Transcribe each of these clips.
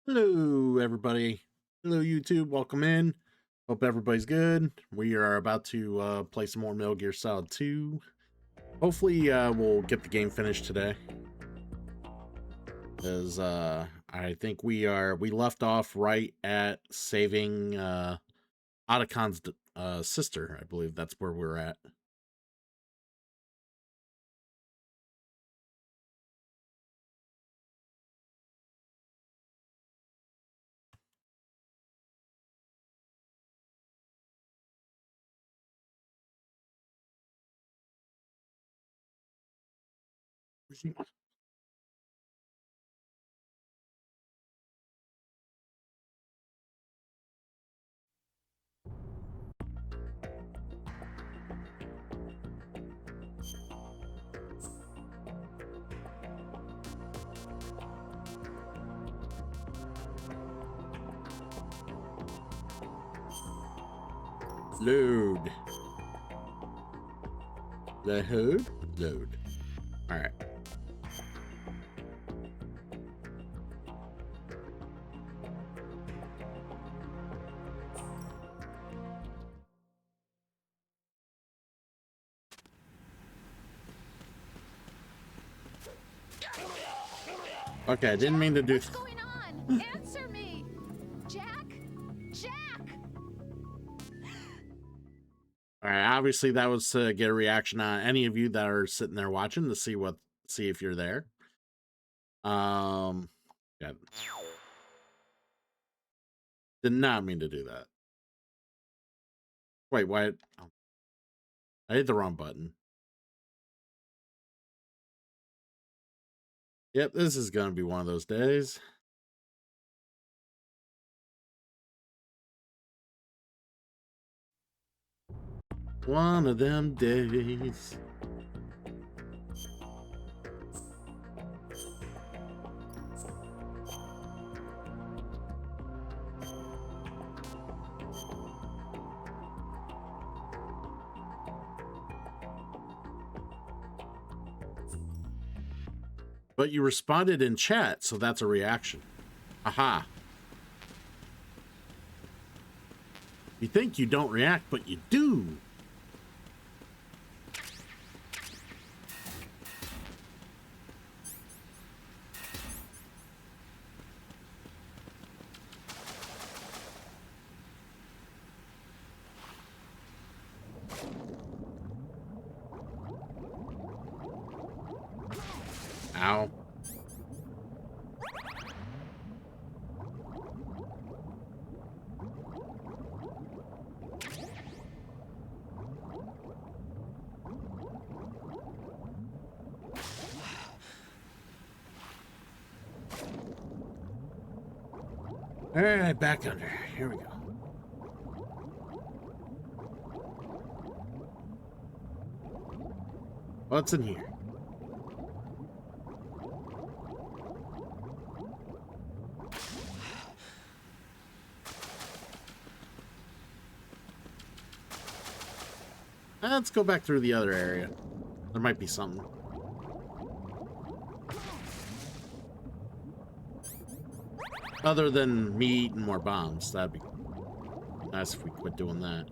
Hello, everybody. Hello, YouTube. Welcome in. Hope everybody's good. We are about to play some more Metal Gear Solid 2. Hopefully, we'll get the game finished today. Because I think we left off right at saving Otacon's sister. I believe that's where we're at. Load. Load. Load. All right. Okay, I didn't mean to do. What's going on? Answer me, Jack. Jack. All right, obviously that was to get a reaction on any of you that are sitting there watching to see if you're there. Yeah. Did not mean to do that. Wait, what? Oh, I hit the wrong button. Yep, this is gonna be one of those days. One of them days. But you responded in chat, so that's a reaction. Aha. You think you don't react, but you do. Ow. All right, back under. Here we go. What's in here? Let's go back through the other area. There might be something. Other than me eating more bombs. That'd be nice if we quit doing that.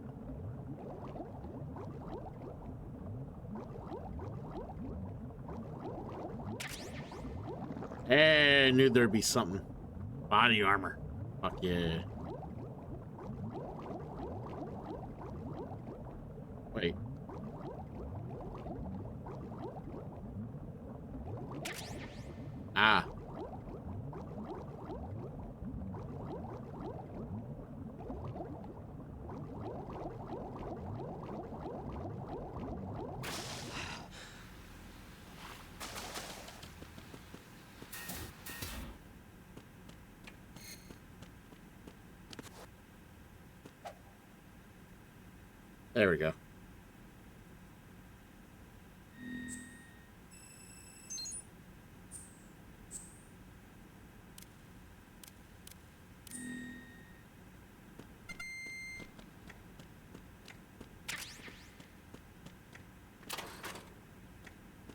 Hey, I knew there'd be something. Body armor. Fuck yeah. Wait. Ah. There we go.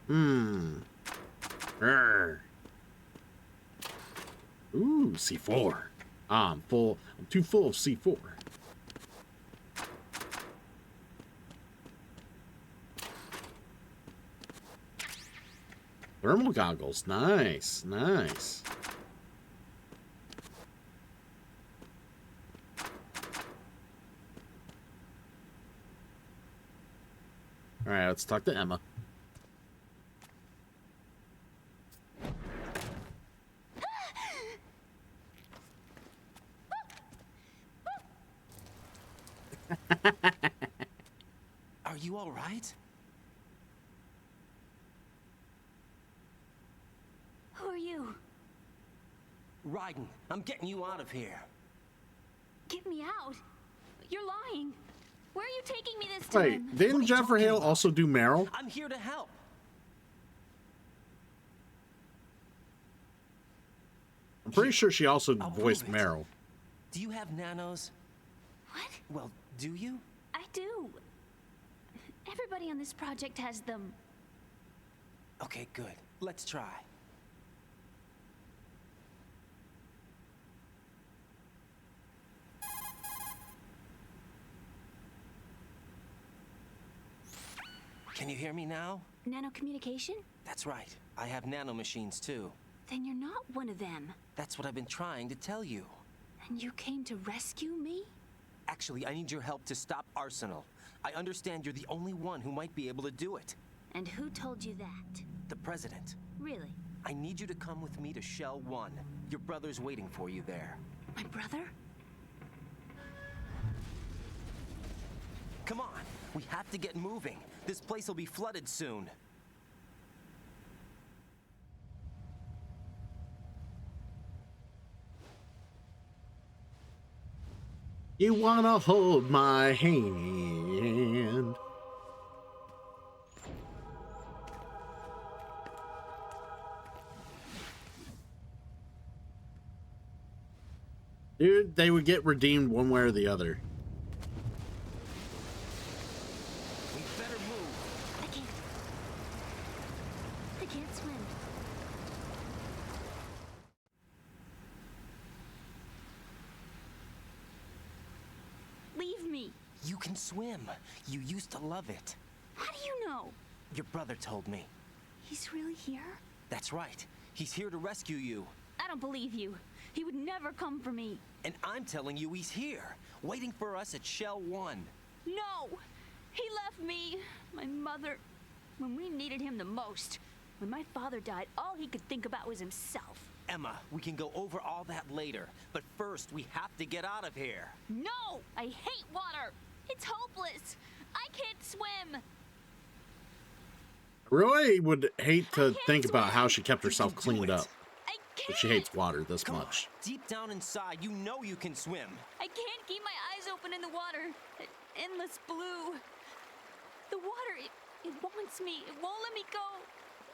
Hmm. Ooh, C4. I'm full. I'm too full of C4. Thermal goggles. Nice, nice. All right, let's talk to Emma. Are you all right? Who are you? Raiden, I'm getting you out of here. Get me out. You're lying. Where are you taking me this time? Wait, didn't What are you Jennifer talking Hale about? also do Meryl? I'm here to help. I'm pretty sure she also I'll voiced prove it. Meryl. Do you have nanos? What? Well, do you? I do. Everybody on this project has them. Okay, good. Let's try. Can you hear me now? Nanocommunication? That's right. I have nanomachines too. Then you're not one of them. That's what I've been trying to tell you. And you came to rescue me? Actually, I need your help to stop Arsenal. I understand you're the only one who might be able to do it. And who told you that? The President. Really? I need you to come with me to Shell 1. Your brother's waiting for you there. My brother? Come on, we have to get moving. This place will be flooded soon. You wanna hold my hand? Dude, they would get redeemed one way or the other. We better move. I can't. I can't swim. Leave me. You can swim. You used to love it. How do you know? Your brother told me. He's really here? That's right. He's here to rescue you. I don't believe you. He would never come for me. And I'm telling you he's here, waiting for us at Shell 1. No! He left me, my mother, when we needed him the most. When my father died, all he could think about was himself. Emma, we can go over all that later, but first we have to get out of here. No! I hate water! It's hopeless! I can't swim! I really would hate to can't think about how swim. she kept herself You can do cleaned it. up. I can't! If she hates water this Come much. on, deep down inside, you know you can swim. I can't keep my eyes open in the water. Endless blue. The water, it wants me. It won't let me go.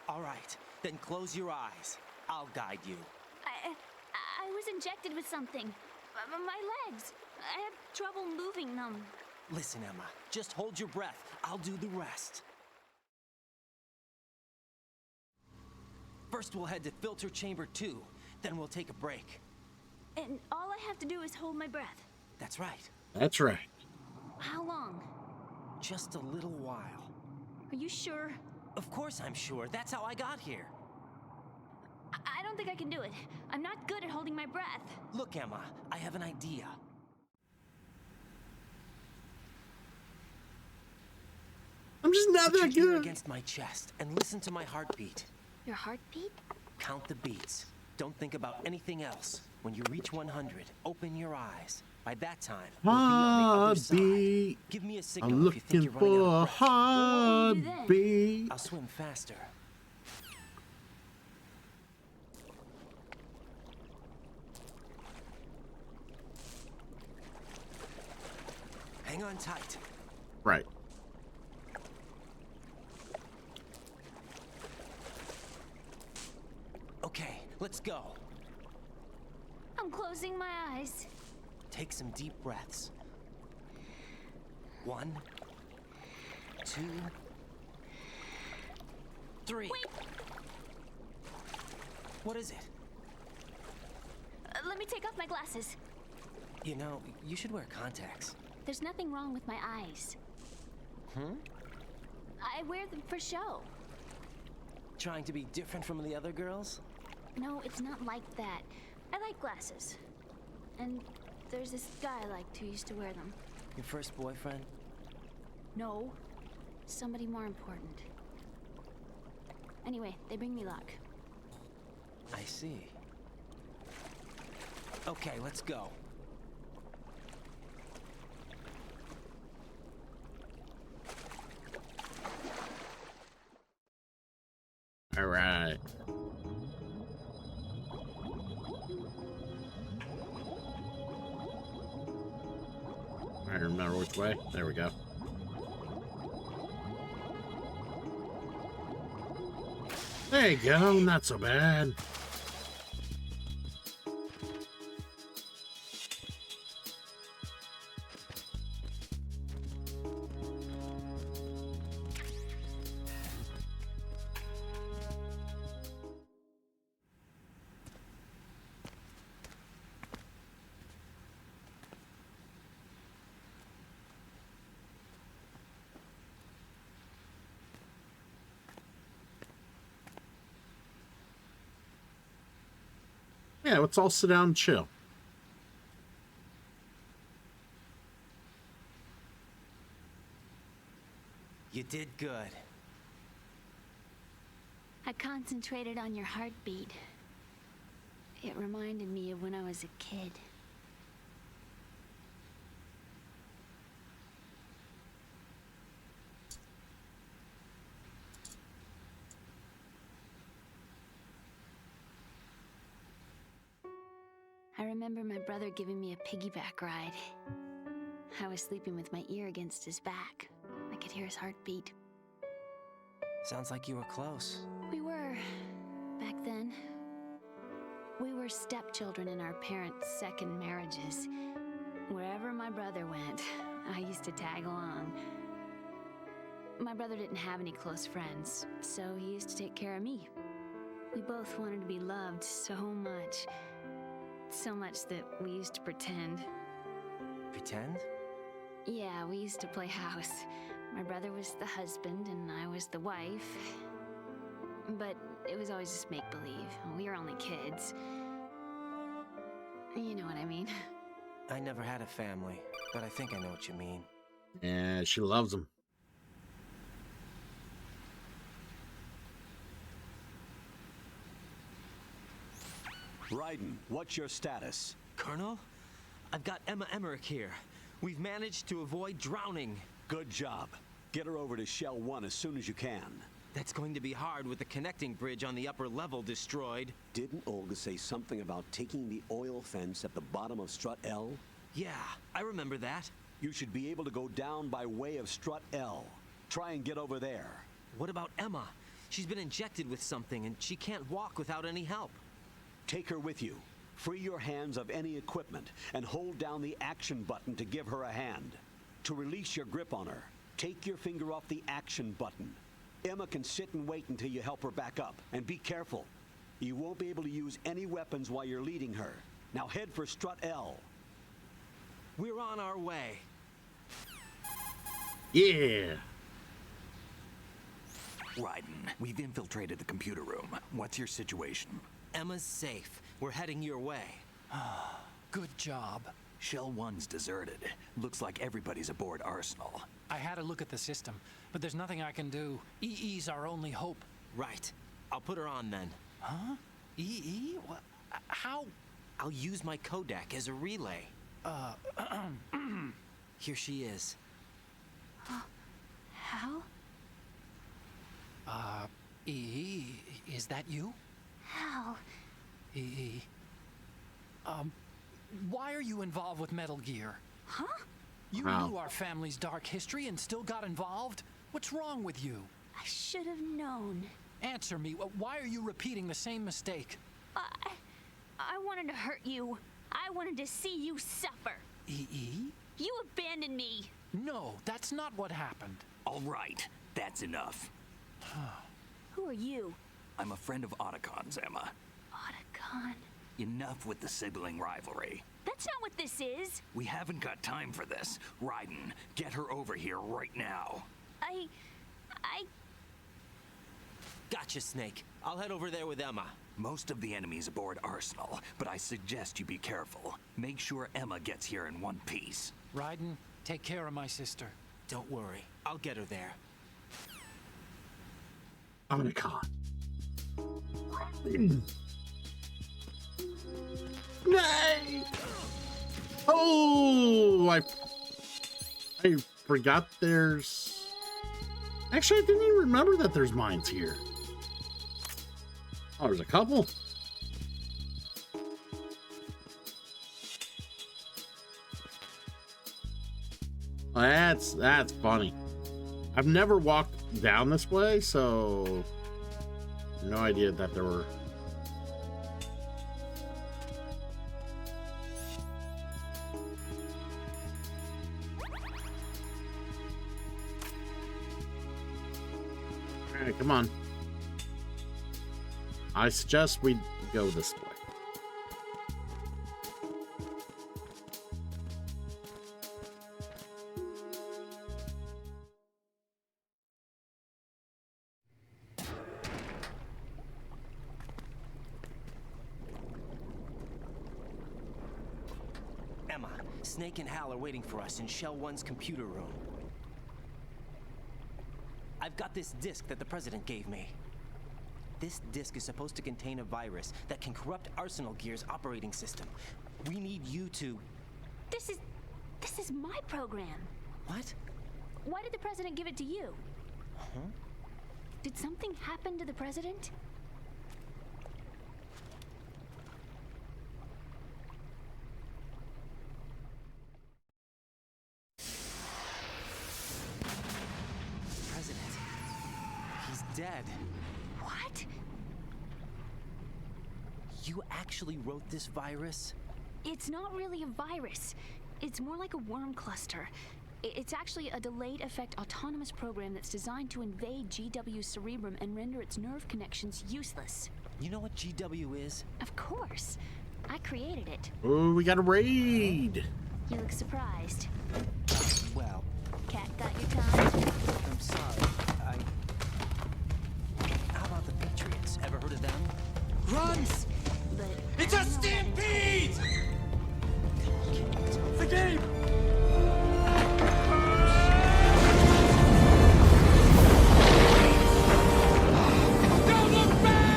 All right, then close your eyes. I'll guide you. I was injected with something. My legs. I have trouble moving them. Listen, Emma, just hold your breath. I'll do the rest. First, we'll head to filter chamber 2. Then we'll take a break. And all I have to do is hold my breath. That's right. That's right. How long? Just a little while. Are you sure? Of course I'm sure. That's how I got here. I don't think I can do it. I'm not good at holding my breath. Look, Emma, I have an idea. I'm just not Put your that ear good. against my chest and listen to my heartbeat. Your heartbeat? Count the beats. Don't think about anything else. When you reach 100, open your eyes. By that time, we'll be on the other side. Heartbeat. Give me a signal I'm if you think looking you're running for a out of breath. What will you do then? heartbeat. I'll swim faster. Hang on tight. Right. Okay, let's go. I'm closing my eyes. Take some deep breaths. 1, 2, 3. Wait! What is it? Let me take off my glasses. You know, you should wear contacts. There's nothing wrong with my eyes. I wear them for show. Trying to be different from the other girls? No, it's not like that. I like glasses. And there's this guy I liked who used to wear them. Your first boyfriend? No, somebody more important. Anyway, they bring me luck. I see. Okay, let's go. All right. I remember which way. There we go. There you go. Not so bad. Yeah, let's all sit down and chill. You did good. I concentrated on your heartbeat. It reminded me of when I was a kid. I remember my brother giving me a piggyback ride. I was sleeping with my ear against his back. I could hear his heartbeat. Sounds like you were close. We were, back then. We were stepchildren in our parents' second marriages. Wherever my brother went, I used to tag along. My brother didn't have any close friends, so he used to take care of me. We both wanted to be loved so much. So much that we used to pretend. Pretend? Yeah, we used to play house. My brother was the husband and I was the wife. But it was always just make-believe. We were only kids. You know what I mean. I never had a family, but I think I know what you mean. Yeah, she loves him. Raiden, what's your status? Colonel? I've got Emma Emmerich here. We've managed to avoid drowning. Good job. Get her over to Shell 1 as soon as you can. That's going to be hard with the connecting bridge on the upper level destroyed. Didn't Olga say something about taking the oil fence at the bottom of Strut L? Yeah, I remember that. You should be able to go down by way of Strut L. Try and get over there. What about Emma? She's been injected with something and she can't walk without any help. Take her with you. Free your hands of any equipment and hold down the action button to give her a hand. To release your grip on her, take your finger off the action button. Emma can sit and wait until you help her back up. And be careful. You won't be able to use any weapons while you're leading her. Now head for Strut L. We're on our way. Yeah. Raiden, we've infiltrated the computer room. What's your situation? Emma's safe. We're heading your way. Good job. Shell 1's deserted. Looks like everybody's aboard Arsenal. I had a look at the system, but there's nothing I can do. EE's our only hope. Right. I'll put her on then. Huh? EE? What? How? I'll use my Kodak as a relay. Here she is. How? EE, is that you? How? EE. Why are you involved with Metal Gear? Huh? You Wow. knew our family's dark history and still got involved? What's wrong with you? I should have known. Answer me. Why are you repeating the same mistake? I wanted to hurt you. I wanted to see you suffer. EE? You abandoned me. No, that's not what happened. All right, that's enough. Who are you? I'm a friend of Otacon's, Emma. Otacon. Enough with the sibling rivalry. That's not what this is. We haven't got time for this. Raiden, get her over here right now. I... Gotcha, Snake. I'll head over there with Emma. Most of the enemies aboard Arsenal, but I suggest you be careful. Make sure Emma gets here in one piece. Raiden, take care of my sister. Don't worry. I'll get her there. Omnicon. Nay! Oh, I forgot there's... Actually, I didn't even remember that there's mines here. Oh, there's a couple. That's funny. I've never walked down this way, so no idea that there were. All right, come on. I suggest we go this way. Emma, Snake and Hal are waiting for us in Shell 1's computer room. I've got this disk that the President gave me. This disk is supposed to contain a virus that can corrupt Arsenal Gear's operating system. We need you to... This is my program. What? Why did the President give it to you? Huh? Did something happen to the President? President. He's dead. What? You actually wrote this virus? It's not really a virus. It's more like a worm cluster. It's actually a delayed effect autonomous program that's designed to invade GW's cerebrum and render its nerve connections useless. You know what GW is? Of course. I created it. Oh, we got a raid. You look surprised. Well, Cat got your tongue? I'm sorry. How about the Patriots? Ever heard of them? Runs! But It's a stampede! The game! Don't look back!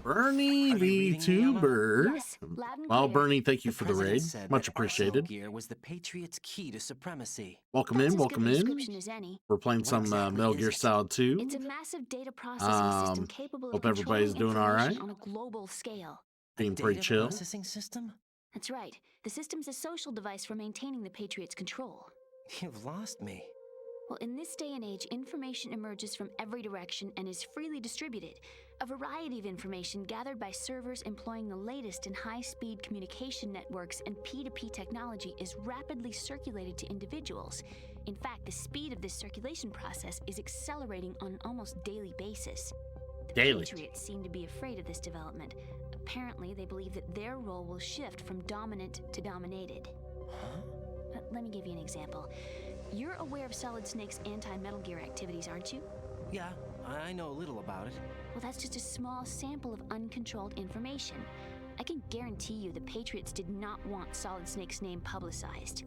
Bernie Are you reading me, Emma? VTuber. Yes, loud and Well, clear. Bernie, thank you The for the President raid. said Much that appreciated. Arsenal Gear was the Patriots' key to supremacy. Welcome That's in, as welcome good a in. description as any. We're playing What some exactly Metal is Gear it? Solid 2. It's a massive data processing system capable of hope everybody's controlling doing all right. information on a global scale. Being pretty Data chill. processing system? That's right. The system's a social device for maintaining the Patriots' control. You've lost me. Well, in this day and age, information emerges from every direction and is freely distributed. A variety of information gathered by servers employing the latest in high-speed communication networks and P2P technology is rapidly circulated to individuals. In fact, the speed of this circulation process is accelerating on an almost daily basis. The Daily. Patriots seem to be afraid of this development. Apparently, they believe that their role will shift from dominant to dominated. Let me give you an example. You're aware of Solid Snake's anti-Metal Gear activities, aren't you? Yeah, I know a little about it. Well, that's just a small sample of uncontrolled information. I can guarantee you the Patriots did not want Solid Snake's name publicized.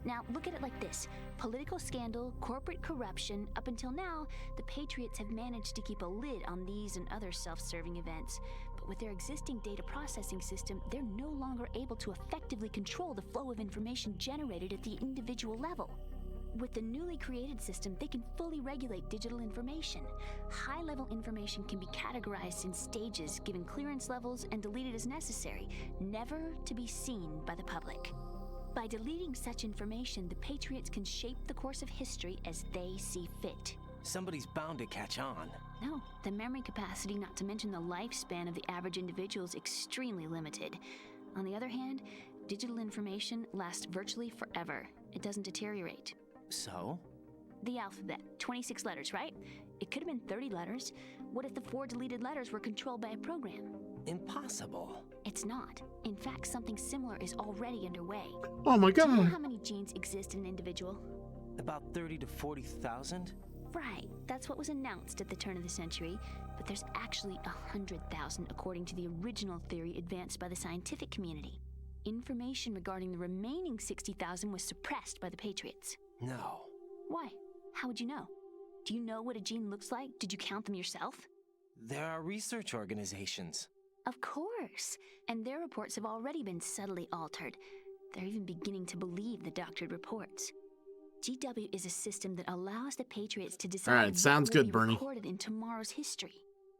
Now, look at it like this. Political scandal, corporate corruption, up until now, the Patriots have managed to keep a lid on these and other self-serving events. But with their existing data processing system, they're no longer able to effectively control the flow of information generated at the individual level. With the newly created system, they can fully regulate digital information. High-level information can be categorized in stages, given clearance levels, and deleted as necessary, never to be seen by the public. By deleting such information, the Patriots can shape the course of history as they see fit. Somebody's bound to catch on. No, the memory capacity, not to mention the lifespan of the average individual, is extremely limited. On the other hand, digital information lasts virtually forever. It doesn't deteriorate. So? The alphabet, 26 letters, right? It could have been 30 letters. What if the 4 deleted letters were controlled by a program? Impossible. It's not. In fact, something similar is already underway. Oh my Do you know god. how many genes exist in an individual? About 30 to 40,000? Right, that's what was announced at the turn of the century, but there's actually 100,000 according to the original theory advanced by the scientific community. Information regarding the remaining 60,000 was suppressed by the Patriots. No. Why? How would you know? Do you know what a gene looks like? Did you count them yourself? There are research organizations. Of course, and their reports have already been subtly altered. They're even beginning to believe the doctored reports. GW is a system that allows the Patriots to decide Alright, sounds what will good, be Bernie. recorded in tomorrow's history.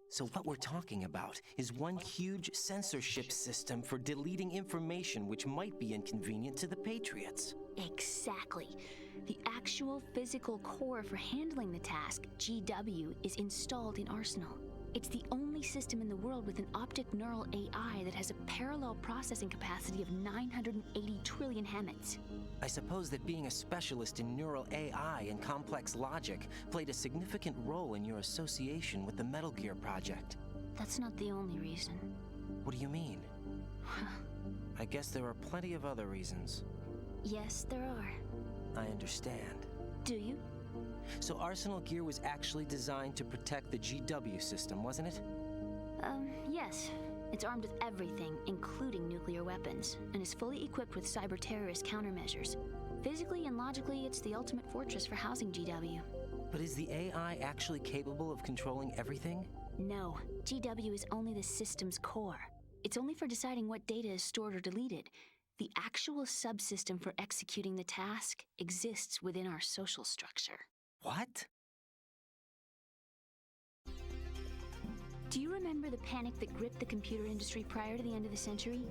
So what we're talking about is one huge censorship system for deleting information which might be inconvenient to the Patriots. Exactly. The actual physical core for handling the task, GW, is installed in Arsenal. It's the only system in the world with an optic neural AI that has a parallel processing capacity of 980 trillion Hammets. I suppose that being a specialist in neural AI and complex logic played a significant role in your association with the Metal Gear project. That's not the only reason. What do you mean? I guess there are plenty of other reasons. Yes, there are. I understand. Do you? So Arsenal Gear was actually designed to protect the GW system, wasn't it? Yes. It's armed with everything, including nuclear weapons, and is fully equipped with cyber-terrorist countermeasures. Physically and logically, it's the ultimate fortress for housing GW. But is the AI actually capable of controlling everything? No, GW is only the system's core. It's only for deciding what data is stored or deleted. The actual subsystem for executing the task exists within our social structure. What? Do you remember the panic that gripped the computer industry prior to the end of the century?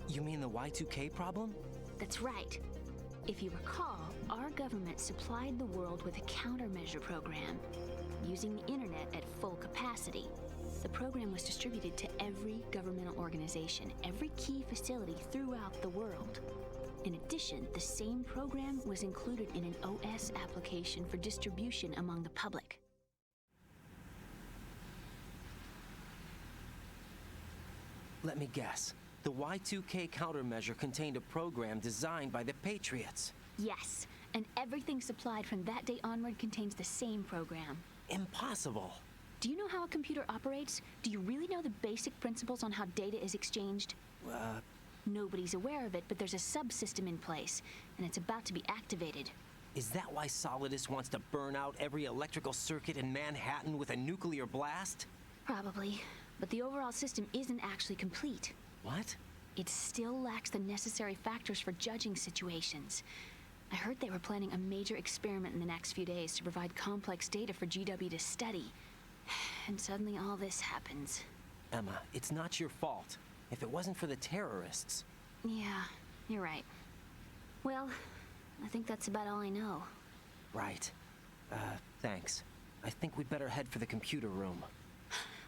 You mean the Y2K problem? That's right. If you recall, our government supplied the world with a countermeasure program, using the internet at full capacity. The program was distributed to every governmental organization, every key facility throughout the world. In addition, the same program was included in an OS application for distribution among the public. Let me guess. The Y2K countermeasure contained a program designed by the Patriots. Yes, and everything supplied from that day onward contains the same program. Impossible. Do you know how a computer operates? Do you really know the basic principles on how data is exchanged? Nobody's aware of it, but there's a subsystem in place, and it's about to be activated. Is that why Solidus wants to burn out every electrical circuit in Manhattan with a nuclear blast? Probably, but the overall system isn't actually complete. What? It still lacks the necessary factors for judging situations. I heard they were planning a major experiment in the next few days to provide complex data for GW to study. And suddenly all this happens. Emma, it's not your fault. If it wasn't for the terrorists... Yeah, you're right. Well, I think that's about all I know. Right. Thanks. I think we'd better head for the computer room.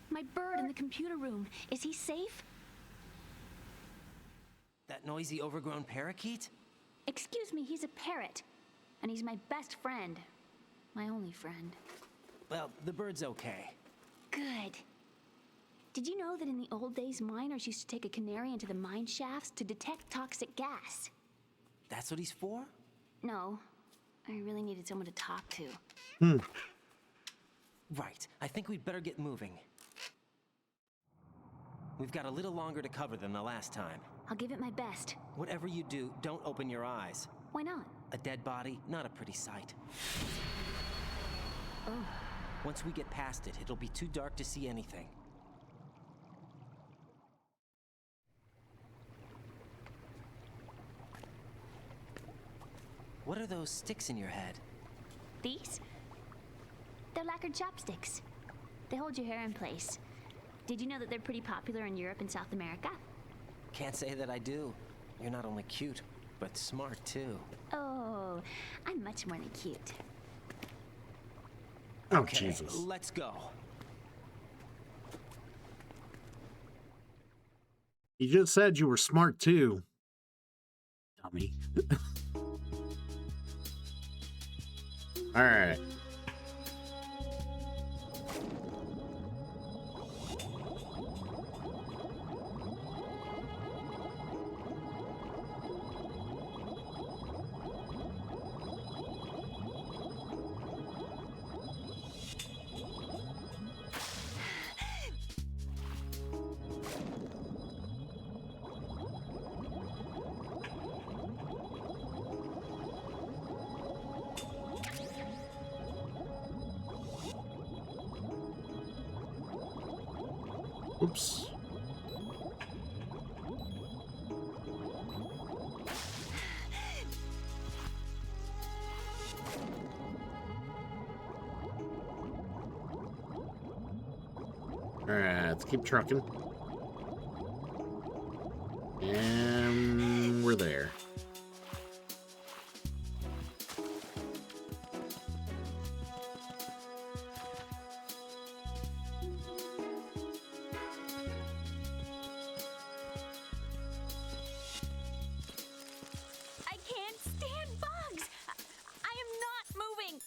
My bird in the computer room. Is he safe? That noisy, overgrown parakeet? Excuse me, he's a parrot. And he's my best friend. My only friend. Well, the bird's okay. Good. Did you know that in the old days, miners used to take a canary into the mine shafts to detect toxic gas? That's what he's for? No. I really needed someone to talk to. Right. I think we'd better get moving. We've got a little longer to cover than the last time. I'll give it my best. Whatever you do, don't open your eyes. Why not? A dead body, not a pretty sight. Oh. Once we get past it, it'll be too dark to see anything. What are those sticks in your head? These? They're lacquered chopsticks. They hold your hair in place. Did you know that they're pretty popular in Europe and South America? Can't say that I do. You're not only cute, but smart too. Oh, I'm much more than cute. Oh, Okay, Jesus. let's go. You just said you were smart too. Dummy. All right. Oops. Alright, let's keep trucking. And we're there. I can't stand bugs. I am not moving.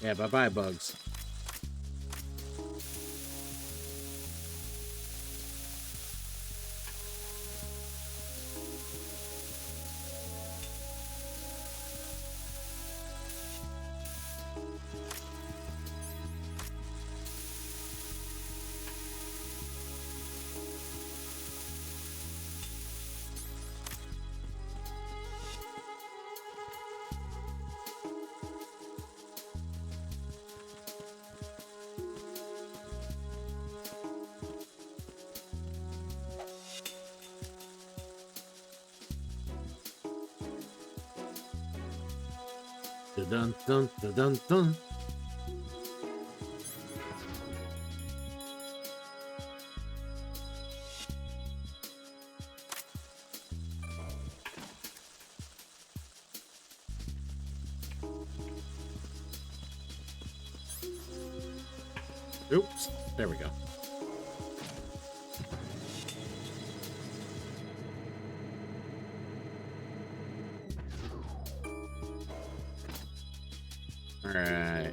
Yeah, bye-bye, bugs. Dun dun dun dun dun. Oops, there we go. All right.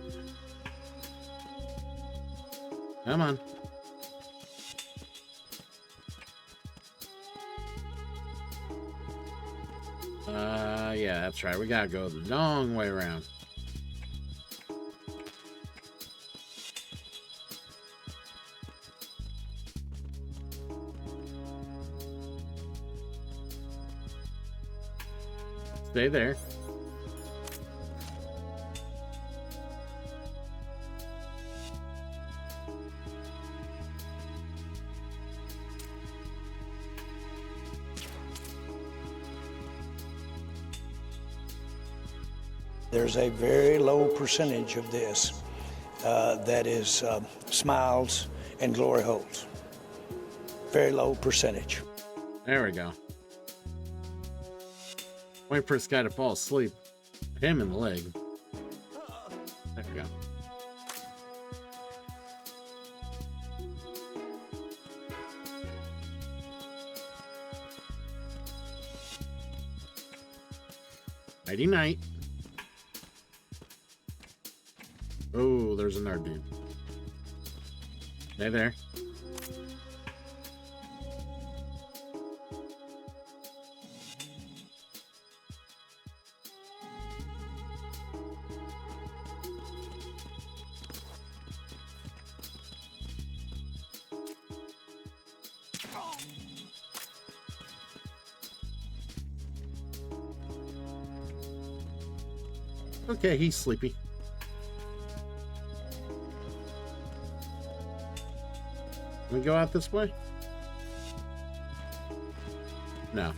Come on. Yeah, that's right. We gotta go the long way around. Stay there. There's a very low percentage of this that is smiles and glory holes. Very low percentage. There we go. Wait for this guy to fall asleep. Him in the leg. There we go. Nighty night. Oh, there's another dude. Hey there. Okay, he's sleepy. Can we go out this way? No.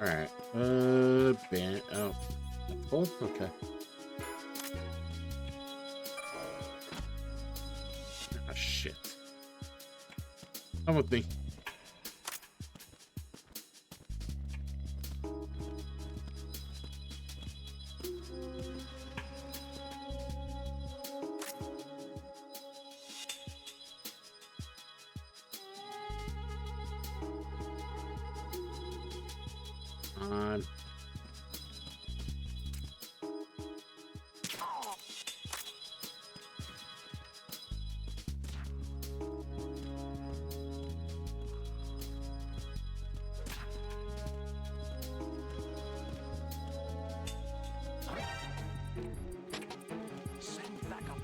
All right. Oh, full. Okay. Ah, shit. Come with me. on. Send backup.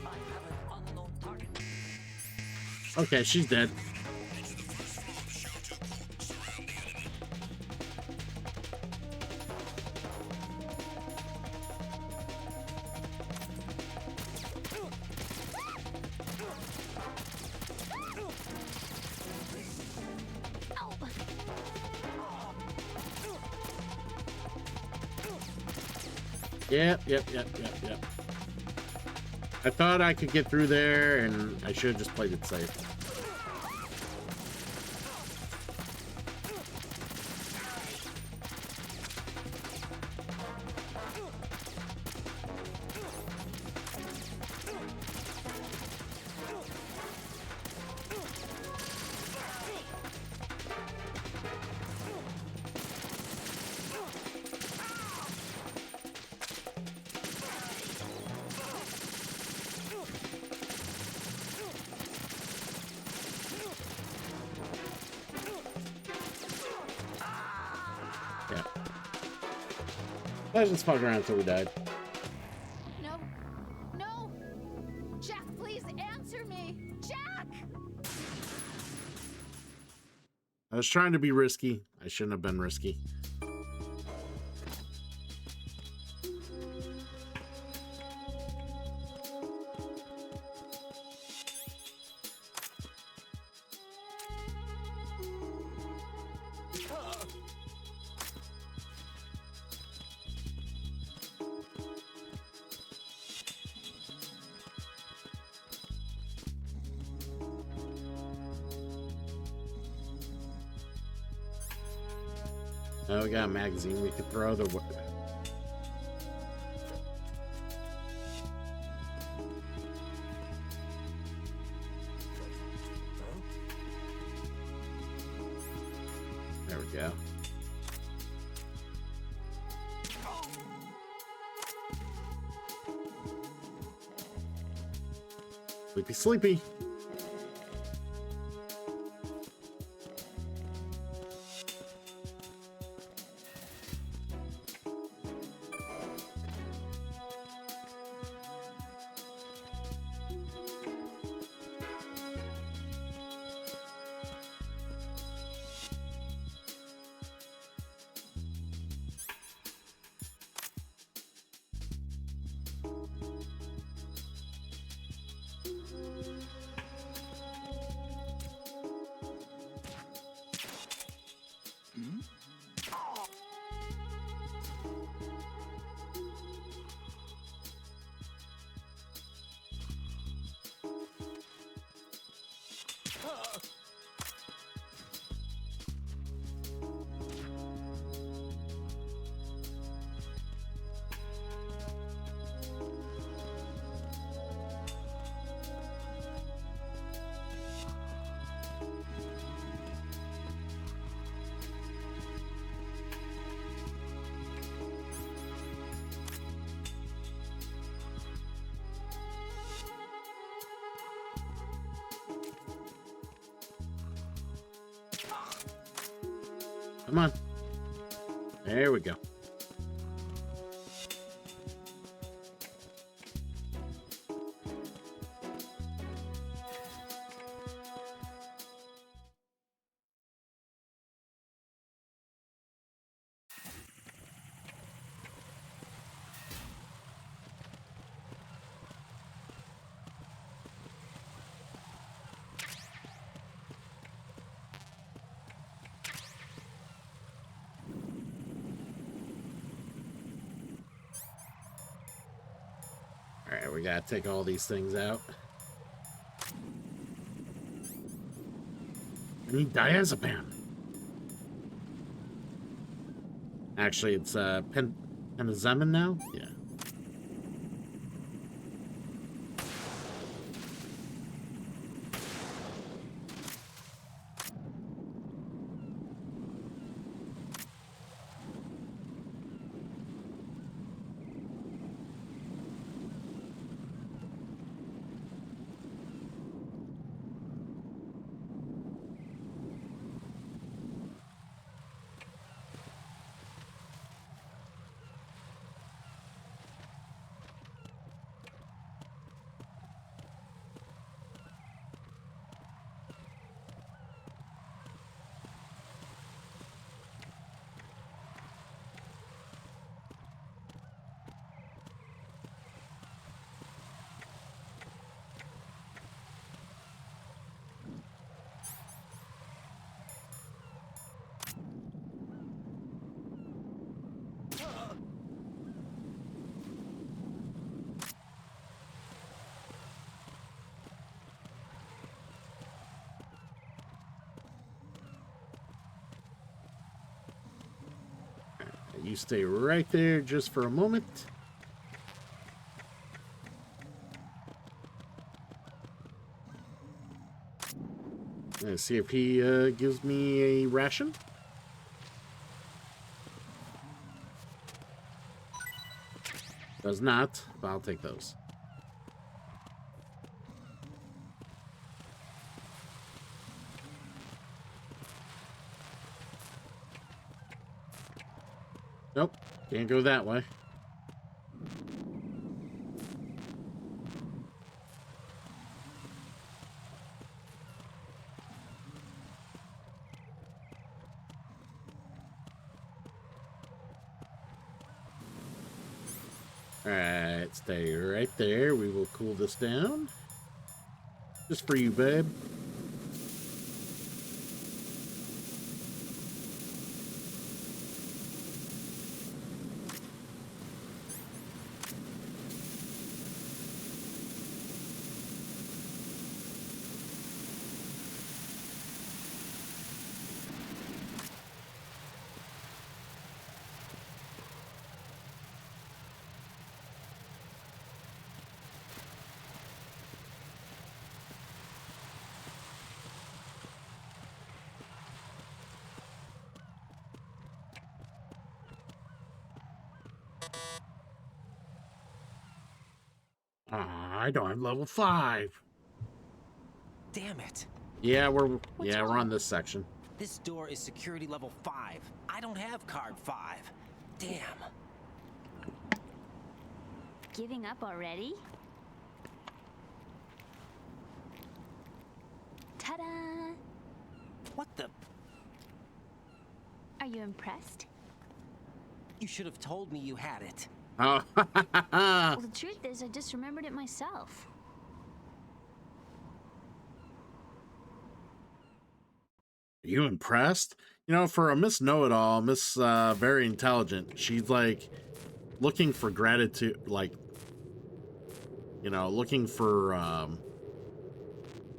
I have an unknown target. Okay, she's dead. Yep. I thought I could get through there, and I should have just played it safe. Yeah. Let's just fuck around until we died. No. No. Jack, please answer me. Jack! I was trying to be risky. I shouldn't have been risky. Oh, we got a magazine we could throw. The there we go. Sleepy, sleepy. Come on. There we go. Alright, we gotta take all these things out. I need diazepam. Actually, it's penazemin now? Yeah. you stay right there just for a moment. Let's see if he gives me a ration. Does not, but I'll take those. Nope, can't go that way. Alright, stay right there. We will cool this down. Just for you, babe. I don't have level 5. Damn it. Yeah, we're on this section. This door is security level 5. I don't have card 5. Damn. Giving up already? Ta-da! What the? Are you impressed? You should have told me you had it. Oh, Well, the truth is, I just remembered it myself. Are you impressed? You know, for a Miss Know-It-All, Miss Very Intelligent, she's like looking for gratitude, like, you know, looking for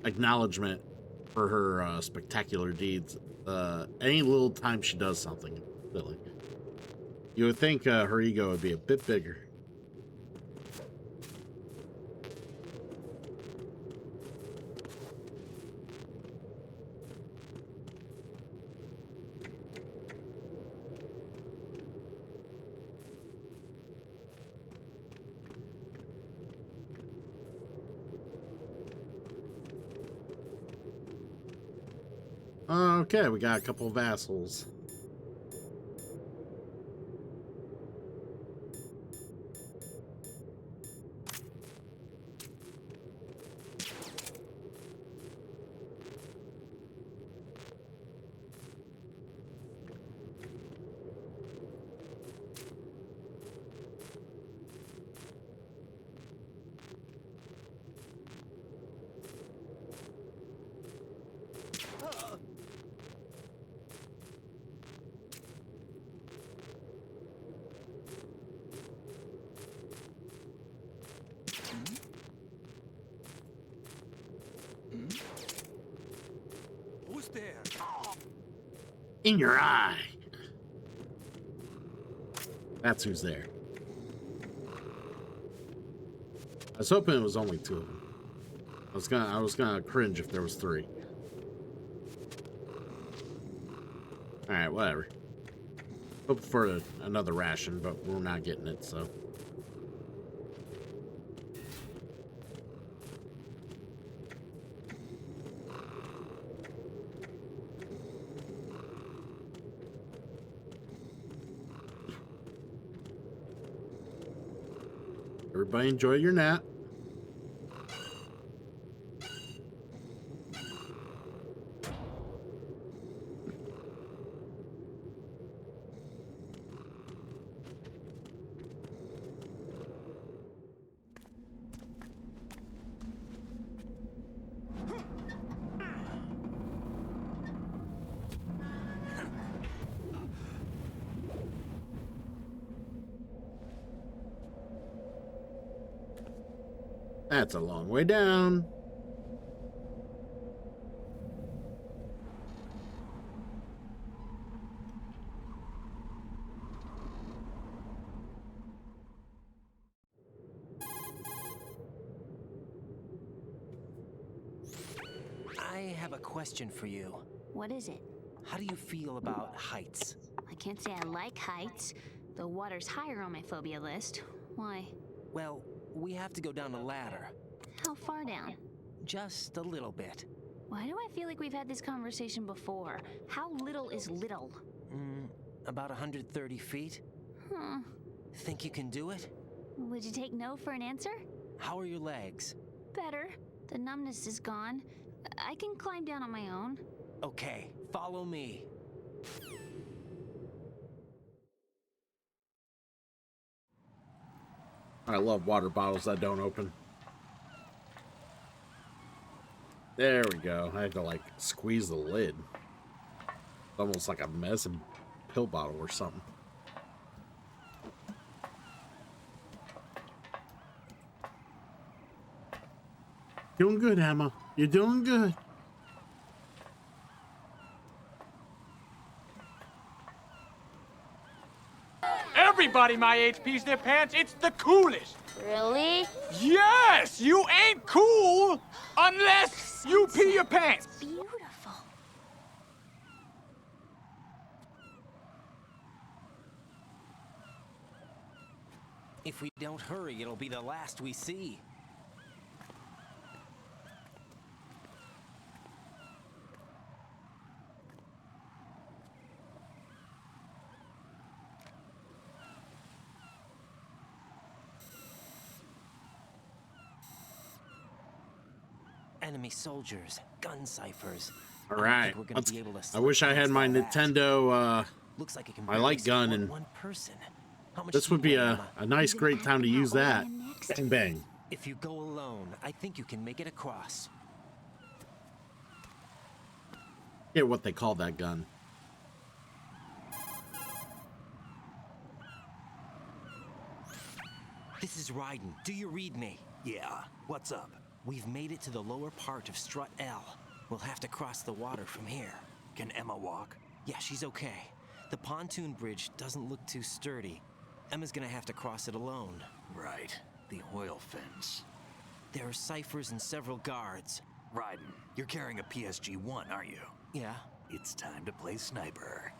acknowledgement for her spectacular deeds. Any little time she does something silly. You would think her ego would be a bit bigger. Okay, we got a couple of vassals. Who's there? In your eye. That's who's there. I was hoping it was only 2 of them. I was gonna cringe if there was 3. All right, whatever. Hope for another ration, but we're not getting it, so. Everybody enjoy your nap. That's a long way down. I have a question for you. What is it? How do you feel about heights? I can't say I like heights. The water's higher on my phobia list. Why? Well, we have to go down a ladder. How far down? Just a little bit. Why do I feel like we've had this conversation before? How little is little? About 130 feet. Huh. Think you can do it? Would you take no for an answer? How are your legs? Better. The numbness is gone. I can climb down on my own. Okay, follow me. I love water bottles that don't open. There we go. I had to like squeeze the lid. Almost like a medicine pill bottle or something. Doing good, Emma. You're doing good. Everybody my age pees their pants. It's the coolest. Really? Yes, you ain't cool unless you pee your pants. Beautiful. If we don't hurry, it'll be the last we see. Enemy soldiers, gun ciphers. All I don't right. think we're gonna be able to I wish I had my slip past all that. Nintendo. Looks like it can my barely light gun, support and one person. How much This do would you be weigh, a Emma? nice, great time to use that. Bang, bang. If you go alone, I think you can make it across. Get what they call that gun. This is Raiden. Do you read me? Yeah, what's up? We've made it to the lower part of Strut L. We'll have to cross the water from here. Can Emma walk? Yeah, she's okay. The pontoon bridge doesn't look too sturdy. Emma's gonna have to cross it alone. Right, the oil fence. There are ciphers and several guards. Raiden, you're carrying a PSG-1, aren't you? Yeah. It's time to play sniper.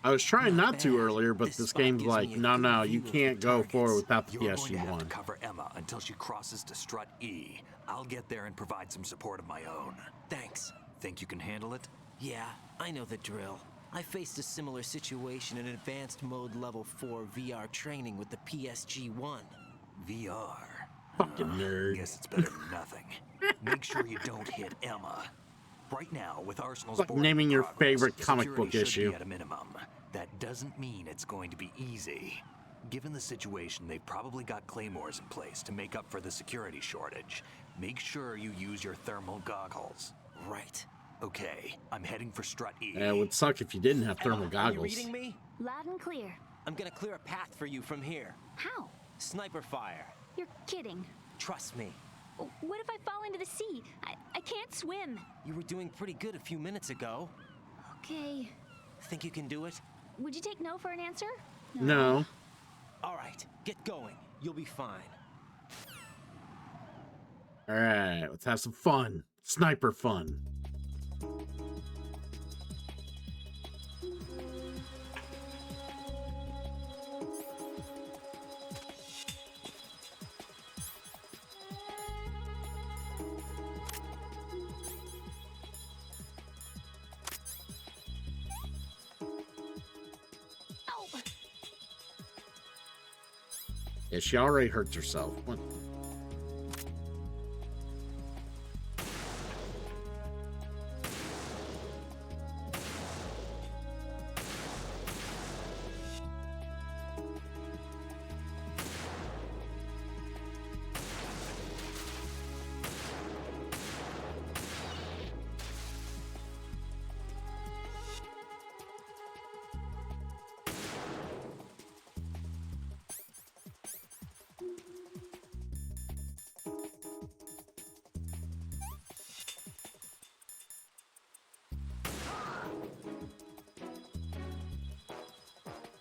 I was trying not to bad. earlier, but This this spot game's gives like, me a no, good no, view you of the can't go targets. forward without the You're going to have to PSG-1. cover Emma until she crosses to Strut E. I'll get there and provide some support of my own. Thanks. Think you can handle it? Yeah, I know the drill. I faced a similar situation in advanced mode level 4 VR training with the PSG-1. VR. Fucking nerd. Guess it's better than nothing. Make sure you don't hit Emma. Right now, with Arsenal's Like boarding naming your progress, favorite comic security book should issue. be at a minimum. That doesn't mean it's going to be easy. Given the situation, they've probably got claymores in place to make up for the security shortage. Make sure you use your thermal goggles. Right. Okay, I'm heading for Strut E. Yeah, it would suck if you didn't have thermal Are you goggles. reading me? Loud and clear. I'm gonna clear a path for you from here. How? Sniper fire. You're kidding. Trust me. What if I fall into the sea? I can't swim. You were doing pretty good a few minutes ago. Okay. Think you can do it? Would you take no for an answer? No. All right, get going. You'll be fine. All right, let's have some fun. Sniper fun. Oh. Yeah, she already hurts herself. What?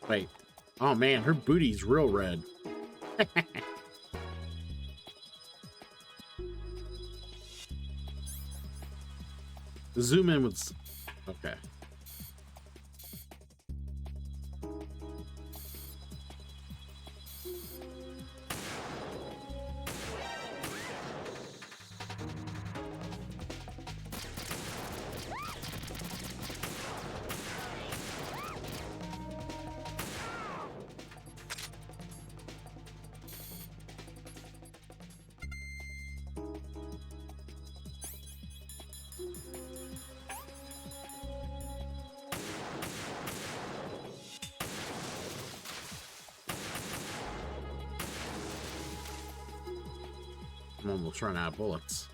Wait. Oh man, her booty's real red. Zoom in with... Okay. I'm almost running out of bullets.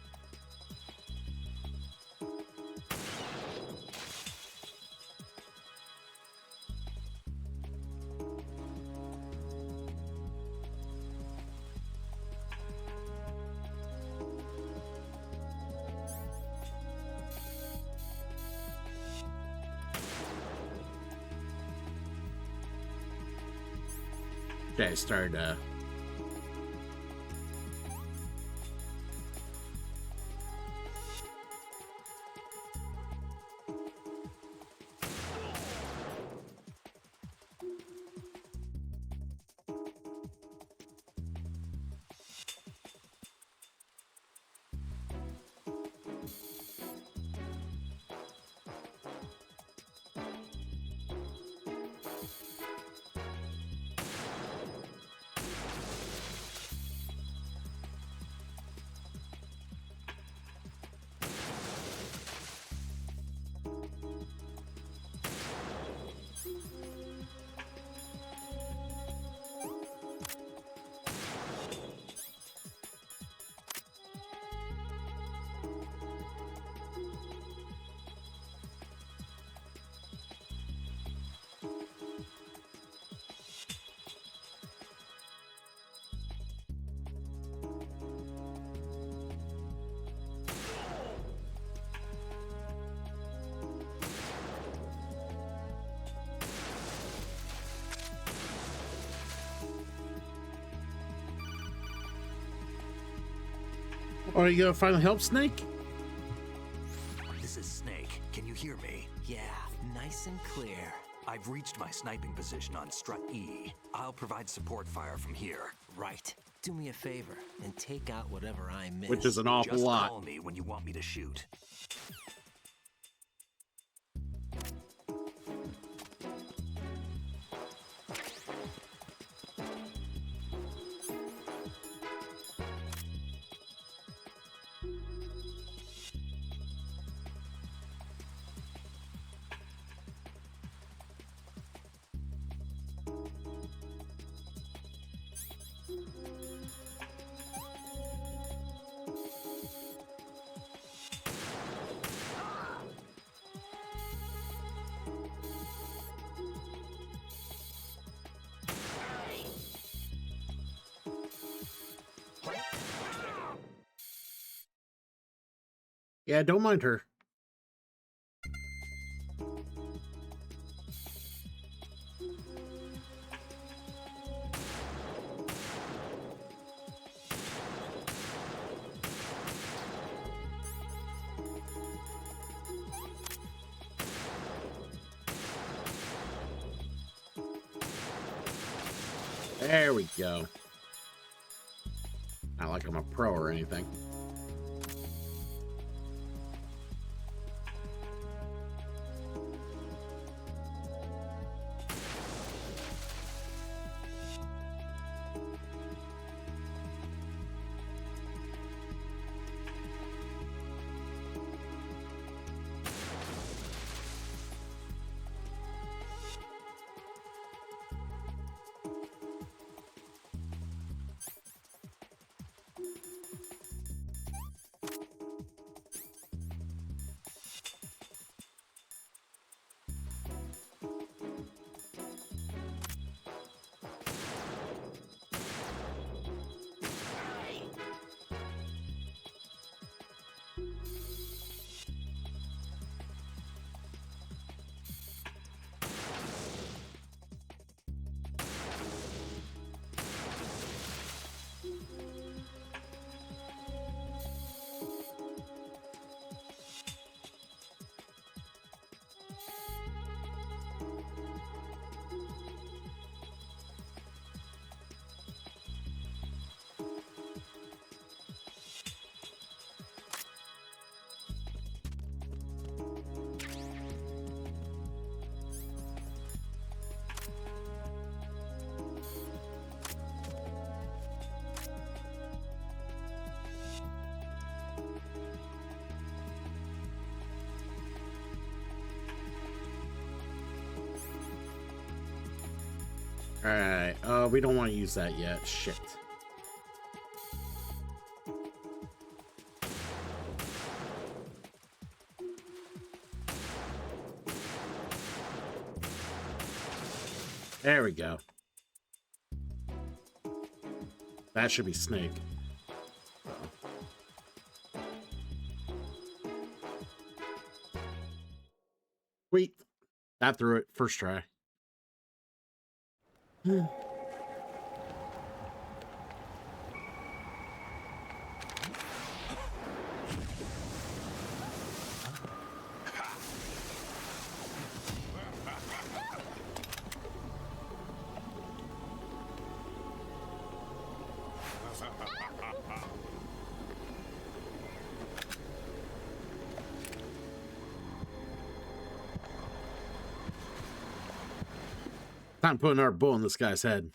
Okay, I started Oh, you gonna finally help Snake? This is Snake. Can you hear me? Yeah, nice and clear. I've reached my sniping position on Strut E. I'll provide support fire from here. Right. Do me a favor and take out whatever I miss. Which is an awful Just lot. call me when you want me to shoot. Yeah, don't mind her. There we go. Not like I'm a pro or anything. Alright, we don't want to use that yet. Shit. There we go. That should be Snake. Sweet. That threw it. First try. Time putting our bull in this guy's head.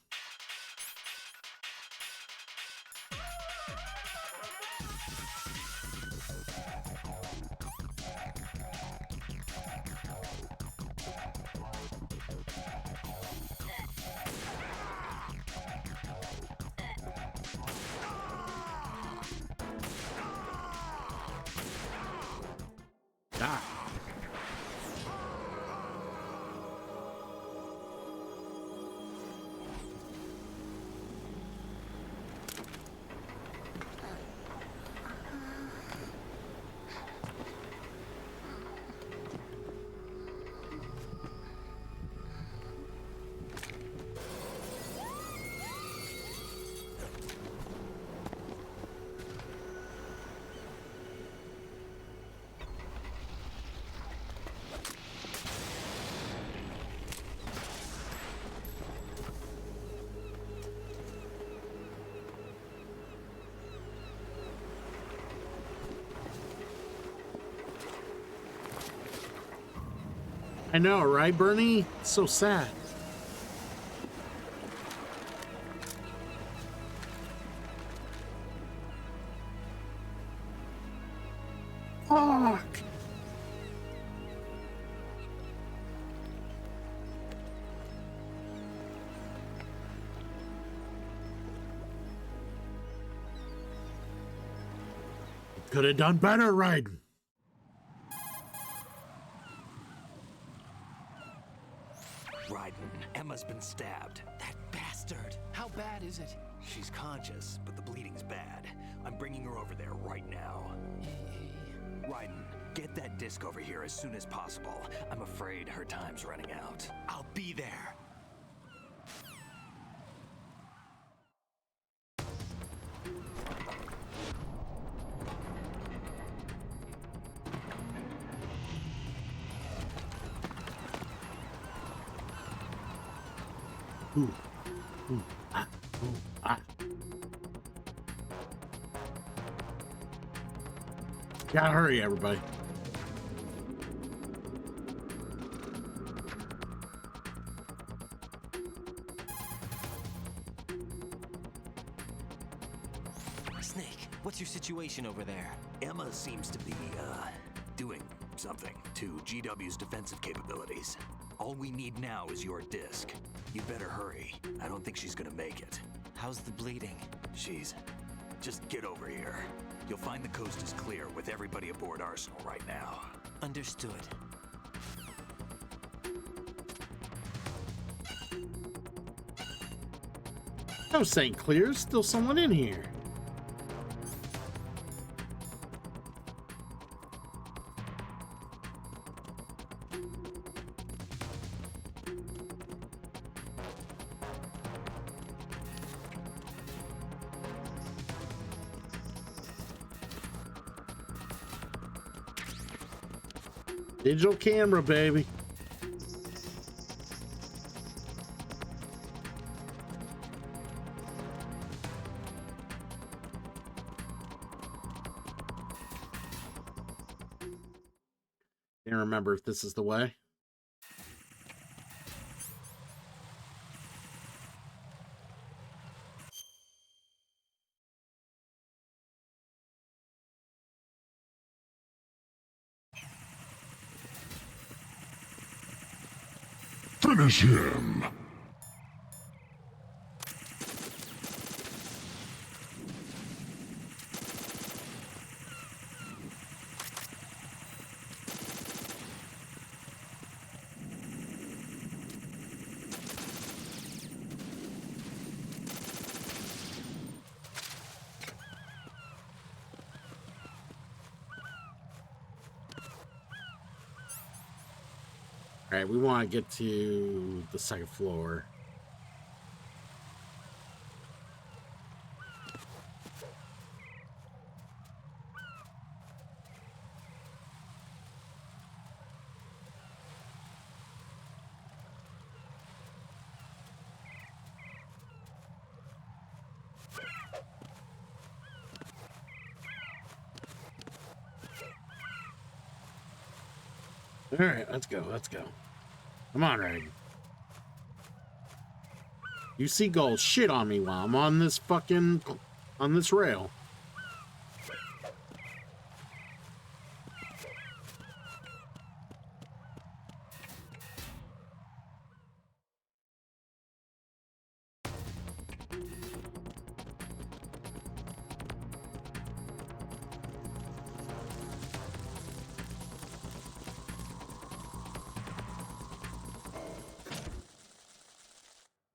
Ah. I know, right, Bernie? It's so sad. Fuck. Could have done better, Raiden. Raiden, Emma's been stabbed. That bastard. How bad is it? She's conscious, but the bleeding's bad. I'm bringing her over there right now. Raiden, get that disc over here as soon as possible. I'm afraid her time's running out. I'll be there. Ooh. Ooh. Ah. Ooh. Ah. Gotta hurry, everybody. Snake, what's your situation over there? Emma seems to be, doing something to GW's defensive capabilities. All we need now is your disc. You'd better hurry. I don't think she's gonna make it. How's the bleeding? Just get over here. You'll find the coast is clear with everybody aboard Arsenal right now. Understood. No St. Clear's, still someone in here. Digital camera, baby. Can't remember if this is the way. Finish him! All right, we want to get to the second floor. All right, let's go. Let's go. Come on, Reg. You seagulls shit on me while I'm on this rail.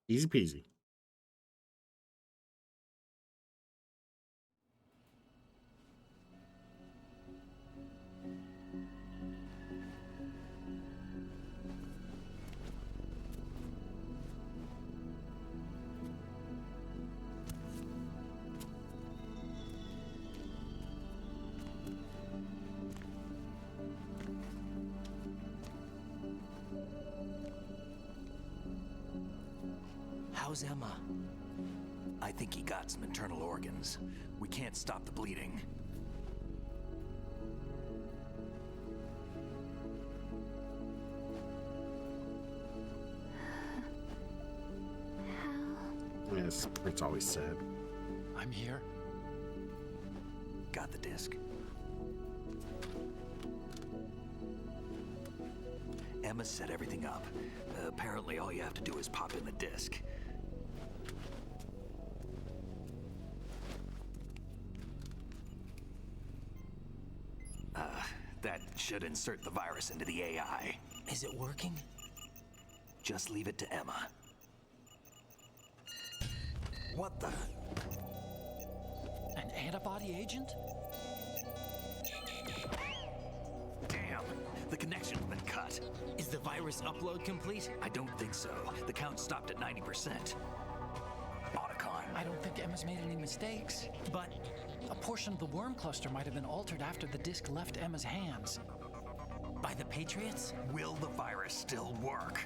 Easy peasy. How's Emma? I think he got some internal organs. We can't stop the bleeding. Yes, it's always said. I'm here. Got the disc. Emma set everything up. Apparently all you have to do is pop in the disc. That should insert the virus into the AI. Is it working? Just leave it to Emma. What the? An antibody agent? Damn, the connection's been cut. Is the virus upload complete? I don't think so. The count stopped at 90%. Otacon. I don't think Emma's made any mistakes. But A portion of the worm cluster might have been altered after the disc left Emma's hands. by the Patriots? Will the virus still work?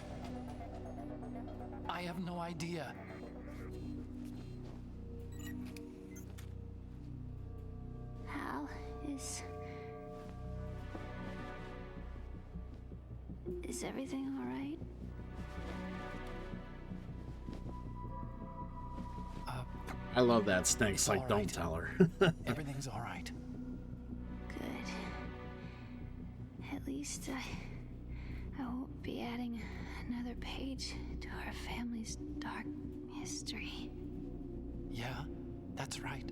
I have no idea. Hal, is everything all right? I love that. Snake's like, all don't right. tell her. Everything's all right. Good. At least I won't be adding another page to our family's dark history. Yeah, that's right.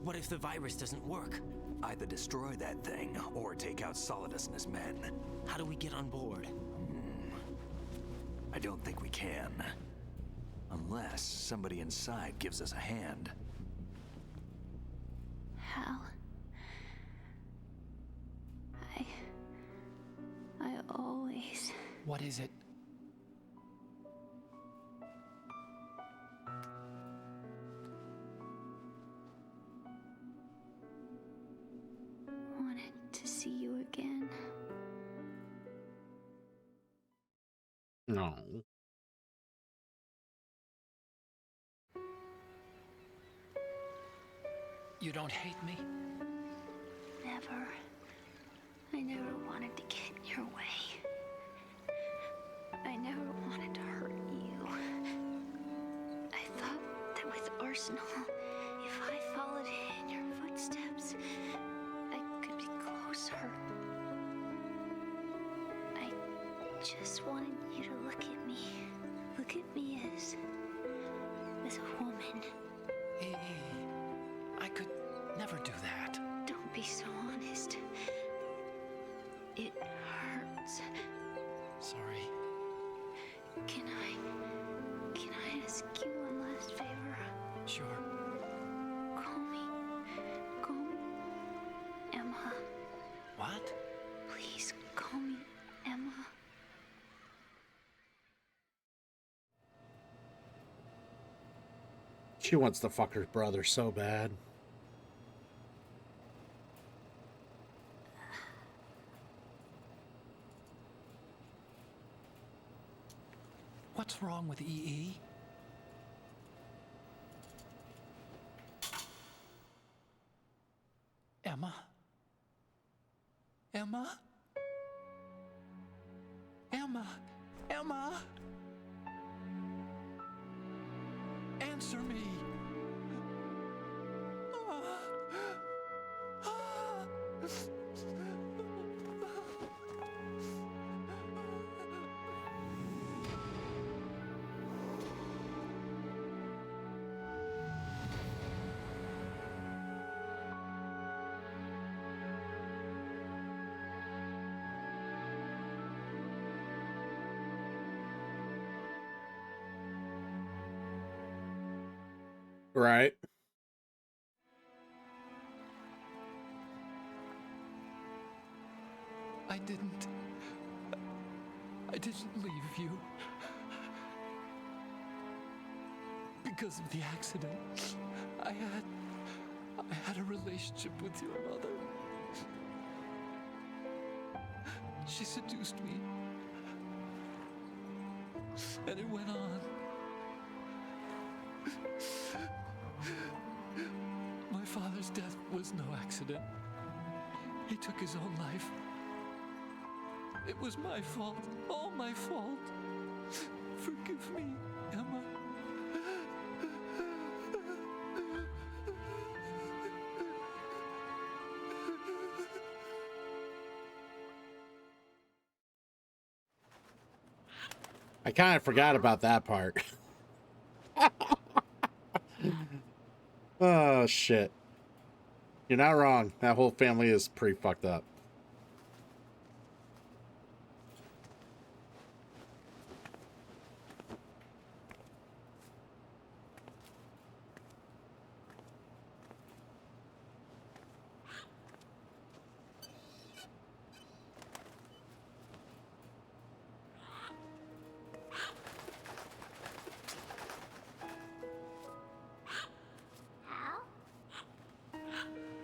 What if the virus doesn't work? Either destroy that thing or take out Solidus and his men. How do we get on board? I don't think we can. Unless somebody inside gives us a hand. Hal, I always... What is it? wanted to see you again. No. You don't hate me? Never. I never wanted to get in your way. I never wanted to hurt you. I thought that with Arsenal, if I followed in your footsteps, I could be closer. I just wanted you to look at me. Look at me as a woman. Hey, I could never do that. Don't be so honest. It hurts. Sorry. Can I ask you one last favor? Sure. Call me She wants to fuck her brother so bad. What's wrong with EE? Emma? Emma? Emma? Emma? Answer me. Right. I didn't leave you. Because of the accident, I had a relationship with your mother. She seduced me. And it went on. My father's death was no accident. He took his own life. It was my fault, all my fault. Forgive me, Emma. I kind of forgot about that part. Oh, shit. You're not wrong. That whole family is pretty fucked up.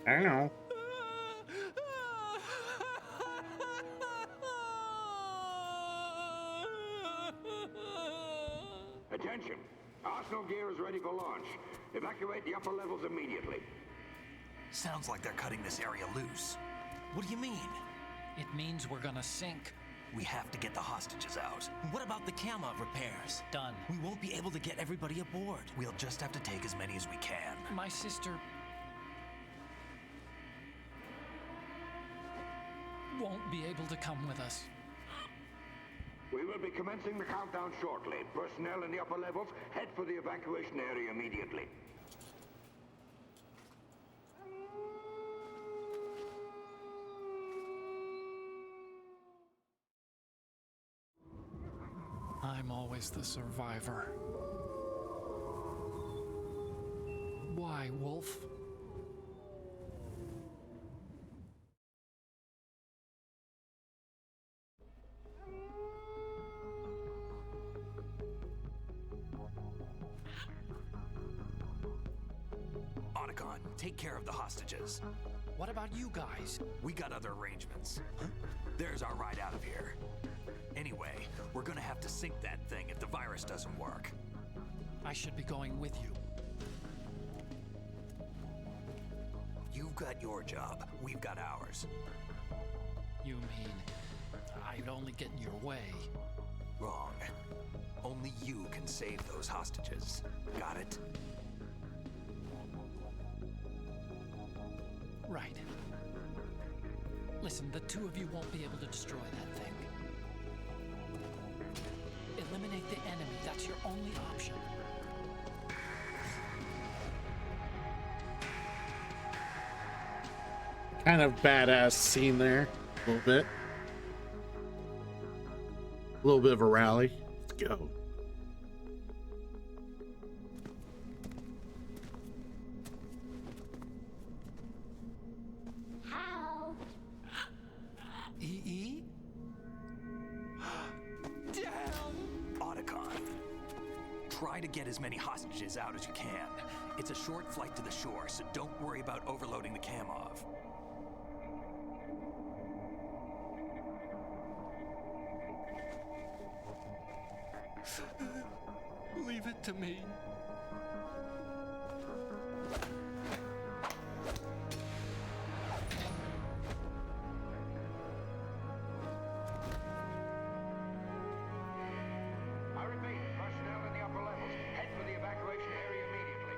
I don't know. Attention! Arsenal gear is ready for launch. Evacuate the upper levels immediately. Sounds like they're cutting this area loose. What do you mean? It means we're gonna sink. We have to get the hostages out. What about the camo repairs? Done. We won't be able to get everybody aboard. We'll just have to take as many as we can. My sister won't be able to come with us. We will be commencing the countdown shortly. Personnel in the upper levels, head for the evacuation area immediately. I'm always the survivor. Why, Wolf? Otacon, take care of the hostages. What about you guys? We got other arrangements. There's our ride out of here. Anyway, we're gonna have to sink that thing if the virus doesn't work. I should be going with you. You've got your job, we've got ours. You mean I'd only get in your way? Wrong. Only you can save those hostages. Got it? Right. Listen, the two of you won't be able to destroy that thing. Eliminate the enemy. That's your only option. Kind of badass scene there. A little bit. A little bit of a rally. Let's go. EE? Damn! Otacon, try to get as many hostages out as you can. It's a short flight to the shore, so don't worry about overloading the Kamov. Leave it to me. I repeat, personnel in the upper levels, head for the evacuation area immediately.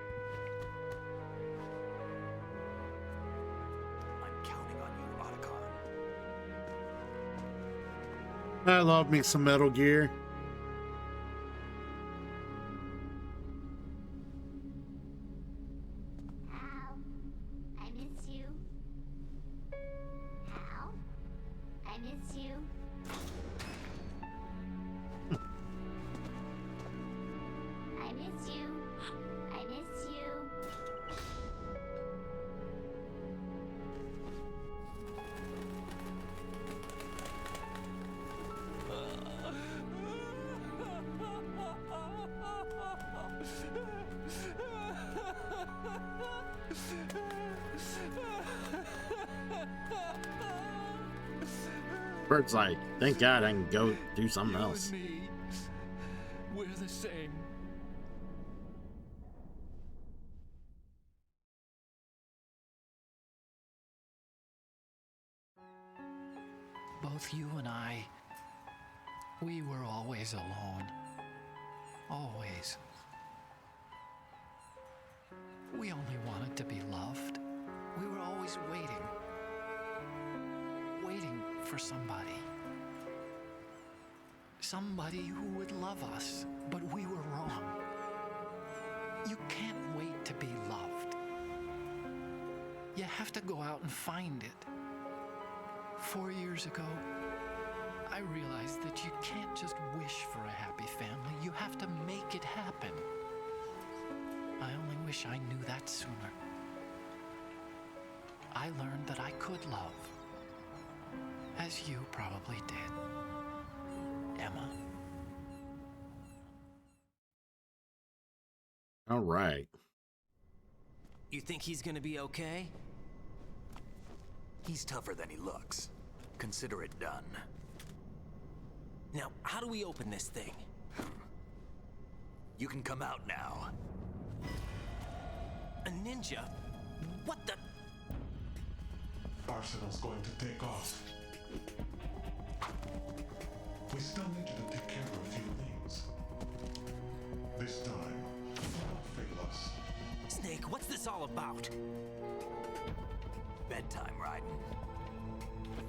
I'm counting on you, Otacon. I love me some Metal Gear. Hal, I miss you. Hal, I miss you. I miss you. I miss you. Bert's like, thank God I can go do something You else. and me, we're the same. Both you and I, we were always alone. Always. We only wanted to be loved. We were always waiting. Waiting for somebody. Somebody who would love us, but we were wrong. You can't wait to be loved. You have to go out and find it. 4 years ago, I realized that you can't just wish for a happy family. You have to make it happen. I only wish I knew that sooner. I learned that I could love, as you probably did, Emma. All right. You think he's gonna be okay? He's tougher than he looks. Consider it done. Now, how do we open this thing? You can come out now. A ninja? What the? Arsenal's going to take off. We still need you to take care of a few things. This time, do not fail us. Snake, what's this all about? Bedtime, Raiden.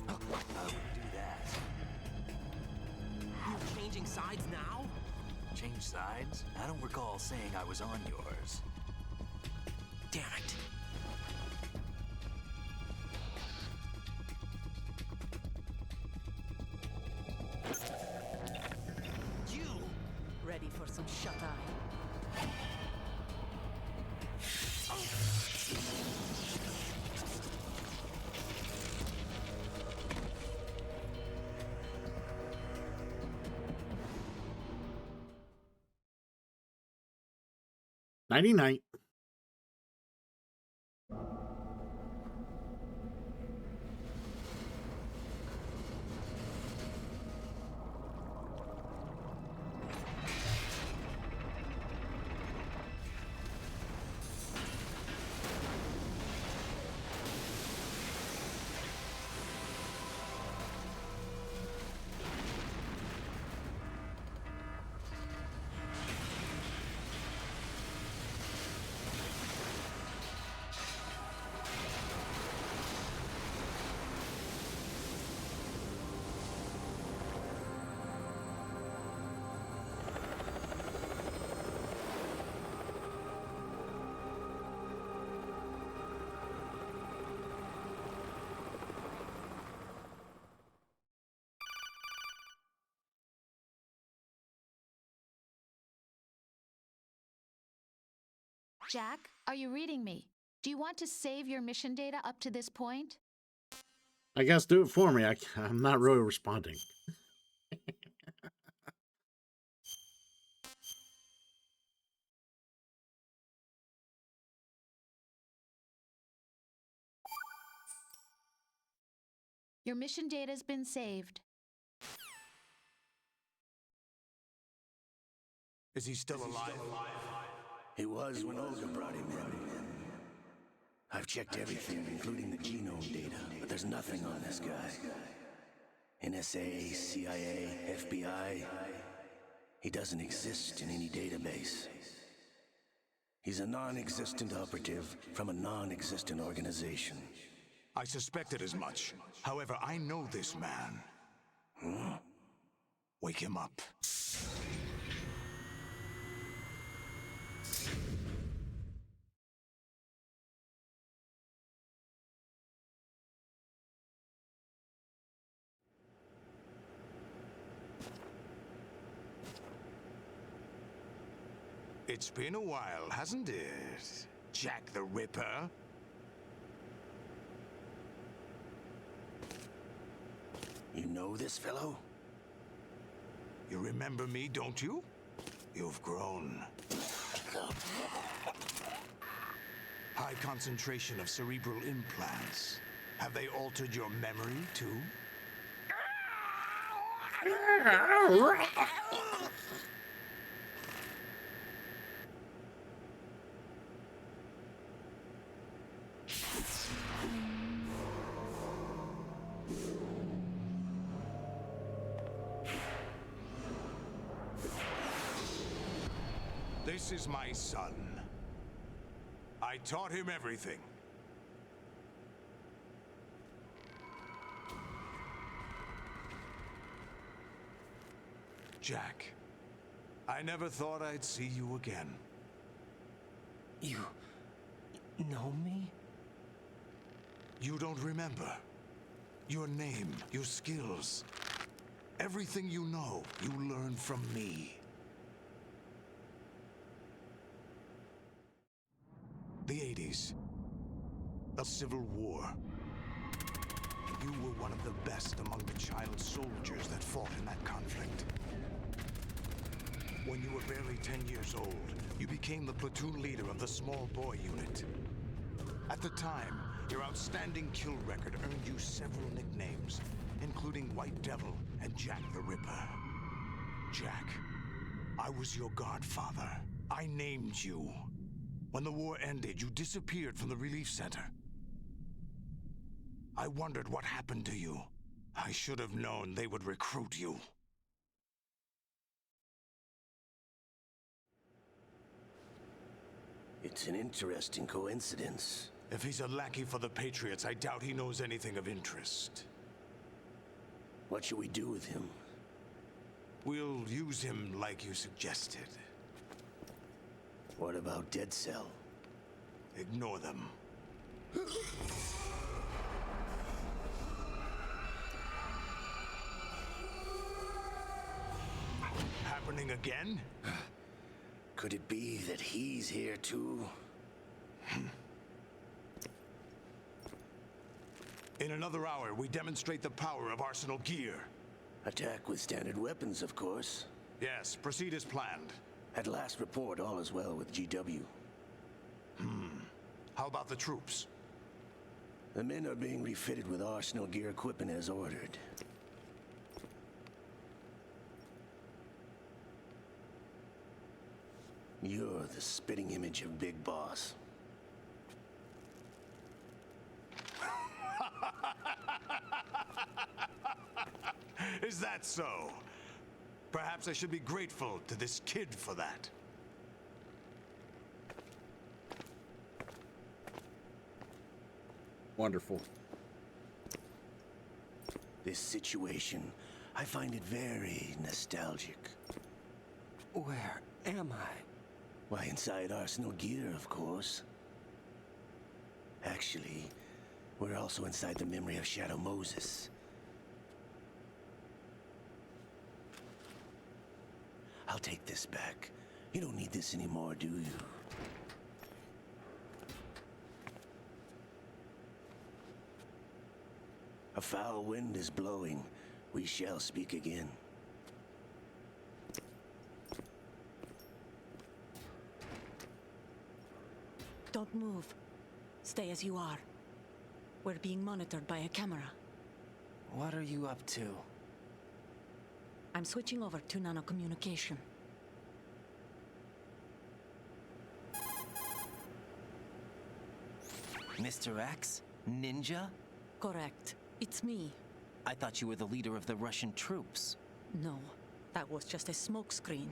I wouldn't do that. You're changing sides now? Change sides? I don't recall saying I was on yours. Damn it. You! Ready for some shut-eye? Nighty-night. Jack, are you reading me? Do you want to save your mission data up to this point? I guess do it for me. I'm not really responding. Your mission data's been saved. Is he still alive? He was when Olga brought him in. I've checked everything, including the genome data, but there's nothing on this guy. NSA, CIA, FBI. He doesn't exist in any database. He's a non-existent operative from a non-existent organization. I suspected as much. However, I know this man. Hmm? Wake him up. It's been a while, hasn't it, Jack the Ripper? You know this fellow? You remember me, don't you? You've grown. High concentration of cerebral implants. Have they altered your memory, too? This is my son. I taught him everything. Jack, I never thought I'd see you again. You know me? You don't remember. Your name, your skills. Everything you know, you learned from me. The 80s. The Civil War. You were one of the best among the child soldiers that fought in that conflict. When you were barely 10 years old, you became the platoon leader of the Small Boy Unit. At the time, your outstanding kill record earned you several nicknames, including White Devil and Jack the Ripper. Jack, I was your godfather. I named you. When the war ended, you disappeared from the relief center. I wondered what happened to you. I should have known they would recruit you. It's an interesting coincidence. If he's a lackey for the Patriots, I doubt he knows anything of interest. What should we do with him? We'll use him like you suggested. What about Dead Cell? Ignore them. Happening again? Could it be that he's here too? In another hour, we demonstrate the power of Arsenal gear. Attack with standard weapons, of course. Yes, proceed as planned. At last report, all is well with GW. How about the troops? The men are being refitted with Arsenal gear equipment as ordered. You're the spitting image of Big Boss. Is that so? Perhaps I should be grateful to this kid for that. Wonderful. This situation, I find it very nostalgic. Where am I? Why, inside Arsenal gear, of course. Actually, we're also inside the memory of Shadow Moses. I'll take this back. You don't need this anymore, do you? A foul wind is blowing. We shall speak again. Don't move. Stay as you are. We're being monitored by a camera. What are you up to? I'm switching over to nanocommunication. Mr. X? Ninja? Correct. It's me. I thought you were the leader of the Russian troops. No, that was just a smokescreen.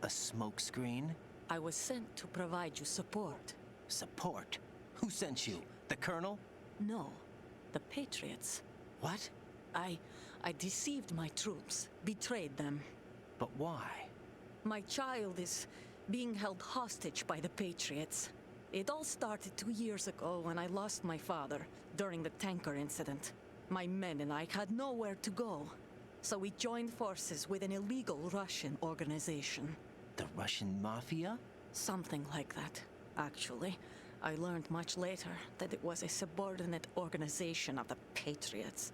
A smokescreen? I was sent to provide you support. Support? Who sent you? The Colonel? No, the Patriots. What? I deceived my troops, betrayed them. But why? My child is being held hostage by the Patriots. It all started 2 years ago when I lost my father during the tanker incident. My men and I had nowhere to go, so we joined forces with an illegal Russian organization. The Russian Mafia? Something like that, actually. I learned much later that it was a subordinate organization of the Patriots.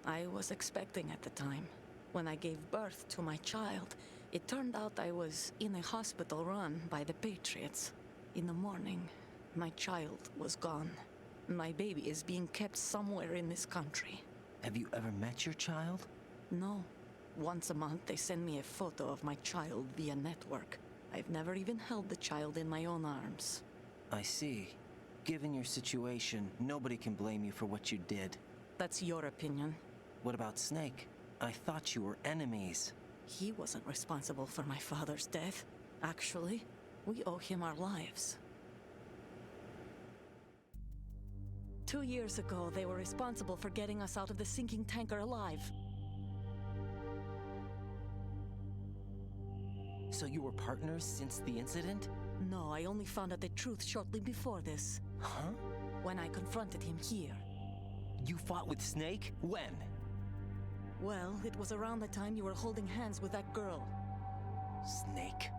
I was expecting at the time. When I gave birth to my child, it turned out I was in a hospital run by the Patriots. In the morning, my child was gone. My baby is being kept somewhere in this country. Have you ever met your child? No. Once a month, they send me a photo of my child via network. I've never even held the child in my own arms. I see. Given your situation, nobody can blame you for what you did. That's your opinion. What about Snake? I thought you were enemies. He wasn't responsible for my father's death. Actually, we owe him our lives. 2 years ago, they were responsible for getting us out of the sinking tanker alive. So you were partners since the incident? No, I only found out the truth shortly before this. Huh? When I confronted him here. You fought with Snake? When? Well, it was around the time you were holding hands with that girl. Snake?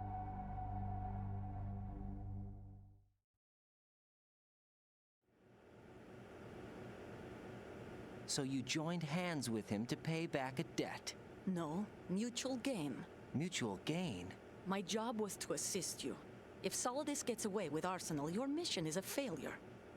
So you joined hands with him to pay back a debt? No, mutual gain. Mutual gain? My job was to assist you. If Solidus gets away with Arsenal, your mission is a failure.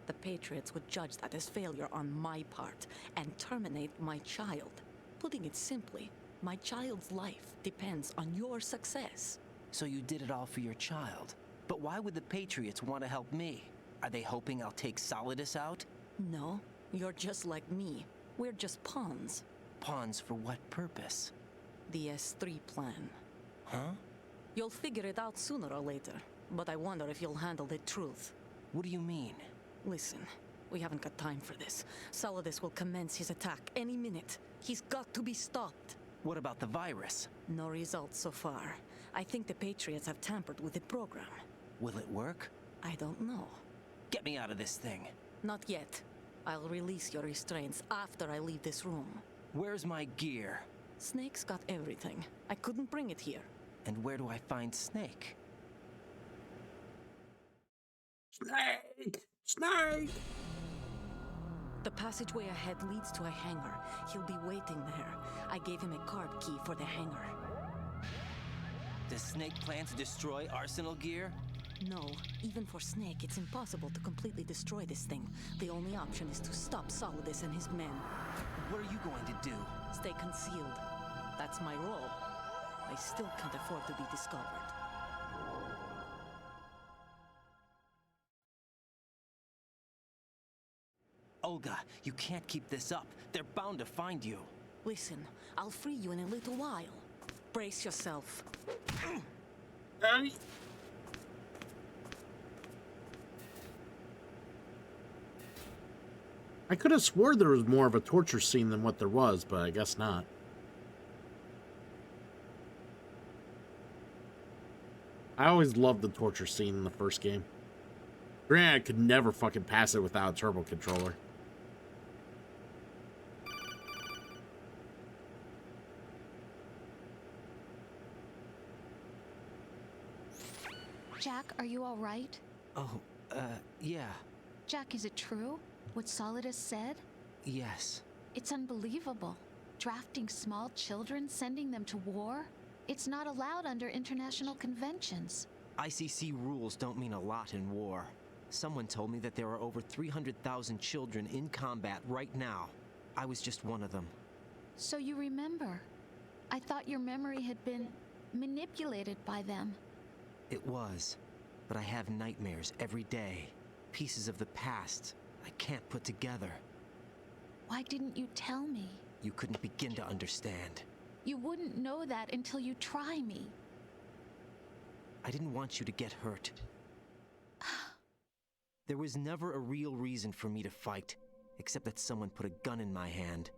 The Patriots would judge that as failure on my part and terminate my child. Putting it simply, my child's life depends on your success. So you did it all for your child. But why would the Patriots want to help me? Are they hoping I'll take Solidus out? No, you're just like me. We're just pawns. Pawns for what purpose? The S3 plan. Huh? You'll figure it out sooner or later, but I wonder if you'll handle the truth. What do you mean? Listen, we haven't got time for this. Solidus will commence his attack any minute. He's got to be stopped. What about the virus? No results so far. I think the Patriots have tampered with the program. Will it work? I don't know. Get me out of this thing. Not yet. I'll release your restraints after I leave this room. Where's my gear? Snake's got everything. I couldn't bring it here. And where do I find Snake? Snake! Snake! The passageway ahead leads to a hangar. He'll be waiting there. I gave him a card key for the hangar. Does Snake plan to destroy Arsenal gear? No. Even for Snake, it's impossible to completely destroy this thing. The only option is to stop Solidus and his men. What are you going to do? Stay concealed. That's my role. I still can't afford to be discovered. Olga, you can't keep this up. They're bound to find you. Listen, I'll free you in a little while. Brace yourself. Hey! I could have swore there was more of a torture scene than what there was, but I guess not. I always loved the torture scene in the first game. Granted, I could never fucking pass it without a turbo controller. Jack, are you all right? Oh, yeah. Jack, is it true? What Solidus said? Yes. It's unbelievable. Drafting small children, sending them to war? It's not allowed under international conventions. ICC rules don't mean a lot in war. Someone told me that there are over 300,000 children in combat right now. I was just one of them. So you remember. I thought your memory had been manipulated by them. It was, but I have nightmares every day. Pieces of the past I can't put together. Why didn't you tell me? You couldn't begin to understand. You wouldn't know that until you try me. I didn't want you to get hurt. There was never a real reason for me to fight, except that someone put a gun in my hand.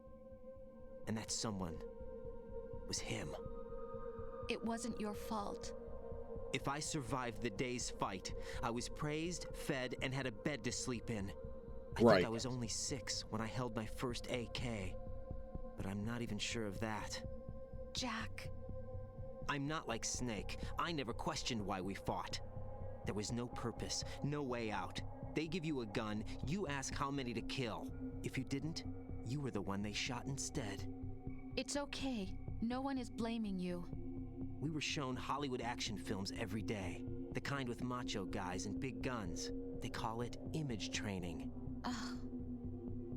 And that someone was him. It wasn't your fault. If I survived the day's fight, I was praised, fed, and had a bed to sleep in. I think I was only 6 when I held my first AK. But I'm not even sure of that. Jack. I'm not like Snake. I never questioned why we fought. There was no purpose, no way out. They give you a gun, you ask how many to kill. If you didn't, you were the one they shot instead. It's okay. No one is blaming you. We were shown Hollywood action films every day. The kind with macho guys and big guns. They call it image training.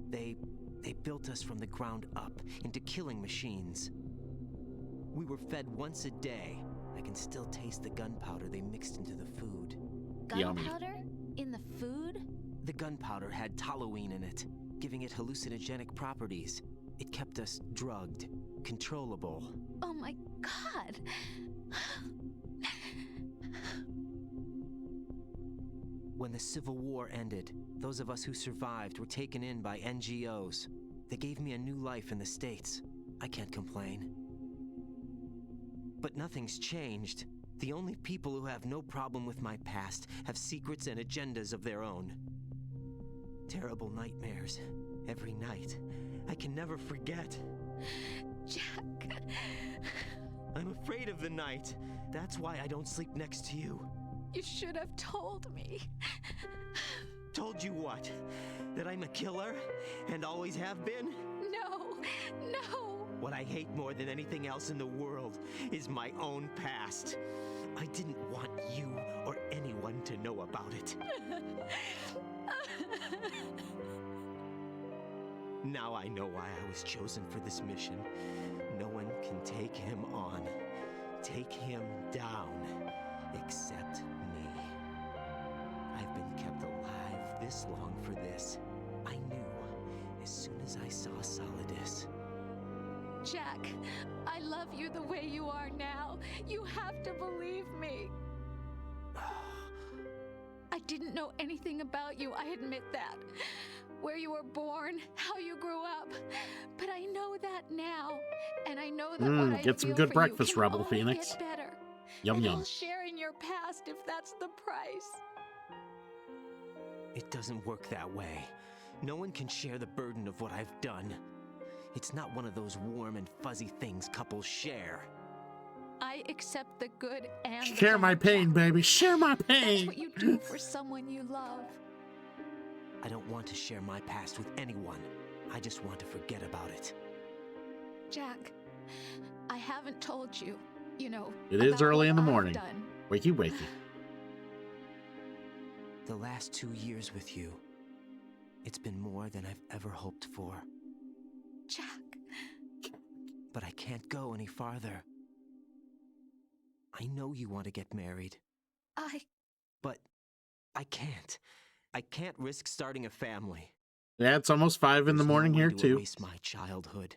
They built us from the ground up into killing machines. We were fed once a day. I can still taste the gunpowder they mixed into the food. Gunpowder? In the food? The gunpowder had toluene in it, giving it hallucinogenic properties. It kept us drugged, controllable. Oh my God! When the Civil War ended, those of us who survived were taken in by NGOs. They gave me a new life in the States. I can't complain. But nothing's changed. The only people who have no problem with my past have secrets and agendas of their own. Terrible nightmares. Every night. I can never forget. Jack. I'm afraid of the night. That's why I don't sleep next to you. You should have told me. Told you what? That I'm a killer? And always have been? No, no. What I hate more than anything else in the world is my own past. I didn't want you or anyone to know about it. Now I know why I was chosen for this mission. No one can take him on, take him down, except me. I've been kept alive this long for this. I knew as soon as I saw Solidus. Jack, I love you the way you are now. You have to believe me. I didn't know anything about you, I admit that. Where you were born, how you grew up. But I know that now. And I know that what I get some feel good for breakfast, you can Rebel only Phoenix. get better. Yum, and yum. I'll share in your past if that's the price. It doesn't work that way. No one can share the burden of what I've done. It's not one of those warm and fuzzy things couples share. I accept the good and the Share my bad, pain, Jack. baby. Share my pain. That's what you do for someone you love. I don't want to share my past with anyone. I just want to forget about it. Jack, I haven't told you, you know. It is about early what in the I've morning. done. Wakey, wakey. The last 2 years with you, it's been more than I've ever hoped for. Jack. But I can't go any farther. I know you want to get married. But I can't. I can't risk starting a family. Yeah, it's almost 5 in the There's no morning way here, to too. erase my childhood.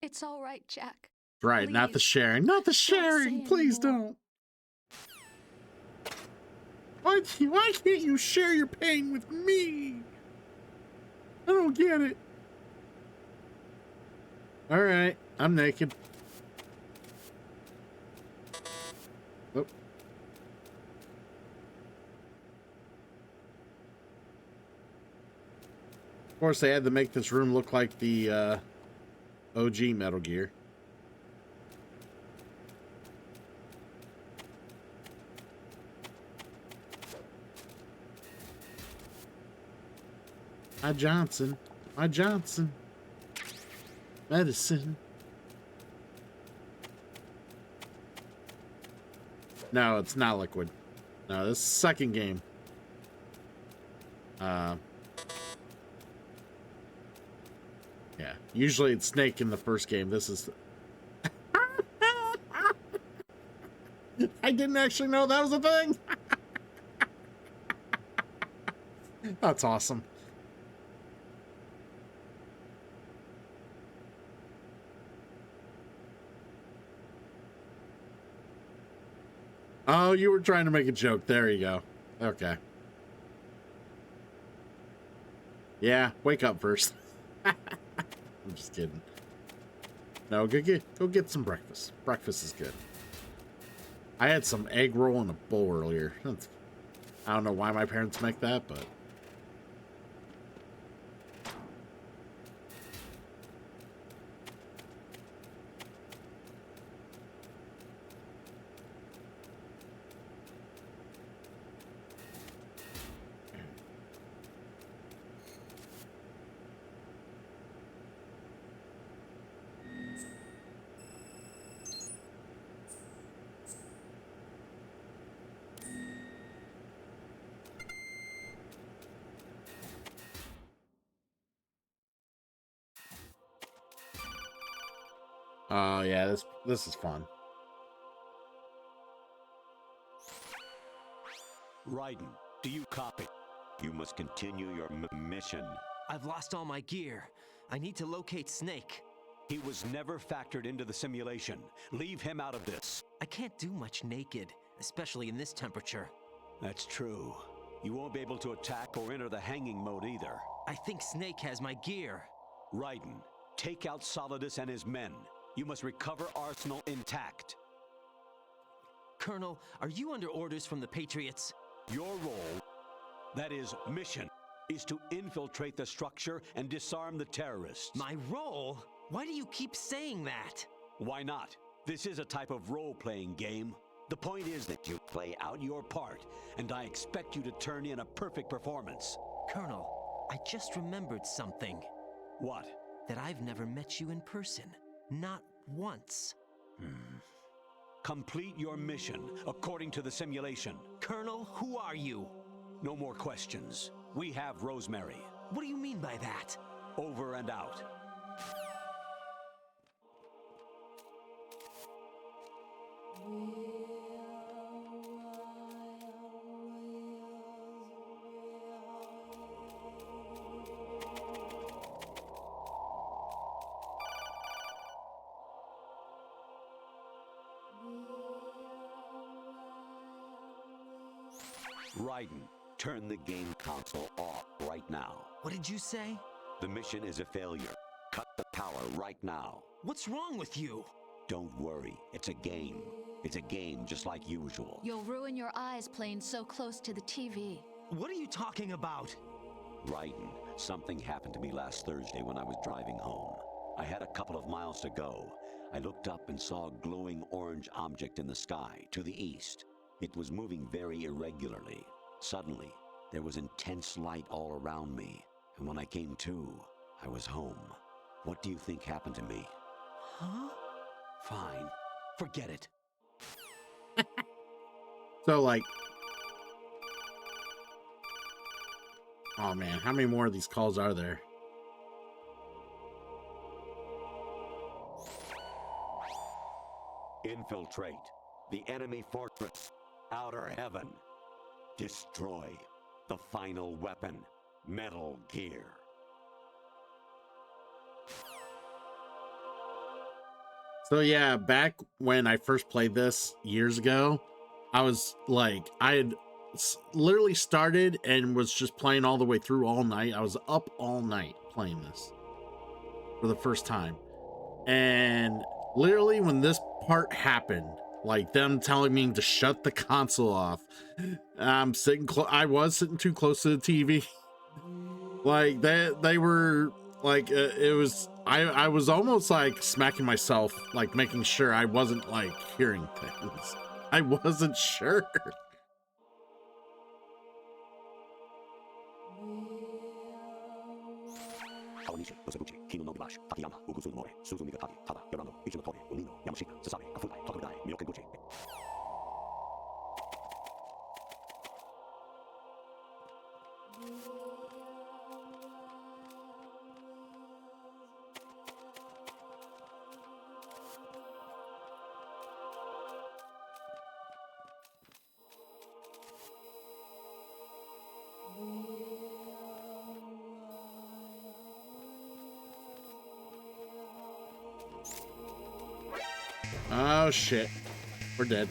It's all right, Jack. Right, not the Please, sharing. Not the sharing. say Please anymore. don't. Why can't you share your pain with me? I don't get it. All right, I'm naked. Oh. Of course, they had to make this room look like the OG Metal Gear. My Johnson. My Johnson. Medicine. No, it's not liquid. No, this is the second game. Yeah, usually it's Snake in the first game. This is... I didn't actually know that was a thing. That's awesome. Oh, you were trying to make a joke. There you go. Okay. Yeah, wake up first. I'm just kidding. No, go get some breakfast. Breakfast is good. I had some egg roll in a bowl earlier. I don't know why my parents make that, but... Oh, yeah, this is fun. Raiden, do you copy? You must continue your mission. I've lost all my gear. I need to locate Snake. He was never factored into the simulation. Leave him out of this. I can't do much naked, especially in this temperature. That's true. You won't be able to attack or enter the hanging mode either. I think Snake has my gear. Raiden, take out Solidus and his men. You must recover Arsenal intact. Colonel, are you under orders from the Patriots? Your role, that is, mission, is to infiltrate the structure and disarm the terrorists. My role? Why do you keep saying that? Why not? This is a type of role-playing game. The point is that you play out your part, and I expect you to turn in a perfect performance. Colonel, I just remembered something. What? That I've never met you in person. Not once. Complete your mission according to the simulation. Colonel, who are you? No more questions. We have Rosemary. What do you mean by that? Over and out. Raiden, turn the game console off right now. What did you say? The mission is a failure. Cut the power right now. What's wrong with you? Don't worry, it's a game. It's a game just like usual. You'll ruin your eyes playing so close to the TV. What are you talking about? Raiden, something happened to me last Thursday when I was driving home. I had a couple of miles to go. I looked up and saw a glowing orange object in the sky to the east. It was moving very irregularly. Suddenly, there was intense light all around me, and when I came to, I was home. What do you think happened to me? Huh? Fine. Forget it. So, like... Oh, man. How many more of these calls are there? Infiltrate the enemy fortress. Outer Heaven. Destroy the final weapon, Metal Gear. So yeah, back when I first played this years ago, I was like, I had literally started and was just playing all the way through all night. I was up all night playing this for the first time. And literally when this part happened, like them telling me to shut the console off, I'm sitting I was sitting too close to the TV. Like they were like, it was, I was almost like smacking myself, like making sure I wasn't like hearing things. I wasn't sure. Oh, shit. We're dead.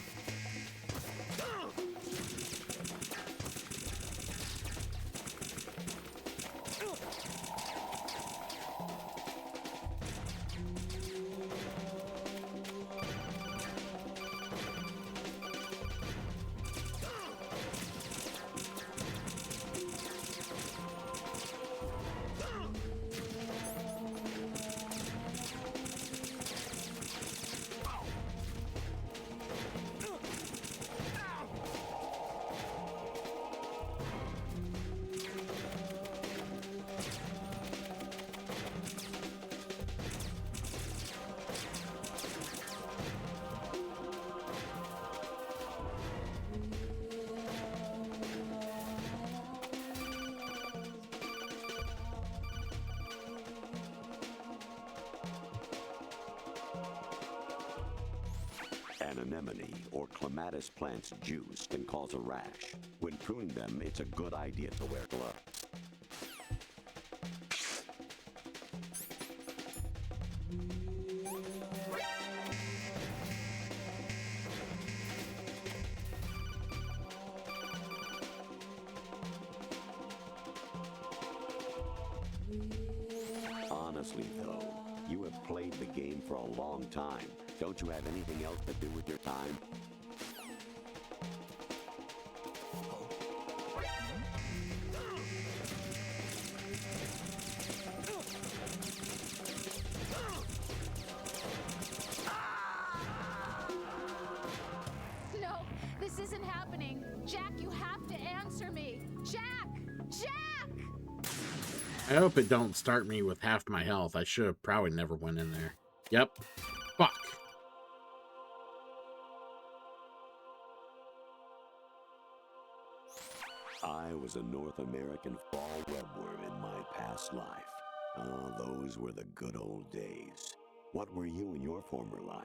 An anemone or clematis plant's juice can cause a rash. When pruning them, it's a good idea to wear gloves. Honestly, though, you have played the game for a long time. Don't you have anything else to do with your time? No, this isn't happening. Jack, you have to answer me. Jack! Jack! I hope it don't start me with half my health. I should have probably never went in there. Yep. Fuck. I was a North American fall webworm in my past life. Ah, those were the good old days. What were you in your former life?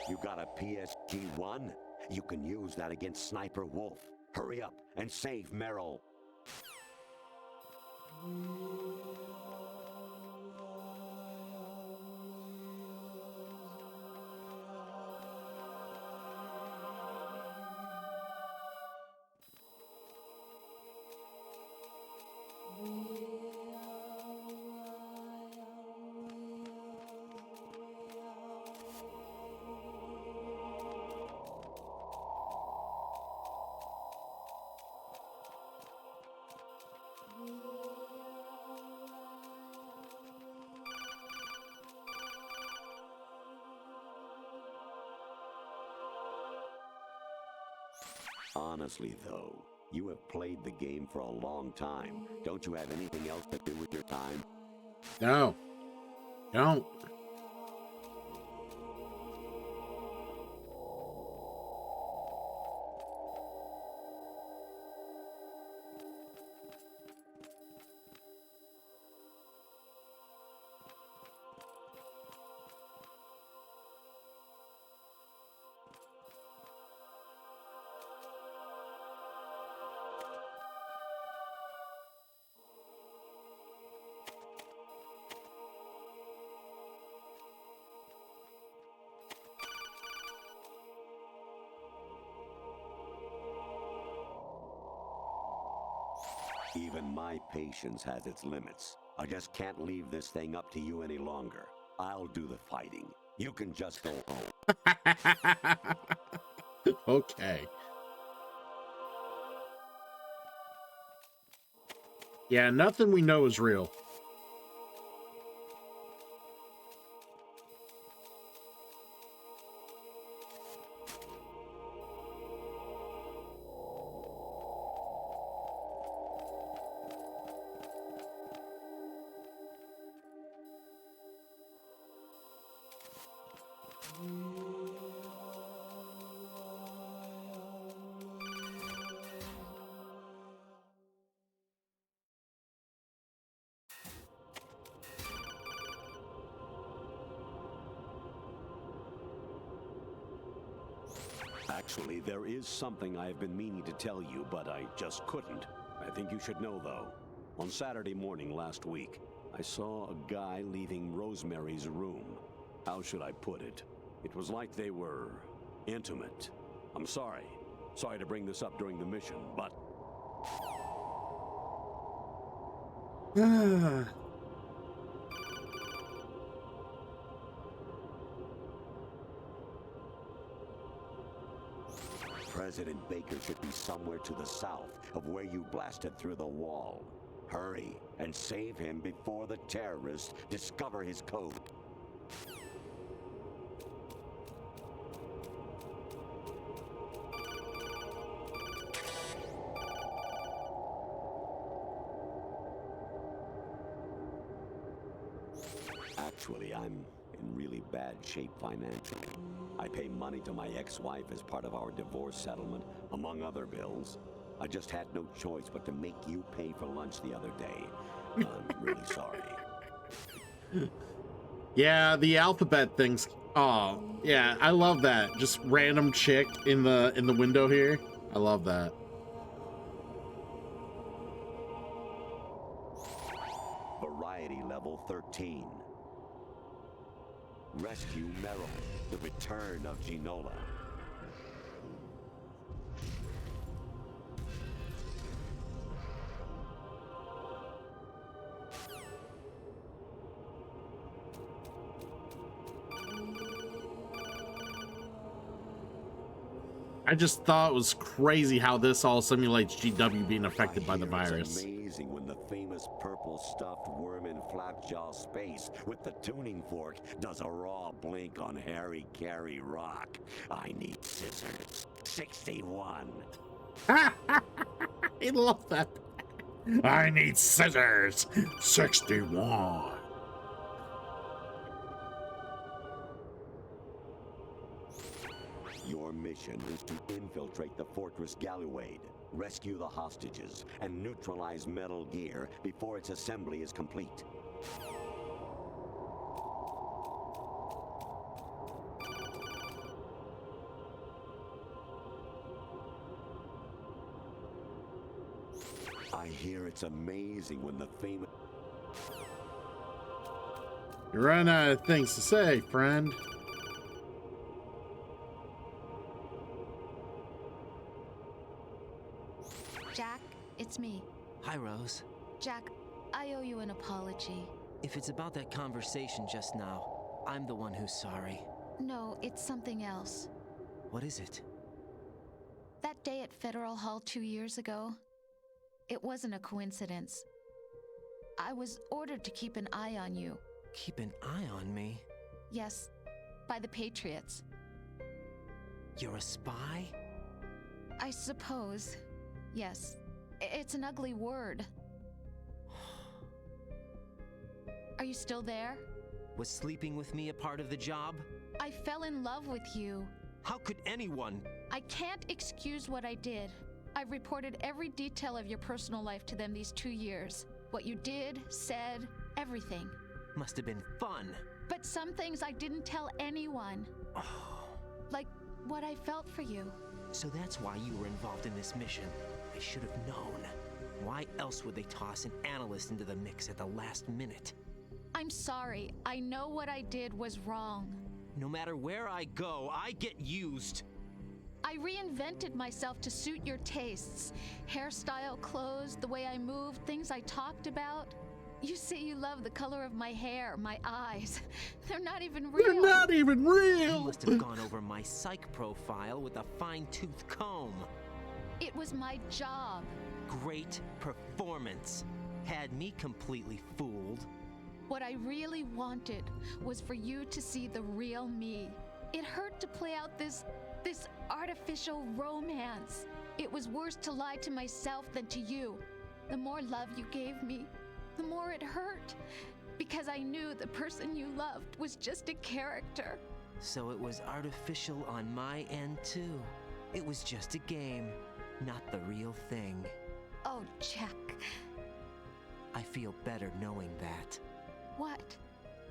You got a PSG-1? You can use that against Sniper Wolf. Hurry up and save Meryl. Honestly, though, you have played the game for a long time. Don't you have anything else to do with your time? No. Don't. Even my patience has its limits. I just can't leave this thing up to you any longer. I'll do the fighting. You can just go home. Okay. Yeah, nothing we know is real. Actually, there is something I've been meaning to tell you, but I just couldn't. I think you should know, though. On Saturday morning last week, I saw a guy leaving Rosemary's room. How should I put it? It was like they were intimate. I'm sorry. Sorry to bring this up during the mission, but... President Baker should be somewhere to the south of where you blasted through the wall. Hurry and save him before the terrorists discover his code. Actually, I'm in really bad shape financially. I pay money to my ex-wife as part of our divorce settlement, among other bills. I just had no choice but to make you pay for lunch the other day. I'm really sorry. Yeah, the alphabet things. Oh, yeah, I love that. Just random chick in the window here. I love that. Variety level 13. Rescue Meryl, the return of Ginola. I just thought it was crazy how this all simulates GW being affected by the virus. It's amazing when the famous purple stuffed worm in Flapjaw space with the tuning fork does a raw blink on Harry Carey Rock. I need scissors. 61. I love that. I need scissors. 61. Your mission is to infiltrate the Fortress Galluade, rescue the hostages, and neutralize Metal Gear before its assembly is complete. I hear it's amazing when the famous... You're running out of things to say, friend. Jack, it's me. Hi, Rose. Jack, I owe you an apology. If it's about that conversation just now, I'm the one who's sorry. No, it's something else. What is it? That day at Federal Hall 2 years ago, it wasn't a coincidence. I was ordered to keep an eye on you. Keep an eye on me? Yes, by the Patriots. You're a spy? I suppose. Yes. It's an ugly word. Are you still there? Was sleeping with me a part of the job? I fell in love with you. How could anyone? I can't excuse what I did. I've reported every detail of your personal life to them these 2 years. What you did, said, everything. Must have been fun. But some things I didn't tell anyone. Like what I felt for you. So that's why you were involved in this mission. I should have known. Why else would they toss an analyst into the mix at the last minute? I'm sorry. I know what I did was wrong. No matter where I go, I get used. I reinvented myself to suit your tastes. Hairstyle, clothes, the way I moved, things I talked about. You say you love the color of my hair, my eyes. They're not even real. They're not even real. You must have gone over my psych profile with a fine-tooth comb. It was my job. Great performance. Had me completely fooled. What I really wanted was for you to see the real me. It hurt to play out this artificial romance. It was worse to lie to myself than to you. The more love you gave me, the more it hurt. Because I knew the person you loved was just a character. So it was artificial on my end too. It was just a game, not the real thing. Oh, Jack. I feel better knowing that. What?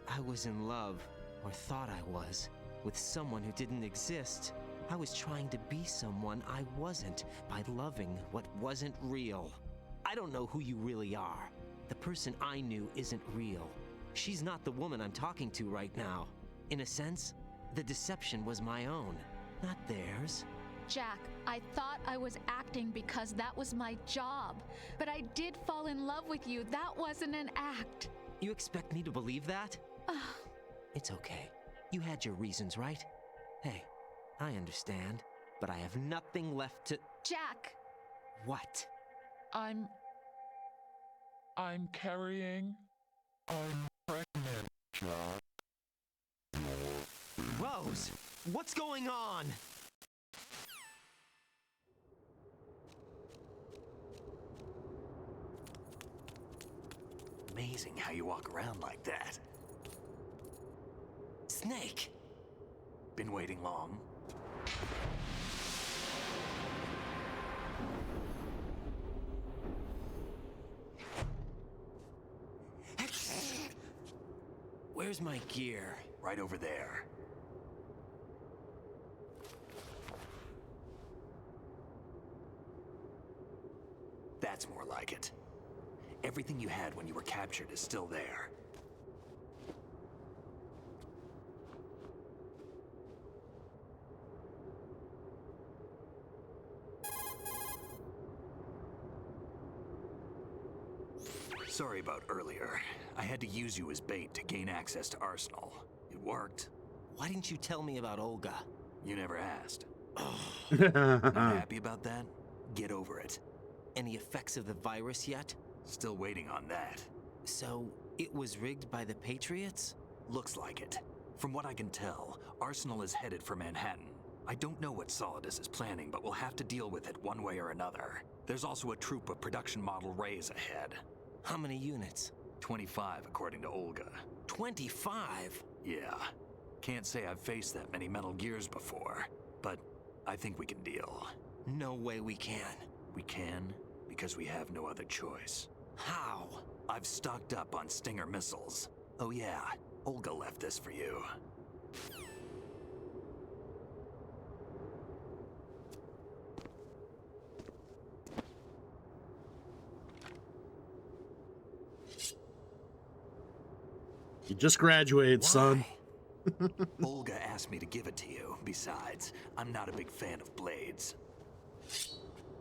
I was in love, or thought I was, with someone who didn't exist. I was trying to be someone I wasn't by loving what wasn't real. I don't know who you really are. The person I knew isn't real. She's not the woman I'm talking to right now. In a sense, the deception was my own, not theirs. Jack, I thought I was acting because that was my job. But I did fall in love with you. That wasn't an act. You expect me to believe that? It's okay. You had your reasons, right? Hey, I understand, but I have nothing left to... Jack! What? I'm carrying... I'm pregnant, Jack. Rose! What's going on? Amazing how you walk around like that. Snake! Been waiting long? Where's my gear? Right over there. That's more like it. Everything you had when you were captured is still there. Sorry about earlier. I had to use you as bait to gain access to Arsenal. It worked. Why didn't you tell me about Olga? You never asked. Not happy about that? Get over it. Any effects of the virus yet? Still waiting on that. So, it was rigged by the Patriots? Looks like it. From what I can tell, Arsenal is headed for Manhattan. I don't know what Solidus is planning, but we'll have to deal with it one way or another. There's also a troop of production model Rays ahead. How many units? 25, according to Olga. 25? Yeah. Can't say I've faced that many Metal Gears before, but I think we can deal. No way we can. We can, because we have no other choice. How? I've stocked up on Stinger missiles. Oh yeah, Olga left this for you. You just graduated, son. Olga asked me to give it to you. Besides, I'm not a big fan of blades.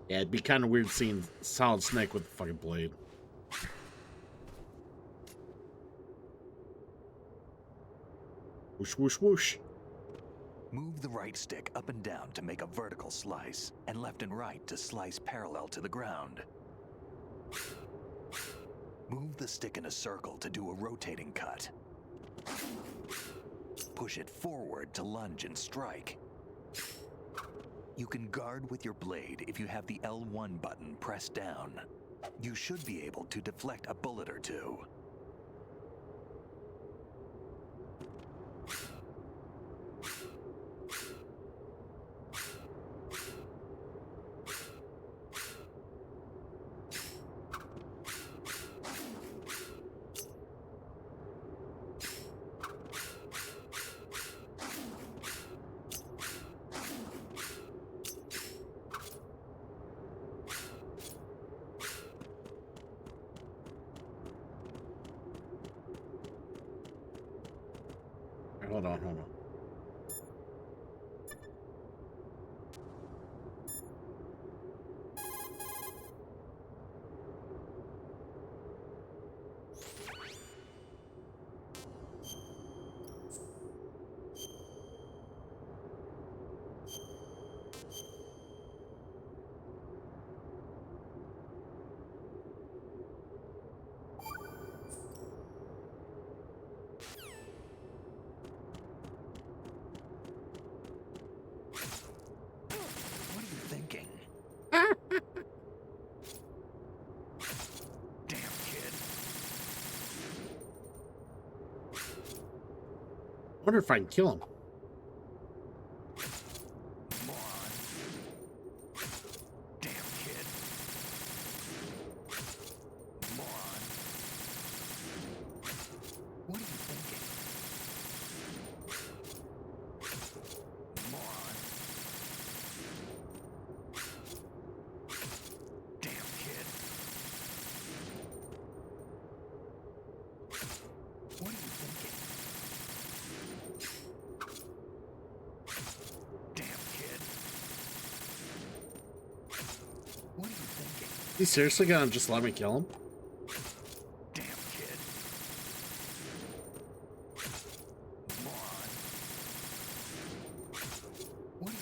Yeah, it'd be kind of weird seeing Solid Snake with a fucking blade. Whoosh, whoosh, whoosh. Move the right stick up and down to make a vertical slice, and left and right to slice parallel to the ground. Move the stick in a circle to do a rotating cut. Push it forward to lunge and strike. You can guard with your blade if you have the L1 button pressed down. You should be able to deflect a bullet or two. Hold on. I wonder if I can kill him. You seriously gonna just let me kill him? Damn kid. Moron. What are you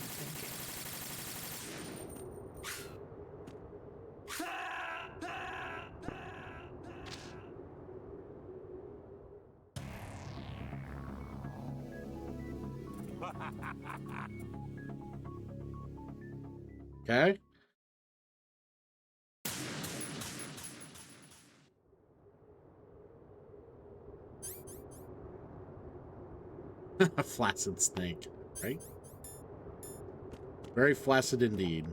thinking? Okay. A flaccid snake, right? Very flaccid indeed.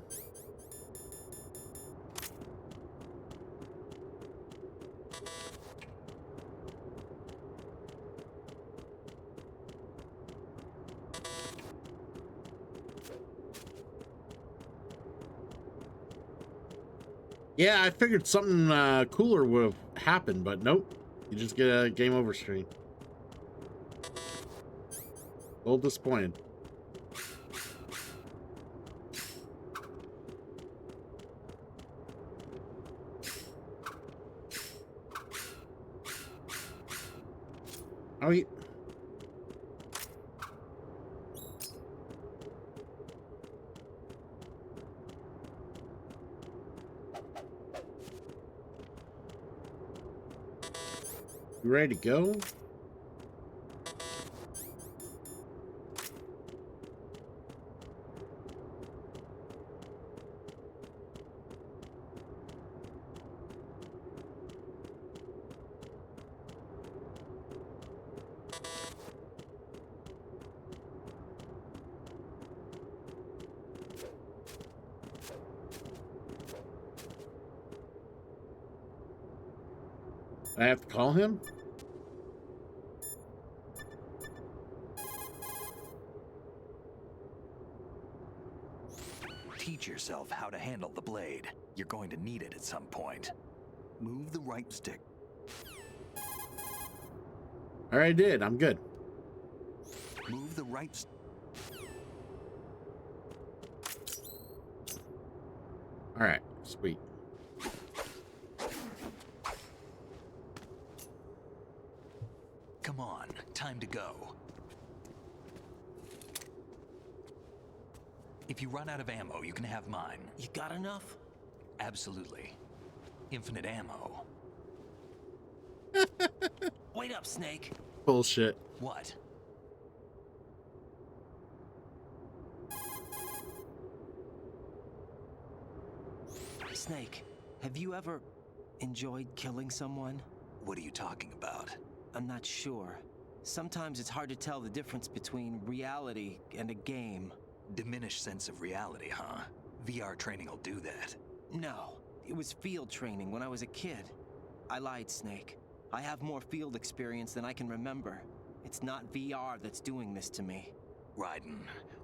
Yeah, I figured something cooler would have happened, but nope. You just get a game over screen. A little disappointed. Oh, yeah. You ready to go? I have to call him? Teach yourself how to handle the blade. You're going to need it at some point. Move the right stick. All right, I did. I'm good. Move the right. All right, sweet. Come on, time to go. If you run out of ammo, you can have mine. You got enough? Absolutely. Infinite ammo. Wait up, Snake. Bullshit. What? Snake, have you ever enjoyed killing someone? What are you talking about? I'm not sure. Sometimes it's hard to tell the difference between reality and a game. Diminished sense of reality, huh? VR training will do that. No, it was field training when I was a kid. I lied, Snake. I have more field experience than I can remember. It's not VR that's doing this to me. Raiden,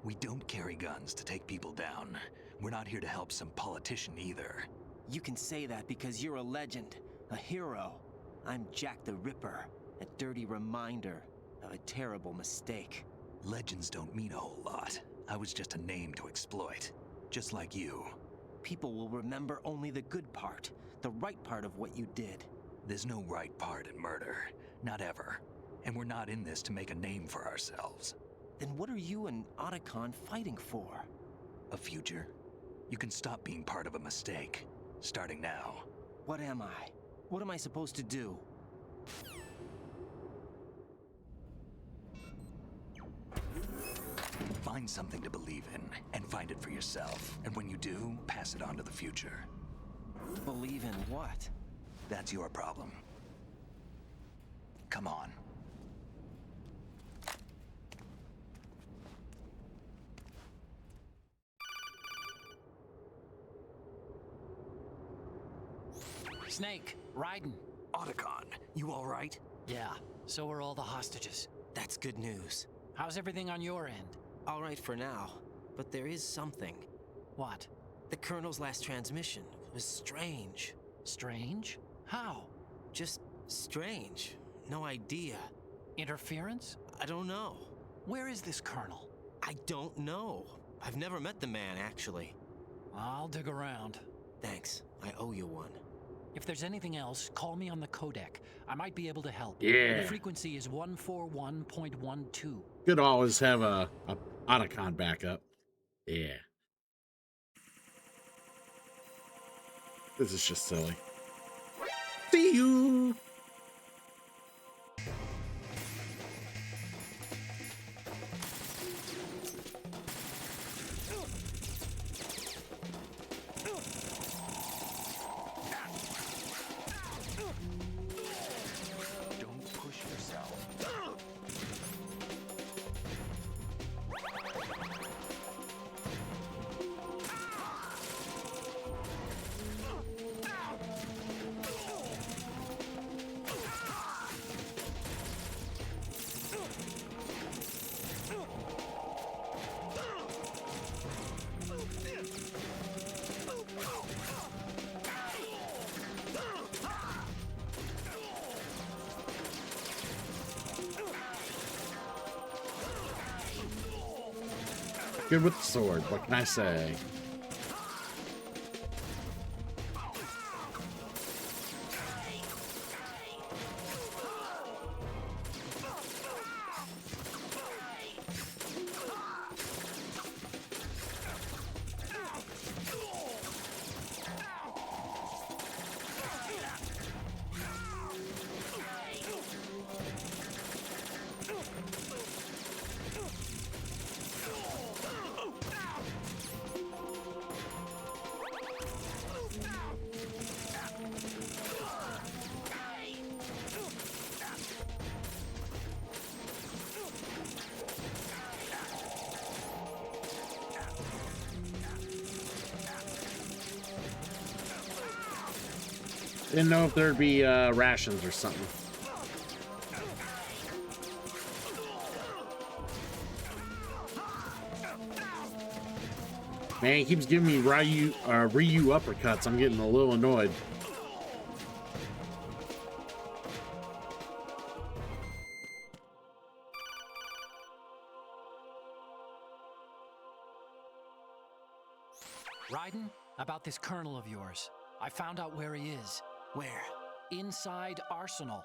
we don't carry guns to take people down. We're not here to help some politician either. You can say that because you're a legend, a hero. I'm Jack the Ripper, a dirty reminder of a terrible mistake. Legends don't mean a whole lot. I was just a name to exploit, just like you. People will remember only the good part, the right part of what you did. There's no right part in murder, not ever. And we're not in this to make a name for ourselves. Then what are you and Otacon fighting for? A future? You can stop being part of a mistake, starting now. What am I? What am I supposed to do? Find something to believe in, and find it for yourself. And when you do, pass it on to the future. Believe in what? That's your problem. Come on. Snake, Raiden. Otacon, you all right? Yeah, so are all the hostages. That's good news. How's everything on your end? All right for now, but there is something. What? The Colonel's last transmission was strange. Strange? How? Just strange. No idea. Interference? I don't know. Where is this Colonel? I don't know. I've never met the man, actually. I'll dig around. Thanks. I owe you one. If there's anything else, call me on the codec. I might be able to help. Yeah. The frequency is 141.12. Good to always have a Otacon backup. Yeah. This is just silly. See you! Don't push yourself. Good with the sword, what can I say? Didn't know if there'd be rations or something. Man, he keeps giving me Ryu uppercuts. I'm getting a little annoyed. Raiden, about this colonel of yours. I found out where he is. Where? Inside Arsenal.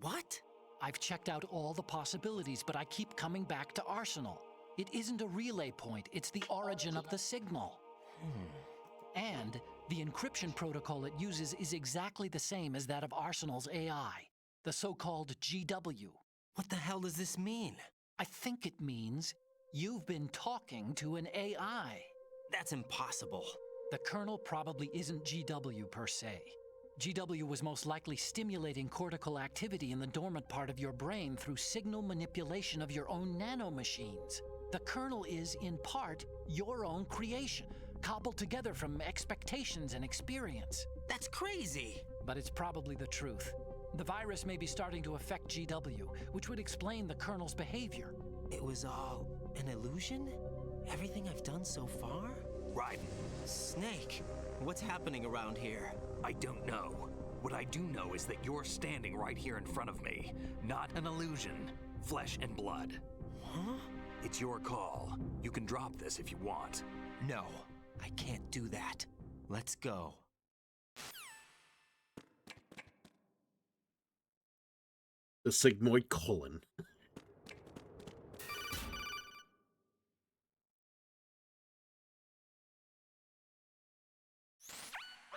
What? I've checked out all the possibilities, but I keep coming back to Arsenal. It isn't a relay point, it's the origin of the signal. And the encryption protocol it uses is exactly the same as that of Arsenal's AI, the so-called GW. What the hell does this mean? I think it means you've been talking to an AI. That's impossible. The Colonel probably isn't GW per se. GW was most likely stimulating cortical activity in the dormant part of your brain through signal manipulation of your own nanomachines. The Colonel is, in part, your own creation, cobbled together from expectations and experience. That's crazy! But it's probably the truth. The virus may be starting to affect GW, which would explain the Colonel's behavior. It was all an illusion? Everything I've done so far? Raiden. Snake, what's happening around here? I don't know. What I do know is that you're standing right here in front of me. Not an illusion. Flesh and blood. Huh? It's your call. You can drop this if you want. No, I can't do that. Let's go. The sigmoid colon.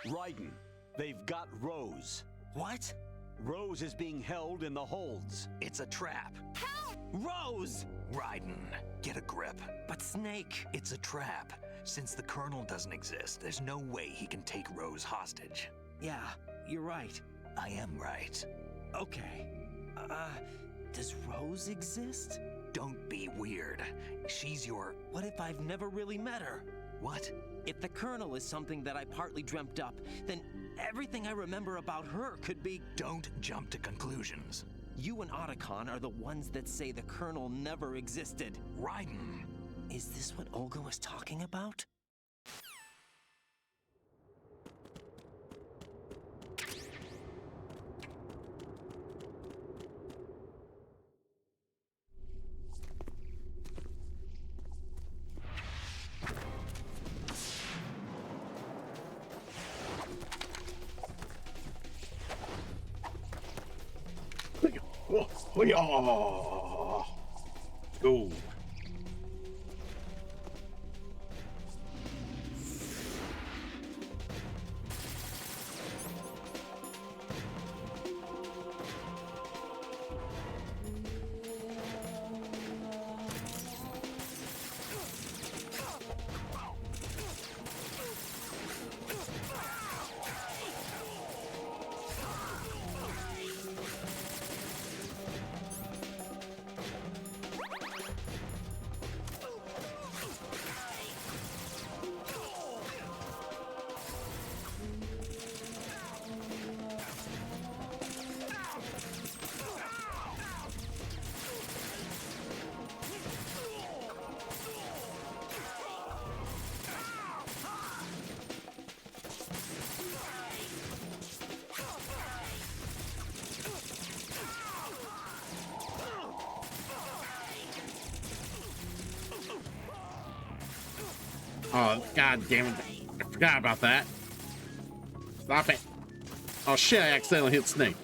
Raiden, they've got Rose. What? Rose is being held in the holds. It's a trap. Help! Rose! Raiden, get a grip. But Snake... It's a trap. Since the Colonel doesn't exist, there's no way he can take Rose hostage. Yeah, you're right. I am right. Okay. Does Rose exist? Don't be weird. She's your... What if I've never really met her? What? If the Colonel is something that I partly dreamt up, then everything I remember about her could be... Don't jump to conclusions. You and Otacon are the ones that say the Colonel never existed. Raiden! Is this what Olga was talking about? Oh, go. Oh, god damn it. I forgot about that. Stop it. Oh shit, I accidentally hit Snake.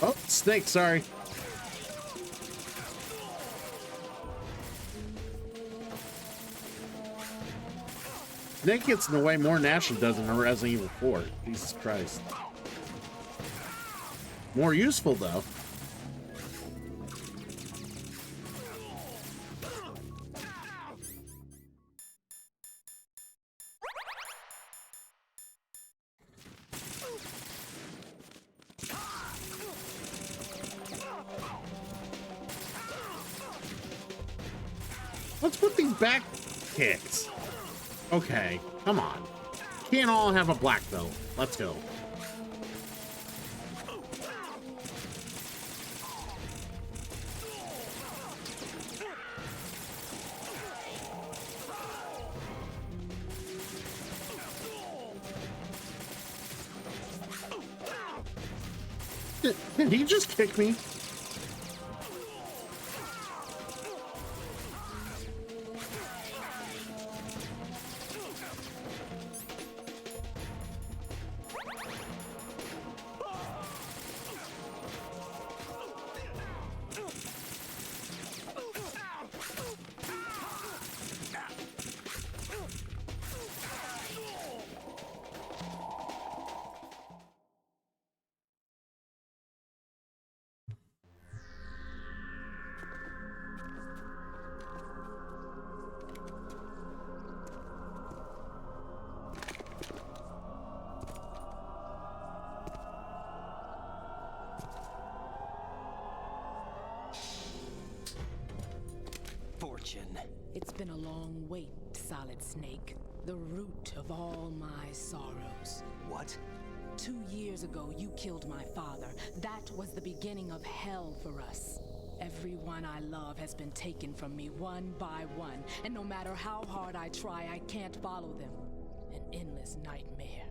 Oh, Snake, sorry. Snake gets in the way more than Ashley does in Resident Evil 4. Jesus Christ. More useful, though. What's with these back kicks? Okay, come on. Can't all have a black belt. Let's go. Did he just kick me? It's been a long wait, Solid Snake. The root of all my sorrows. What? 2 years ago, you killed my father. That was the beginning of hell for us. Everyone I love has been taken from me one by one, and no matter how hard I try, I can't follow them. An endless nightmare.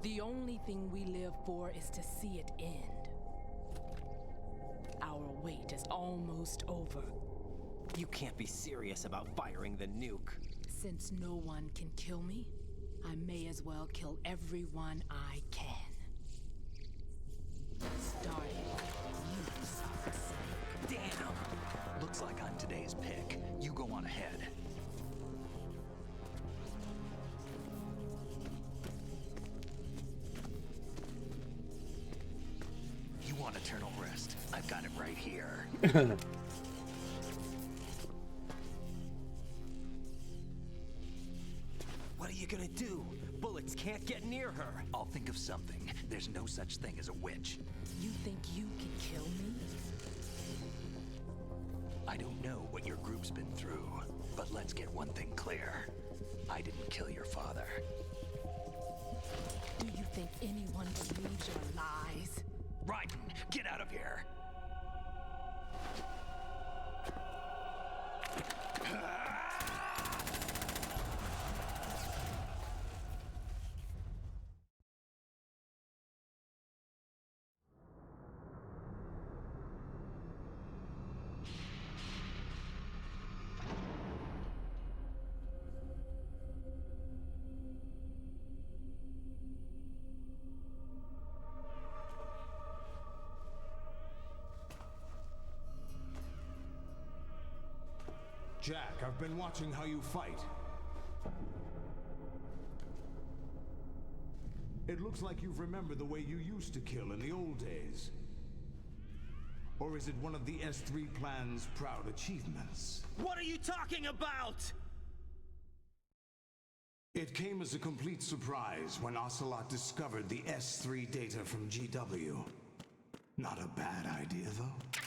The only thing we live for is to see it end. Our wait is almost over. You can't be serious about firing the nuke. Since no one can kill me, I may as well kill everyone I can. Starting you, Solid Snake. Damn! Looks like I'm today's pick. You go on ahead. You want eternal rest? I've got it right here. What are you gonna do? Bullets can't get near her. I'll think of something. There's no such thing as a witch. You think you can kill me? I don't know what your group's been through, but let's get one thing clear. I didn't kill your father. Do you think anyone believes your lies? Raiden, get out of here! Jack, I've been watching how you fight. It looks like you've remembered the way you used to kill in the old days. Or is it one of the S3 plan's proud achievements? What are you talking about? It came as a complete surprise when Ocelot discovered the S3 data from GW. Not a bad idea, though.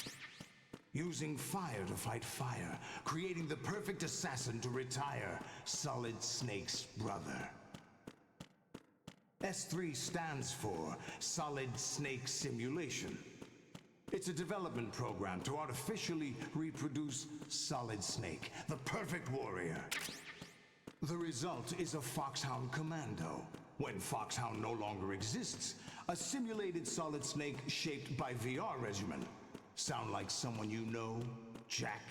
Using fire to fight fire, creating the perfect assassin to retire Solid Snake's brother. S3 stands for Solid Snake Simulation. It's a development program to artificially reproduce Solid Snake, the perfect warrior. The result is a Foxhound Commando. When Foxhound no longer exists, a simulated Solid Snake shaped by VR regimen. Sound like someone you know, Jack?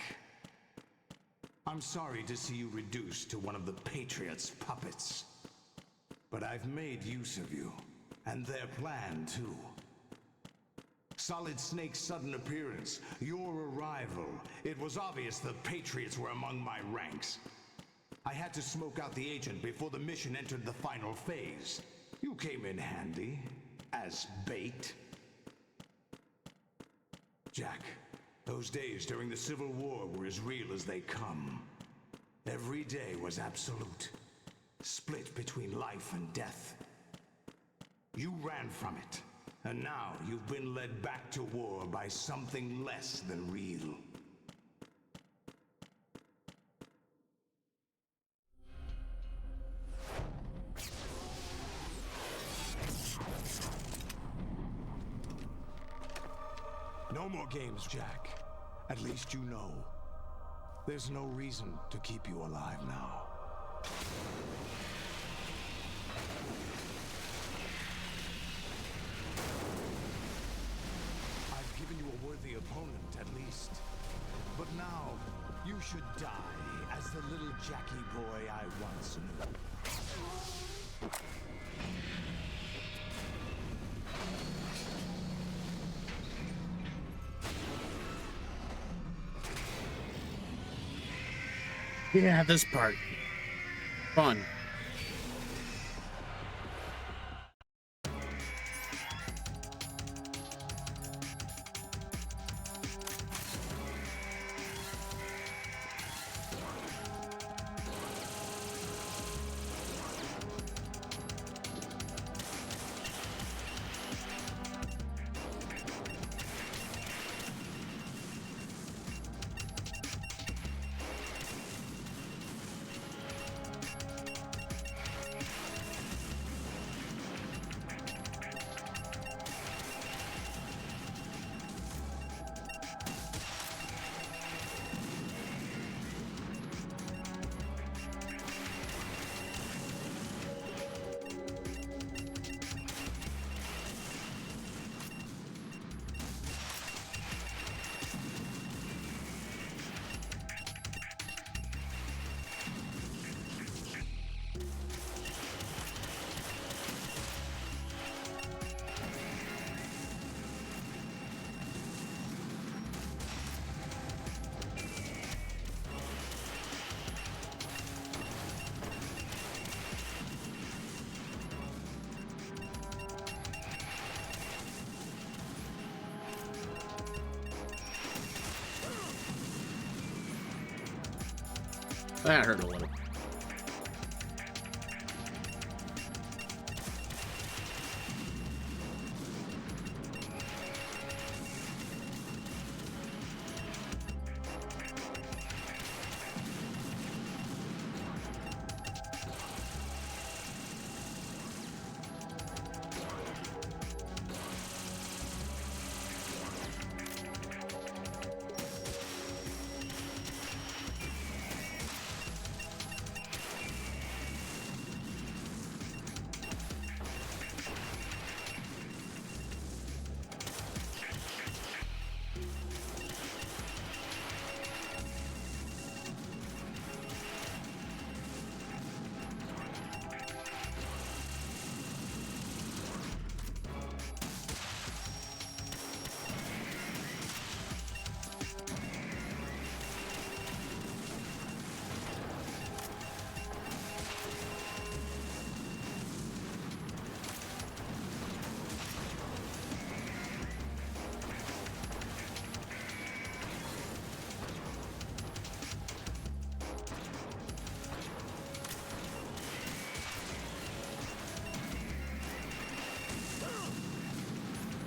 I'm sorry to see you reduced to one of the Patriots' puppets. But I've made use of you, and their plan too. Solid Snake's sudden appearance, your arrival, it was obvious the Patriots were among my ranks. I had to smoke out the agent before the mission entered the final phase. You came in handy, as bait. Jack, those days during the Civil War were as real as they come. Every day was absolute. Split between life and death. You ran from it, and now you've been led back to war by something less than real. No more games, Jack. At least you know. There's no reason to keep you alive now. I've given you a worthy opponent, at least. But now, you should die as the little Jackie boy I once knew. Yeah, this part. Fun. That hurt a little.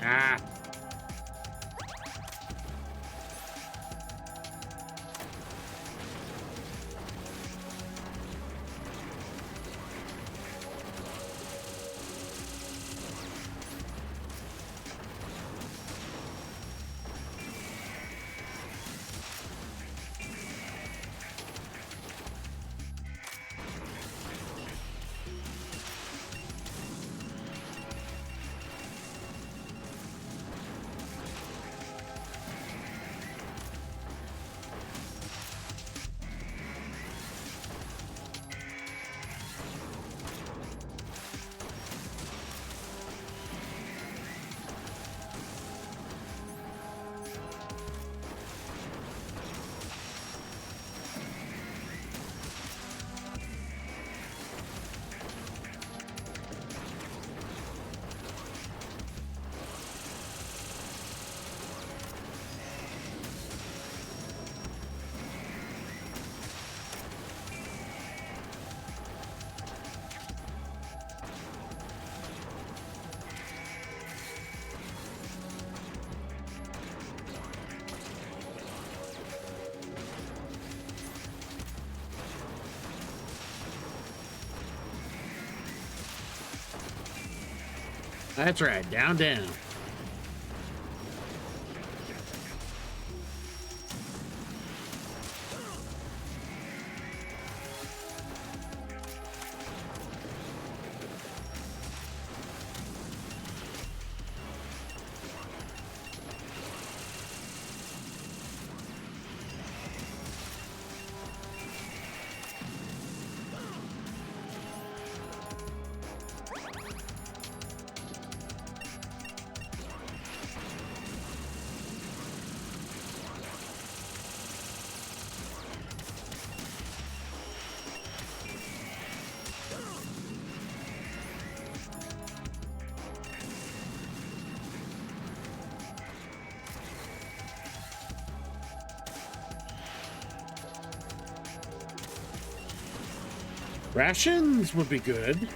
Ah. That's right, down, down. Rations would be good.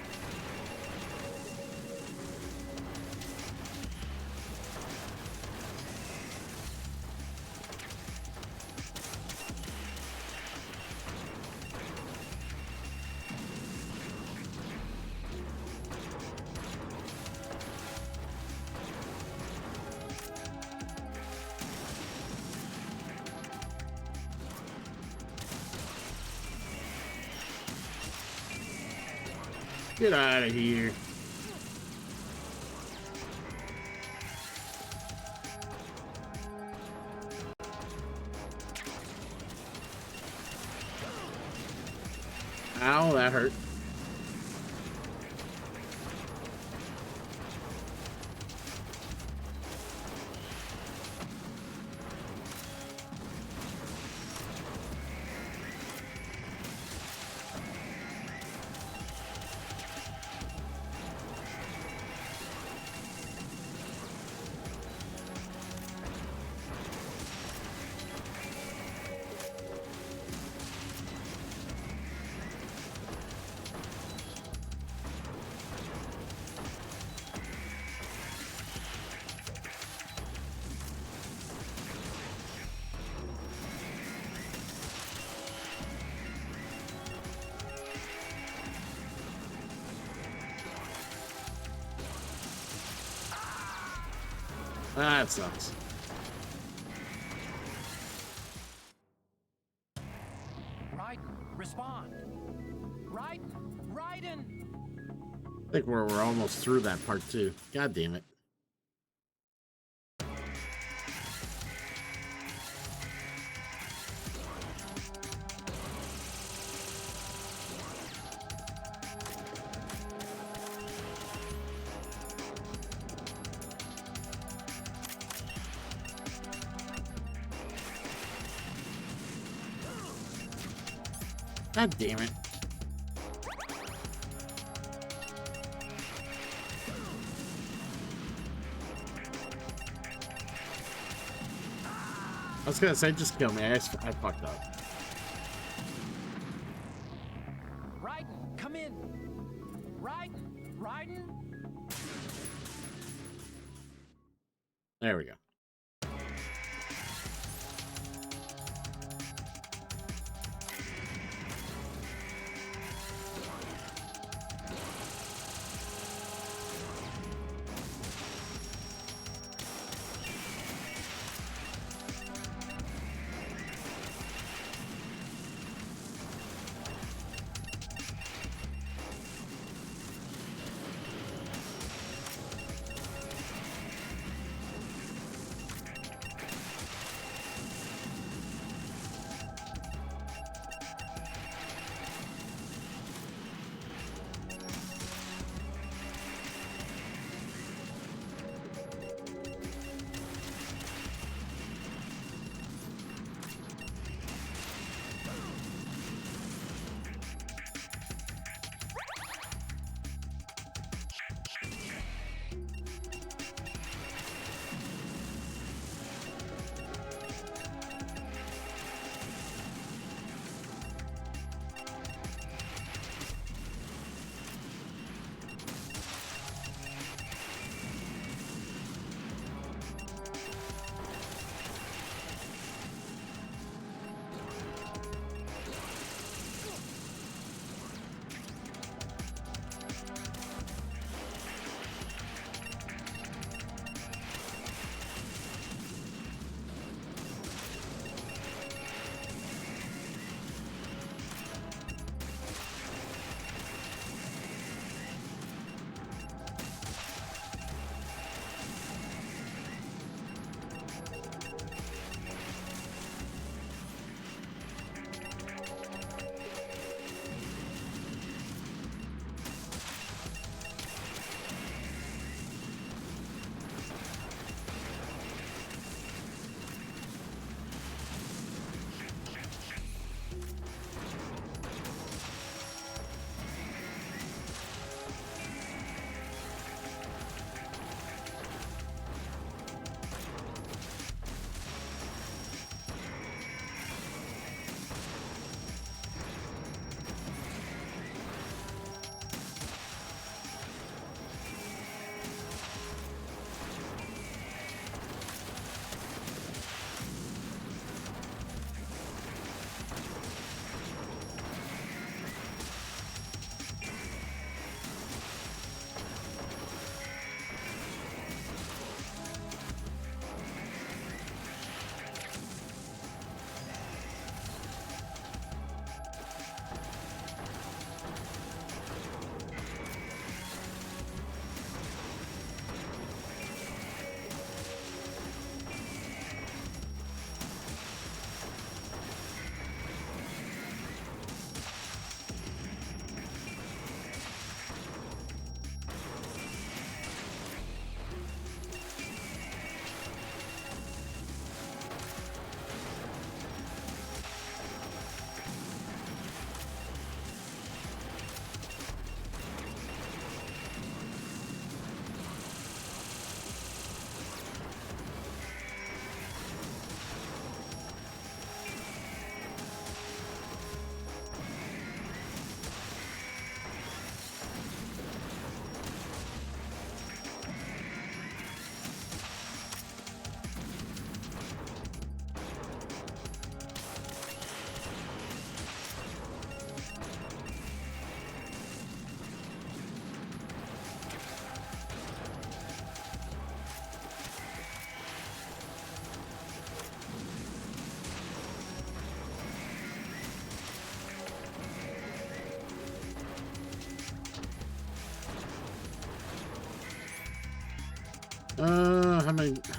Get out of here. Ow, that hurt. That sucks. Raiden, respond. Raiden! I think we're almost through that part too. God damn it. God damn it. I was gonna say, just kill me. I fucked up. Raiden, come in. Raiden! There we go.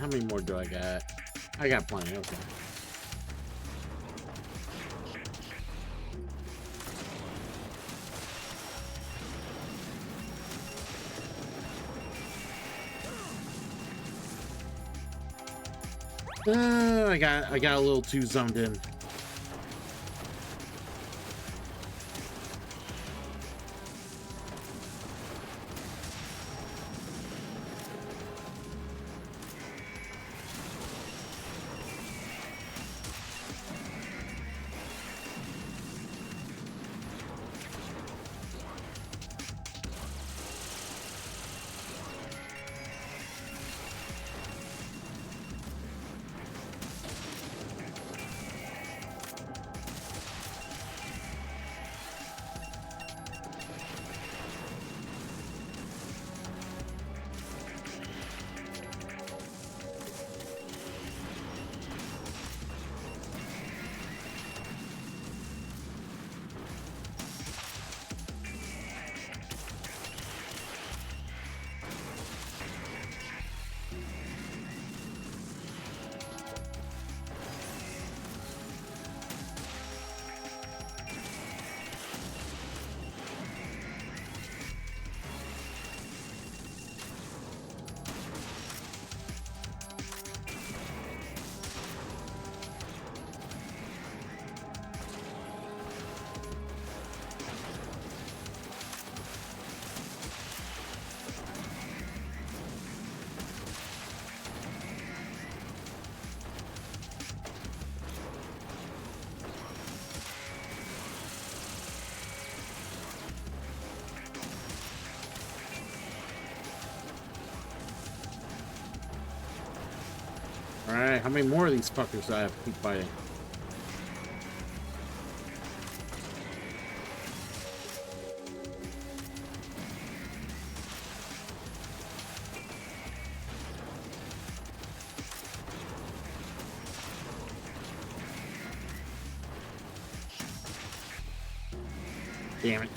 How many more do I got? I got plenty, okay. I got a little too zoned in. Alright, how many more of these fuckers do I have to keep fighting? Damn it.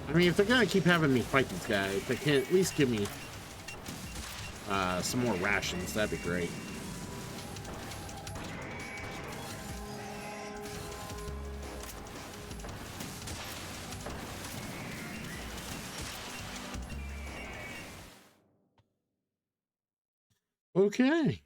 I mean, if they're gonna keep having me fight these guys, they can at least give me some more rations. That'd be great. Okay.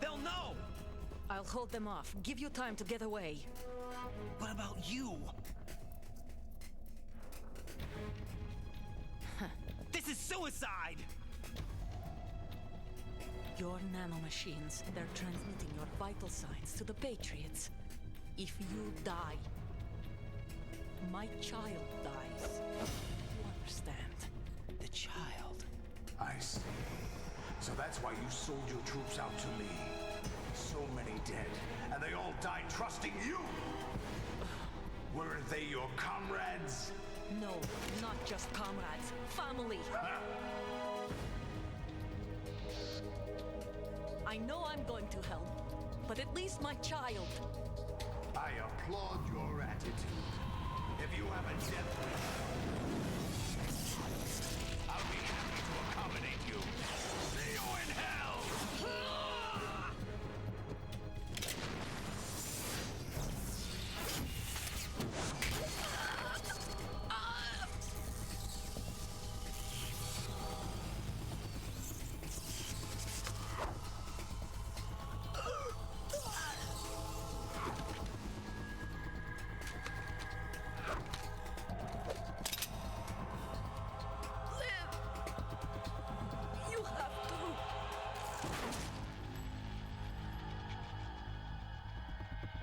They'll know! I'll hold them off. Give you time to get away. What about you? This is suicide! Your nanomachines, they're transmitting your vital signs to the Patriots. If you die, my child dies. You understand? The child. I see. So that's why you sold your troops out to me. So many dead, and they all died trusting you! Weren't they your comrades? No, not just comrades. Family! I know I'm going to help, but at least my child. I applaud your attitude. If you have a death wish, I'll be happy to accommodate you. See you in hell!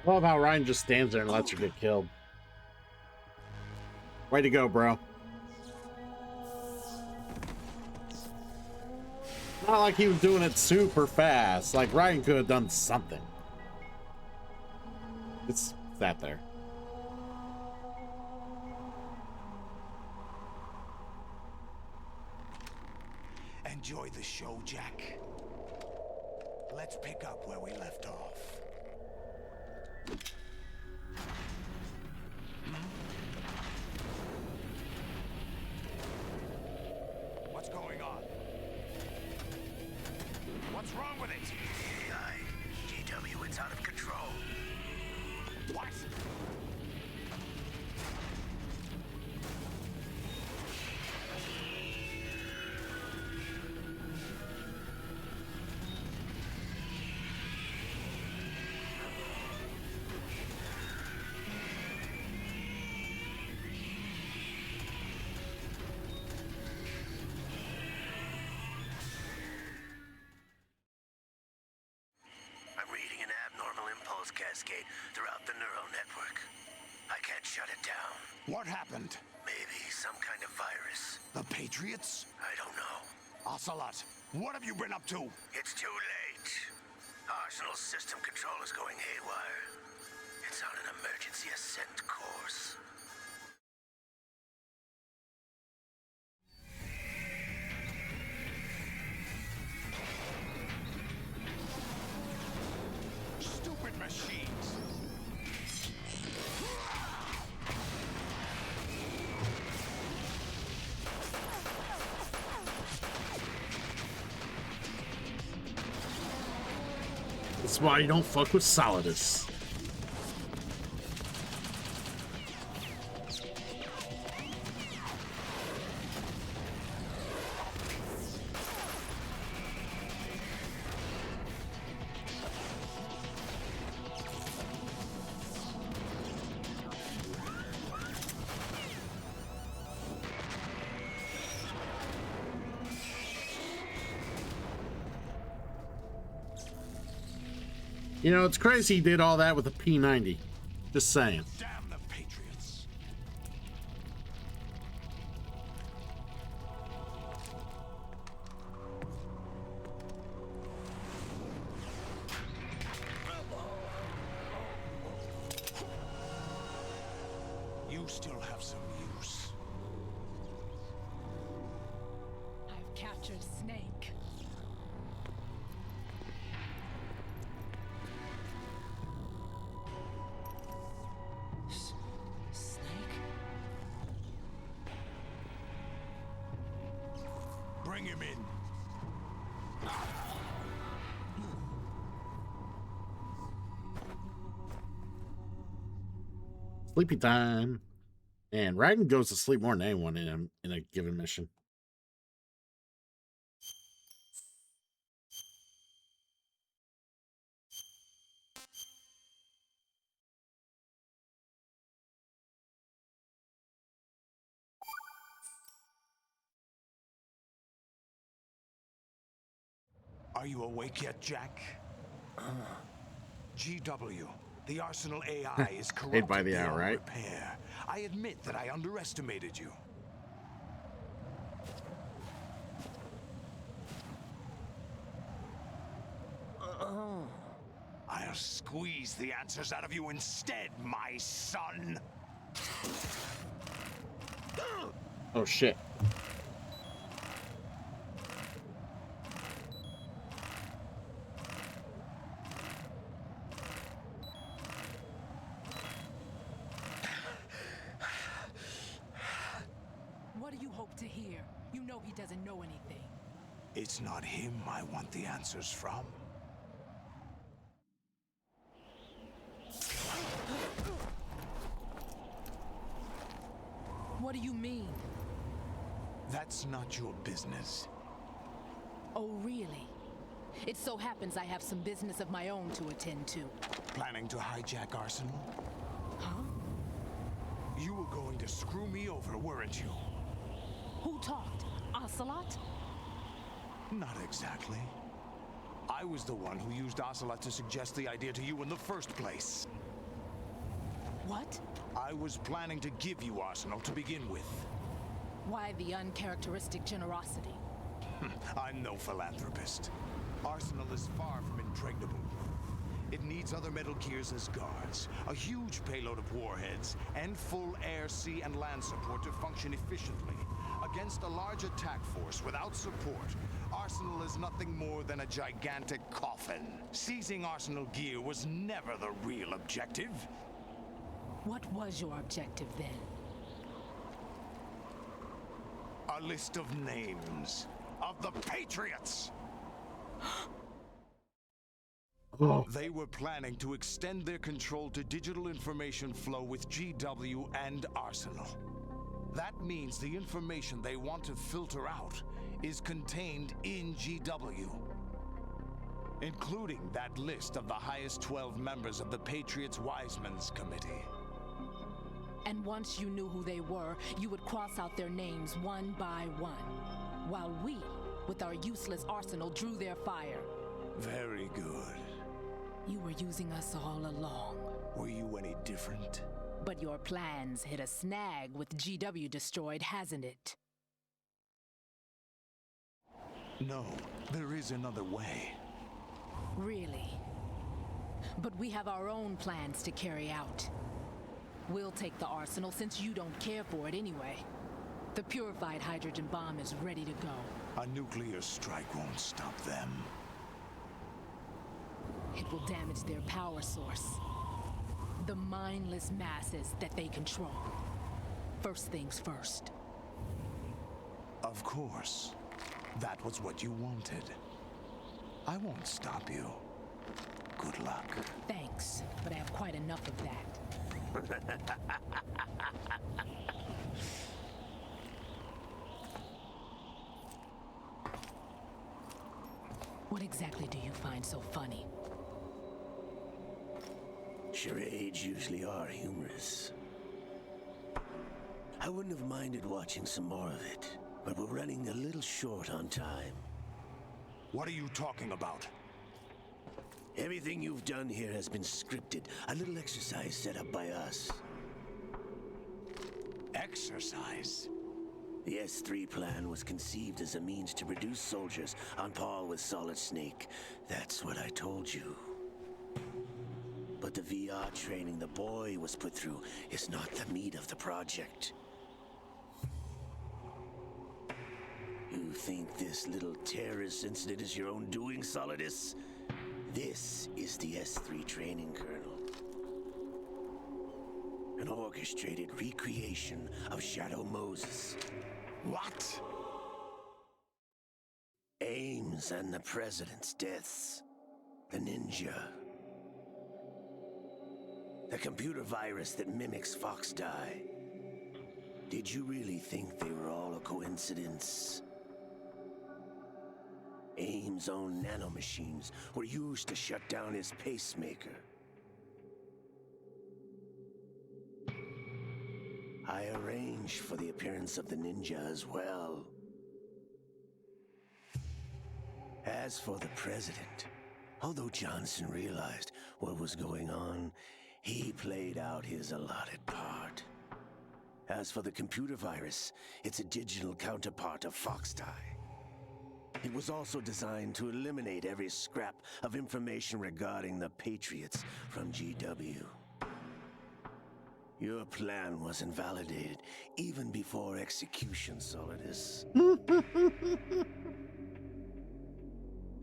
I love how Ryan just stands there and lets her get killed. Way to go, bro. Not like he was doing it super fast. Like, Ryan could have done something. It's that there. Enjoy the show, Jack. Let's pick up where we left off. What's going on? What's wrong with it? GW, it's out of control. What? Cascade throughout the neural network. I can't shut it down. What happened? Maybe some kind of virus. The Patriots? I don't know. Ocelot, what have you been up to? It's too late. Arsenal's system control is going haywire. It's on an emergency ascent course. machines. That's why you don't fuck with Solidus. You know, it's crazy he did all that with a P90. Just saying. Damn the Patriots. You still have some use. I've captured Snake. Bring him in. Sleepy time. And Raiden goes to sleep more than anyone in a given mission. Are you awake yet, Jack? GW, the Arsenal AI is corrupted Paid by the hour, beyond right? repair. I admit that I underestimated you. I'll squeeze the answers out of you instead, my son. Oh shit. What do you hope to hear? You know he doesn't know anything. It's not him I want the answers from. What do you mean? That's not your business. Oh, really? It so happens I have some business of my own to attend to. Planning to hijack Arsenal? Huh? You were going to screw me over, weren't you? Who talked? Ocelot? Not exactly. I was the one who used Ocelot to suggest the idea to you in the first place. What? I was planning to give you Arsenal to begin with. Why the uncharacteristic generosity? I'm no philanthropist. Arsenal is far from impregnable. It needs other Metal Gears as guards, a huge payload of warheads, and full air, sea, and land support to function efficiently. Against a large attack force without support, Arsenal is nothing more than a gigantic coffin. Seizing Arsenal gear was never the real objective. What was your objective then? A list of names of the Patriots! Oh. They were planning to extend their control to digital information flow with GW and Arsenal. That means the information they want to filter out is contained in GW, including that list of the highest 12 members of the Patriots Wiseman's Committee. And once you knew who they were, you would cross out their names one by one, while we, with our useless arsenal, drew their fire. Very good. You were using us all along. Were you any different? But your plans hit a snag with GW destroyed, hasn't it? No, there is another way. Really? But we have our own plans to carry out. We'll take the arsenal since you don't care for it anyway. The purified hydrogen bomb is ready to go. A nuclear strike won't stop them. It people damage their power source. The mindless masses that they control. First things first. Of course. That was what you wanted. I won't stop you. Good luck. Thanks, but I have quite enough of that. What exactly do you find so funny? Charades usually are humorous. I wouldn't have minded watching some more of it, but we're running a little short on time. What are you talking about? Everything you've done here has been scripted. A little exercise set up by us. Exercise? The S3 plan was conceived as a means to produce soldiers on par with Solid Snake. That's what I told you. But the VR training the boy was put through is not the meat of the project. You think this little terrorist incident is your own doing, Solidus? This is the S3 training kernel. An orchestrated recreation of Shadow Moses. What? Ames and the President's deaths. The ninja. The computer virus that mimics Foxdie. Did you really think they were all a coincidence? Ames' own nanomachines were used to shut down his pacemaker. I arranged for the appearance of the ninja as well. As for the president, although Johnson realized what was going on, he played out his allotted part. As for the computer virus, it's a digital counterpart of Foxdie. It was also designed to eliminate every scrap of information regarding the Patriots from GW. Your plan was invalidated even before execution, Solidus.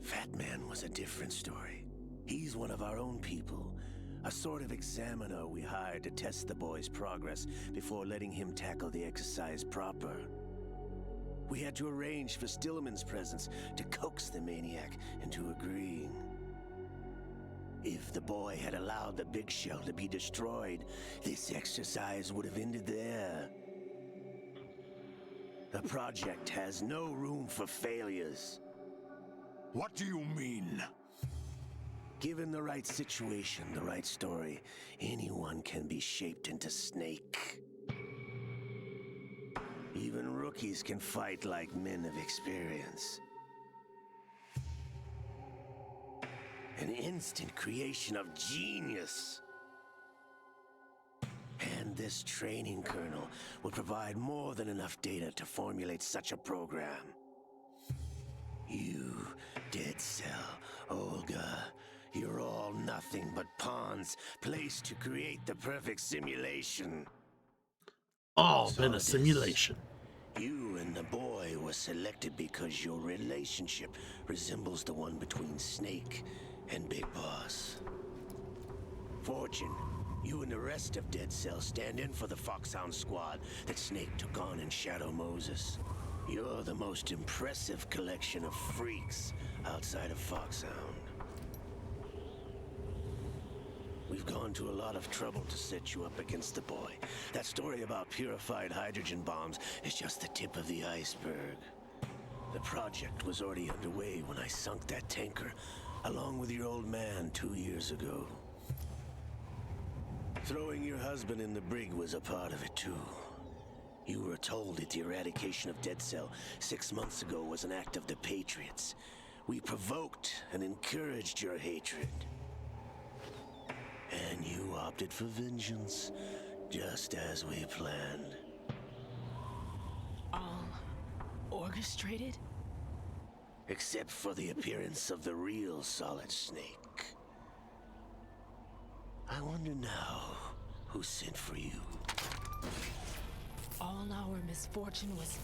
Fat Man was a different story. He's one of our own people, a sort of examiner we hired to test the boy's progress before letting him tackle the exercise proper. We had to arrange for Stillman's presence to coax the maniac into agreeing. If the boy had allowed the big shell to be destroyed, this exercise would have ended there. The project has no room for failures. What do you mean? Given the right situation, the right story, anyone can be shaped into Snake. Even rookies can fight like men of experience. An instant creation of genius. And this training kernel would provide more than enough data to formulate such a program. You, Dead Cell, Olga, you're all nothing but pawns placed to create the perfect simulation. All been a simulation. You and the boy were selected because your relationship resembles the one between Snake and Big Boss. Fortune, you and the rest of Dead Cell stand in for the Foxhound squad that Snake took on in Shadow Moses. You're the most impressive collection of freaks outside of Foxhound. We've gone to a lot of trouble to set you up against the boy. That story about purified hydrogen bombs is just the tip of the iceberg. The project was already underway when I sunk that tanker, along with your old man 2 years ago. Throwing your husband in the brig was a part of it too. You were told that the eradication of Dead Cell 6 months ago was an act of the Patriots. We provoked and encouraged your hatred. And you opted for vengeance, just as we planned. All orchestrated? Except for the appearance of the real Solid Snake. I wonder now who sent for you. All our misfortune was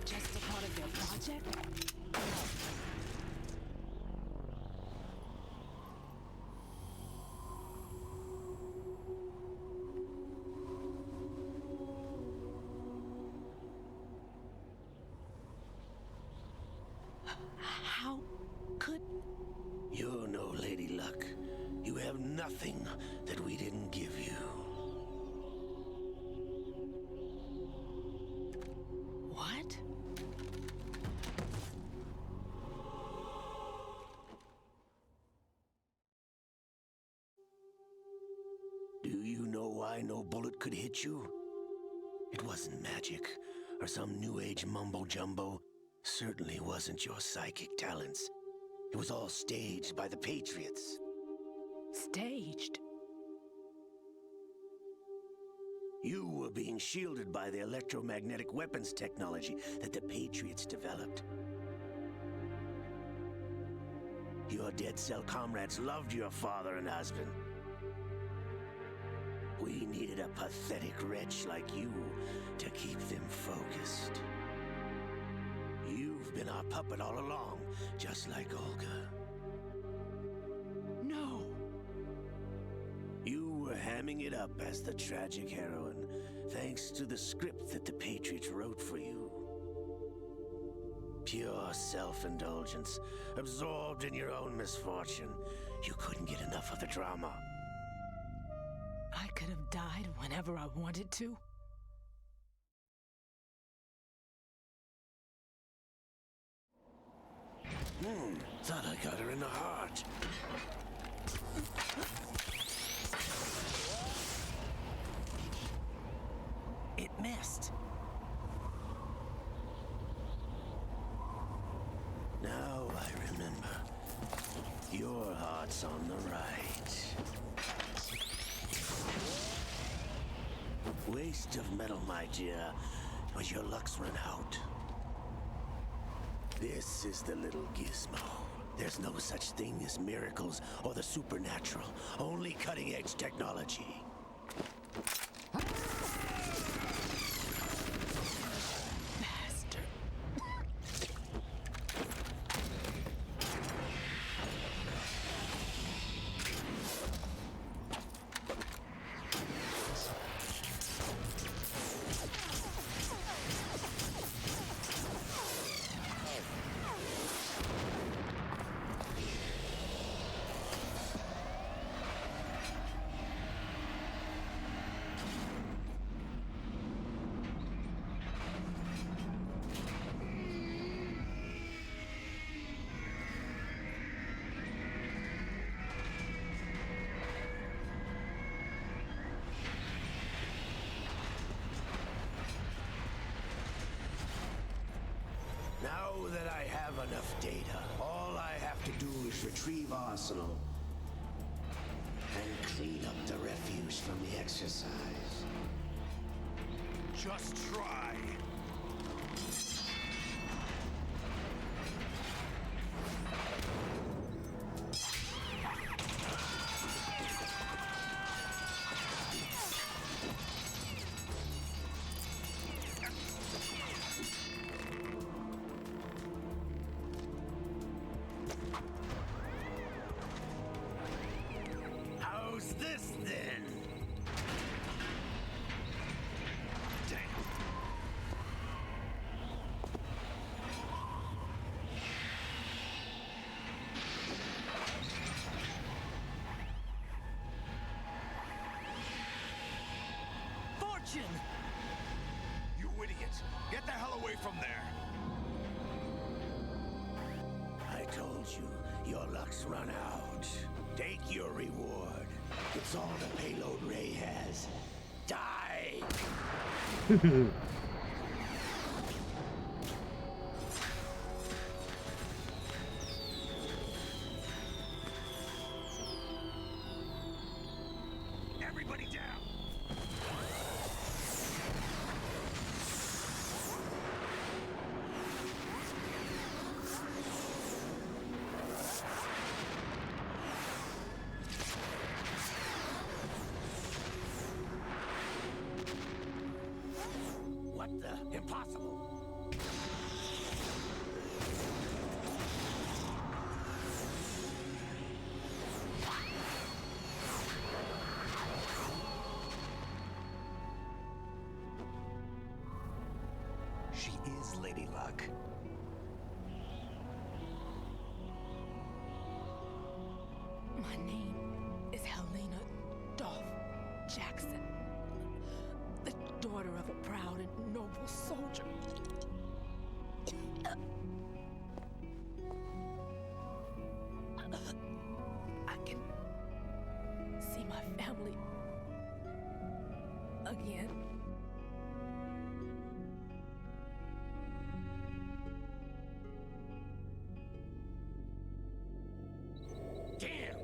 just a part of their project? have nothing that we didn't give you. What? Do you know why no bullet could hit you? It wasn't magic or some new age mumbo jumbo. Certainly wasn't your psychic talents. It was all staged by the Patriots. Staged? You were being shielded by the electromagnetic weapons technology that the Patriots developed. Your dead cell comrades loved your father and husband. We needed a pathetic wretch like you to keep them focused. You've been our puppet all along, just like Olga. No. You were hamming it up as the tragic heroine, thanks to the script that the Patriots wrote for you. Pure self-indulgence, absorbed in your own misfortune. You couldn't get enough of the drama. I could have died whenever I wanted to. Thought I got her in the heart. It missed. Now I remember. Your heart's on the right. Waste of metal, my dear, but your luck's run out. This is the little gizmo. There's no such thing as miracles or the supernatural, only cutting-edge technology. Now that I have enough data, all I have to do is retrieve Arsenal and clean up the refuse from the exercise. Just try. How's this then? Fortune! You idiot! Get the hell away from there! I told you, your luck's run out. Take your reward. It's all the payload Ray has. Die! Everybody down! What the? Impossible! She is Lady Luck. My name is Helena Dolph Jackson, the daughter of a proud and noble soldier. I can see my family again. Damn!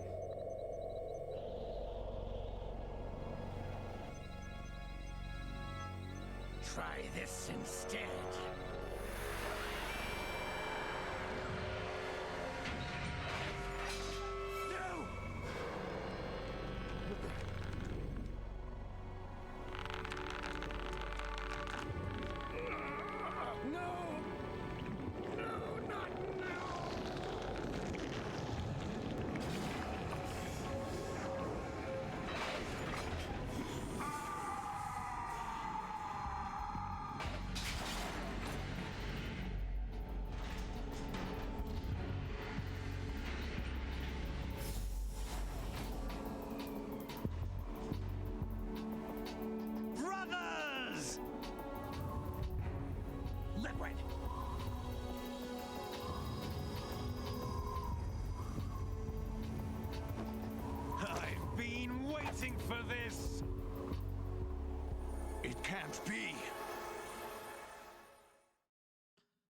Try this instead. Brothers! Liquid! I've been waiting for this! It can't be.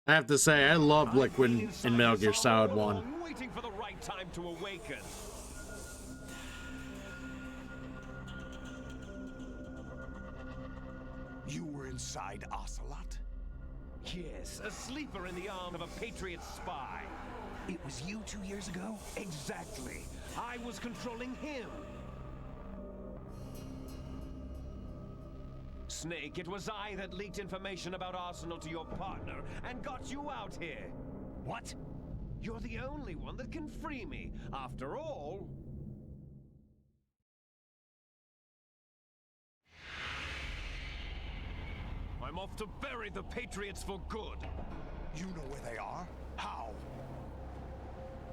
I have to say, I love Liquid in Metal Gear Solid 1. I'm waiting for the right time to awaken. You were inside Ocelot? Yes, a sleeper in the arm of a Patriot spy. It was you 2 years ago? Exactly. I was controlling him. Snake, it was I that leaked information about Arsenal to your partner and got you out here. What? You're the only one that can free me. After all... I'm off to bury the Patriots for good. You know where they are? How?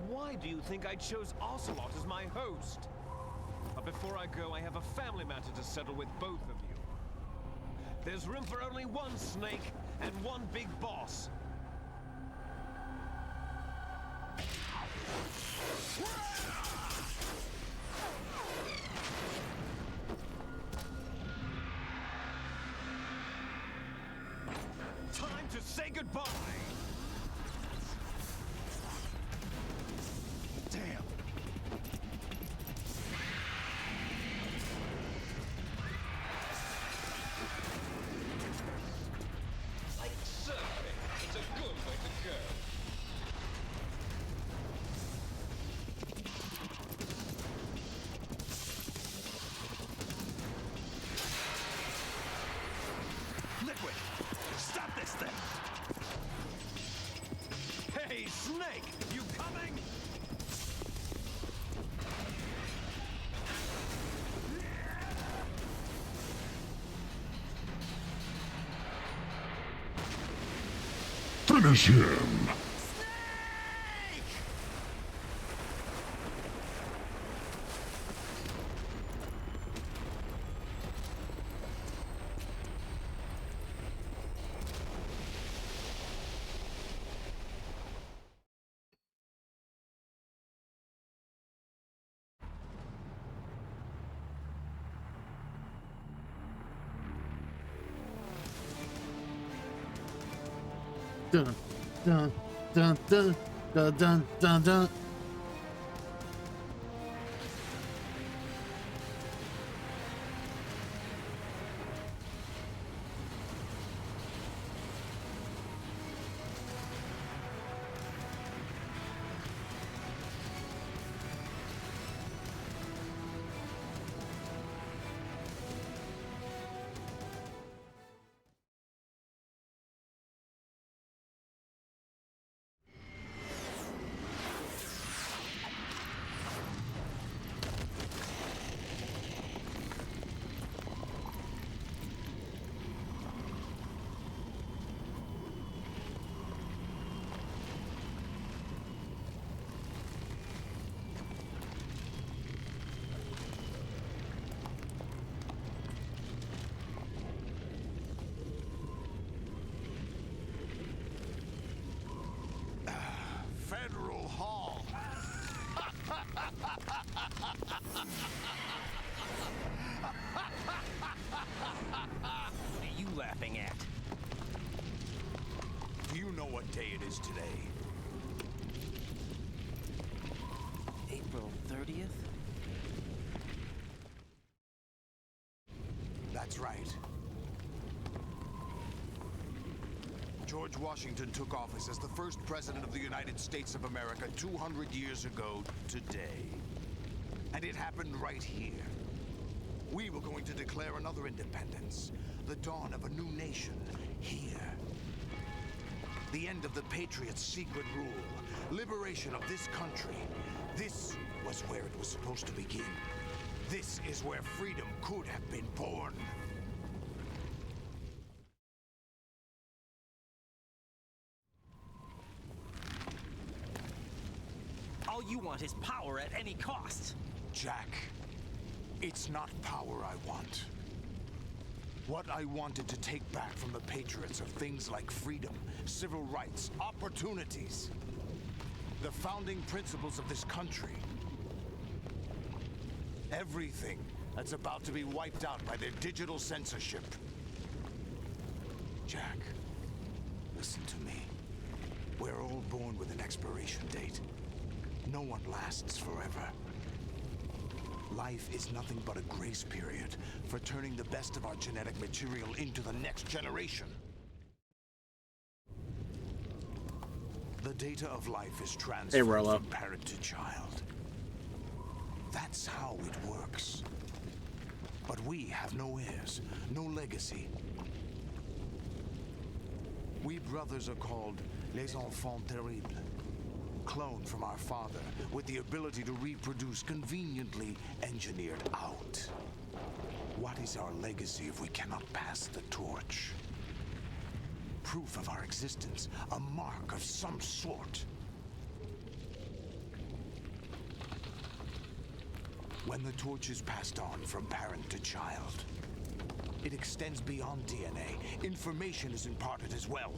Why do you think I chose Ocelot as my host? But before I go, I have a family matter to settle with both of you. There's room for only one Snake and one big boss. Time to say goodbye! Damn. Like surfing, it's a good way to go. Liquid! Stop this thing! Hey, Snake! You coming? Finish him! Dun, dun, dun, dun, dun, dun, dun, dun. are you laughing at? Do you know what day it is today? April 30th? That's right. George Washington took office as the first president of the United States of America 200 years ago today. And it happened right here. We were going to declare another independence, the dawn of a new nation, here. The end of the Patriots' secret rule, liberation of this country. This was where it was supposed to begin. This is where freedom could have been born. All you want is power at any cost. Jack, it's not power I want. What I wanted to take back from the Patriots are things like freedom, civil rights, opportunities. The founding principles of this country. Everything that's about to be wiped out by their digital censorship. Jack, listen to me. We're all born with an expiration date. No one lasts forever. Life is nothing but a grace period for turning the best of our genetic material into the next generation. The data of life is transferred from parent to child. That's how it works. But we have no heirs, no legacy. We brothers are called les enfants terribles. Cloned from our father, with the ability to reproduce conveniently engineered out. What is our legacy if we cannot pass the torch? Proof of our existence, a mark of some sort. When the torch is passed on from parent to child, it extends beyond DNA. Information is imparted as well.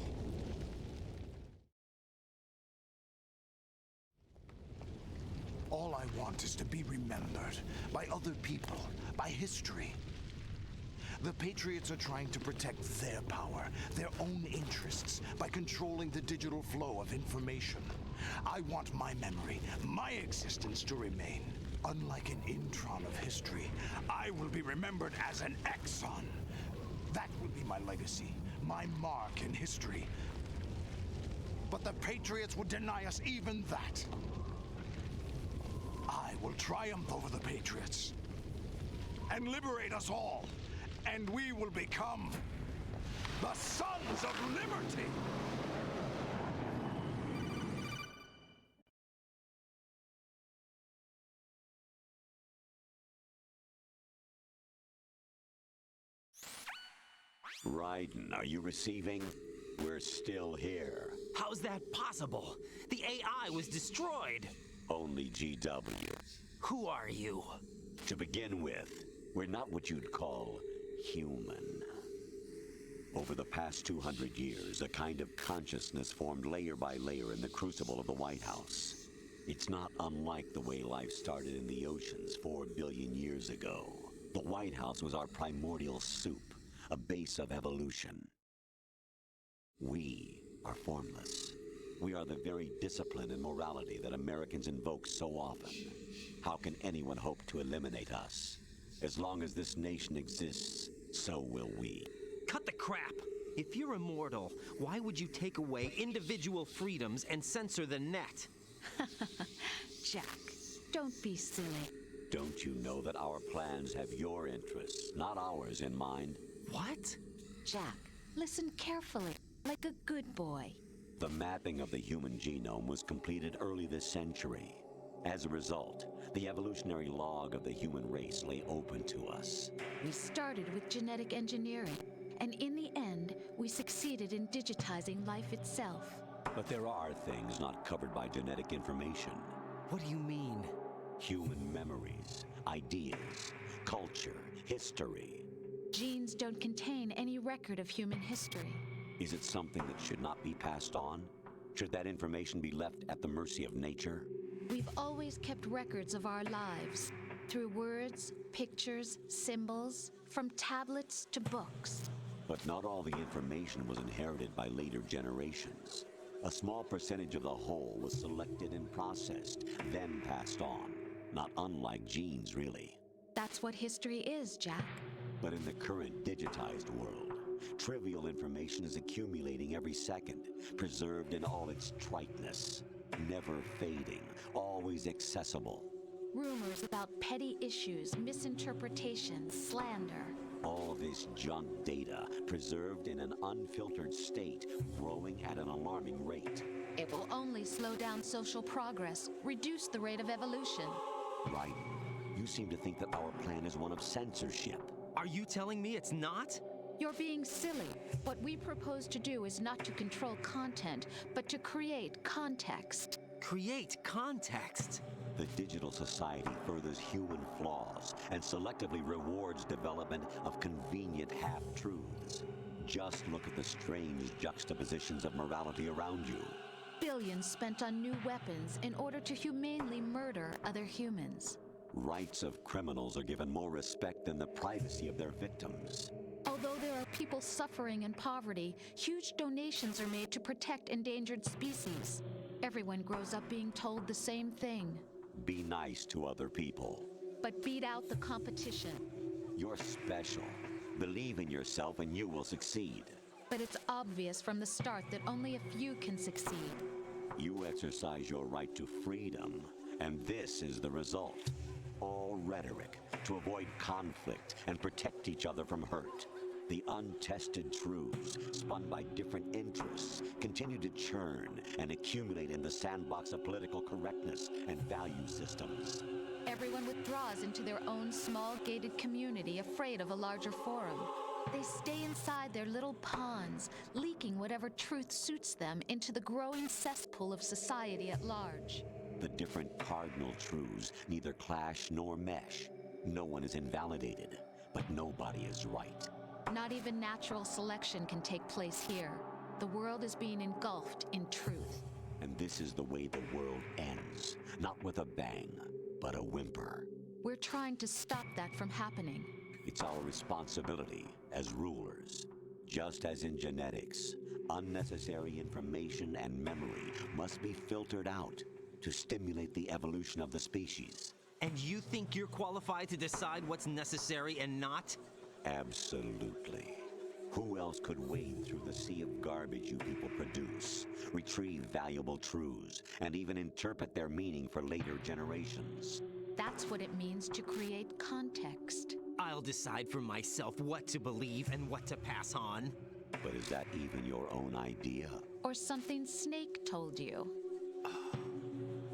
All I want is to be remembered by other people, by history. The Patriots are trying to protect their power, their own interests, by controlling the digital flow of information. I want my memory, my existence to remain. Unlike an intron of history, I will be remembered as an exon. That will be my legacy, my mark in history. But the Patriots would deny us even that. I will triumph over the Patriots and liberate us all, and we will become the Sons of Liberty. Raiden, are you receiving? We're still here. How's that possible? The AI was destroyed. Only GW. Who are you? To begin with, we're not what you'd call human. Over the past 200 years, a kind of consciousness formed layer by layer in the crucible of the White House. It's not unlike the way life started in the oceans 4 billion years ago. The White House was our primordial soup, a base of evolution. We are formless. We are the very discipline and morality that Americans invoke so often. How can anyone hope to eliminate us? As long as this nation exists, so will we. Cut the crap! If you're immortal, why would you take away individual freedoms and censor the net? Jack, don't be silly. Don't you know that our plans have your interests, not ours, in mind? What? Jack, listen carefully, like a good boy. The mapping of the human genome was completed early this century. As a result, the evolutionary log of the human race lay open to us. We started with genetic engineering, and in the end, we succeeded in digitizing life itself. But there are things not covered by genetic information. What do you mean? Human memories, ideas, culture, history. Genes don't contain any record of human history. Is it something that should not be passed on? Should that information be left at the mercy of nature? We've always kept records of our lives. Through words, pictures, symbols, from tablets to books. But not all the information was inherited by later generations. A small percentage of the whole was selected and processed, then passed on. Not unlike genes, really. That's what history is, Jack. But in the current digitized world, trivial information is accumulating every second, preserved in all its triteness, never fading, always accessible. Rumors about petty issues, misinterpretations, slander. All this junk data, preserved in an unfiltered state, growing at an alarming rate. It will only slow down social progress, reduce the rate of evolution. Right. You seem to think that our plan is one of censorship. Are you telling me it's not? You're being silly. What we propose to do is not to control content, but to create context. Create context? The digital society furthers human flaws and selectively rewards development of convenient half-truths. Just look at the strange juxtapositions of morality around you. Billions spent on new weapons in order to humanely murder other humans. Rights of criminals are given more respect than the privacy of their victims. Although there are people suffering in poverty, huge donations are made to protect endangered species. Everyone grows up being told the same thing. Be nice to other people. But beat out the competition. You're special. Believe in yourself and you will succeed. But it's obvious from the start that only a few can succeed. You exercise your right to freedom, and this is the result. All rhetoric to avoid conflict and protect each other from hurt. The untested truths, spun by different interests, continue to churn and accumulate in the sandbox of political correctness and value systems. Everyone withdraws into their own small gated community, afraid of a larger forum. They stay inside their little ponds, leaking whatever truth suits them into the growing cesspool of society at large. The different cardinal truths neither clash nor mesh. No one is invalidated, but nobody is right. Not even natural selection can take place here. The world is being engulfed in truth. And this is the way the world ends. Not with a bang, but a whimper. We're trying to stop that from happening. It's our responsibility as rulers. Just as in genetics, unnecessary information and memory must be filtered out to stimulate the evolution of the species. And you think you're qualified to decide what's necessary and not? Absolutely. Who else could wade through the sea of garbage you people produce, retrieve valuable truths, and even interpret their meaning for later generations? That's what it means to create context. I'll decide for myself what to believe and what to pass on. But is that even your own idea? Or something Snake told you?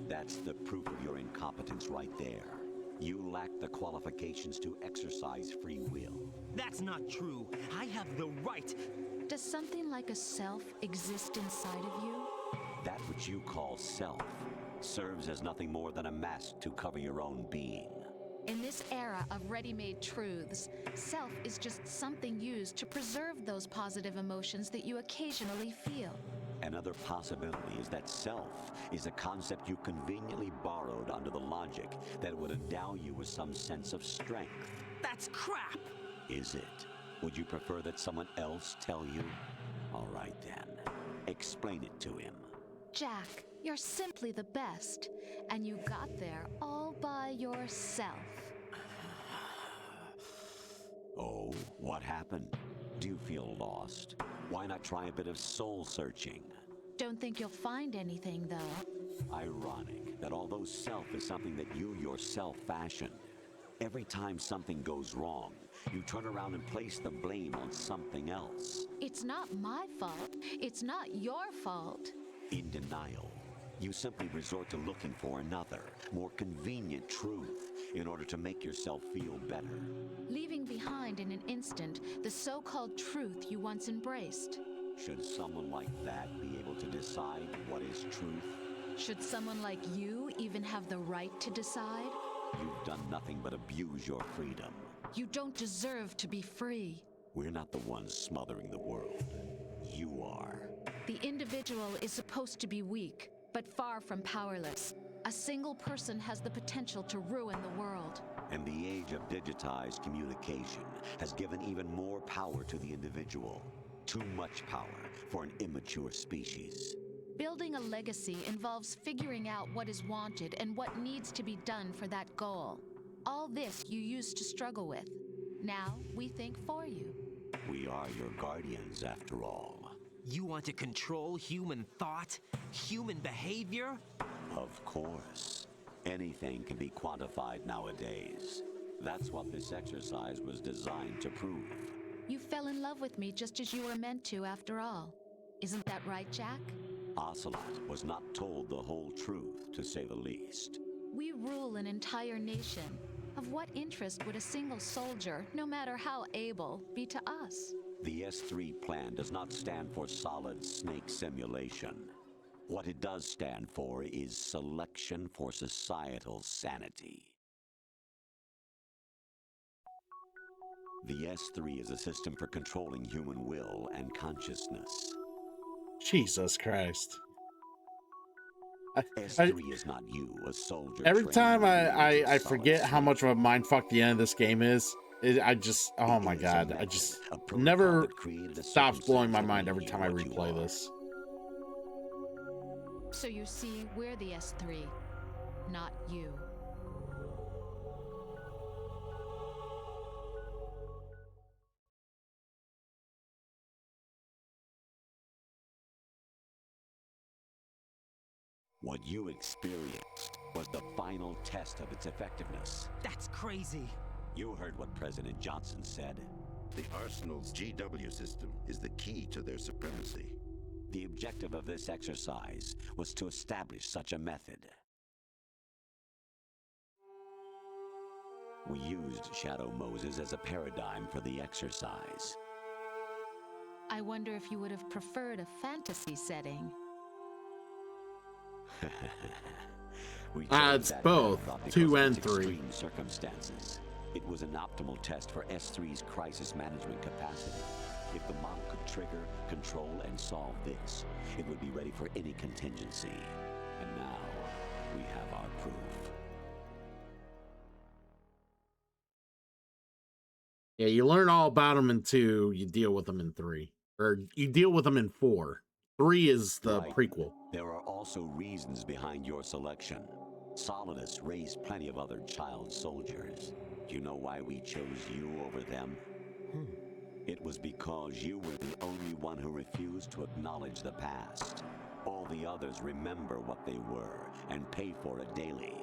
That's the proof of your incompetence right there. You lack the qualifications to exercise free will. That's not true. I have the right. Does something like a self exist inside of you? That which you call self serves as nothing more than a mask to cover your own being. In this era of ready-made truths, self is just something used to preserve those positive emotions that you occasionally feel. Another possibility is that self is a concept you conveniently borrowed under the logic that would endow you with some sense of strength. That's crap! Is it? Would you prefer that someone else tell you? All right then. Explain it to him. Jack, you're simply the best, and you got there all by yourself. Oh, what happened? Do you feel lost? Why not try a bit of soul searching? Don't think you'll find anything, though. Ironic that although self is something that you yourself fashioned, every time something goes wrong, you turn around and place the blame on something else. It's not my fault. It's not your fault. In denial, you simply resort to looking for another, more convenient truth in order to make yourself feel better. Leaving behind in an instant the so-called truth you once embraced. Should someone like that be able to decide what is truth? Should someone like you even have the right to decide? You've done nothing but abuse your freedom. You don't deserve to be free. We're not the ones smothering the world. You are. The individual is supposed to be weak, but far from powerless. A single person has the potential to ruin the world. And the age of digitized communication has given even more power to the individual. Too much power for an immature species. Building a legacy involves figuring out what is wanted and what needs to be done for that goal. All this you used to struggle with. Now we think for you. We are your guardians, after all. You want to control human thought? Human behavior? Of course. Anything can be quantified nowadays. That's what this exercise was designed to prove. You fell in love with me just as you were meant to, after all. Isn't that right, Jack? Ocelot was not told the whole truth, to say the least. We rule an entire nation. Of what interest would a single soldier, no matter how able, be to us? The S3 plan does not stand for solid snake simulation. What it does stand for is selection for societal sanity. The S3 is a system for controlling human will and consciousness. Jesus Christ. S3 is not you, a soldier. Every time I solid forget how much of a mindfuck the end of this game is, I just, oh my god, I just never stops blowing my mind every time I replay this. So you see, we're the S3, not you. What you experienced was the final test of its effectiveness. That's crazy. You heard what President Johnson said. The Arsenal's GW system is the key to their supremacy. The objective of this exercise was to establish such a method. We used Shadow Moses as a paradigm for the exercise. I wonder if you would have preferred a fantasy setting. It's both 2 and 3. Extreme circumstances. It was an optimal test for S3's crisis management capacity. If the model could trigger, control, and solve this, it would be ready for any contingency. And now, we have our proof. Yeah, you learn all about them in 2, you deal with them in 3. Or you deal with them in 4. 3 is the prequel. There are also reasons behind your selection. Solidus raised plenty of other child soldiers. Do you know why we chose you over them? It was because you were the only one who refused to acknowledge the past. All the others remember what they were and pay for it daily.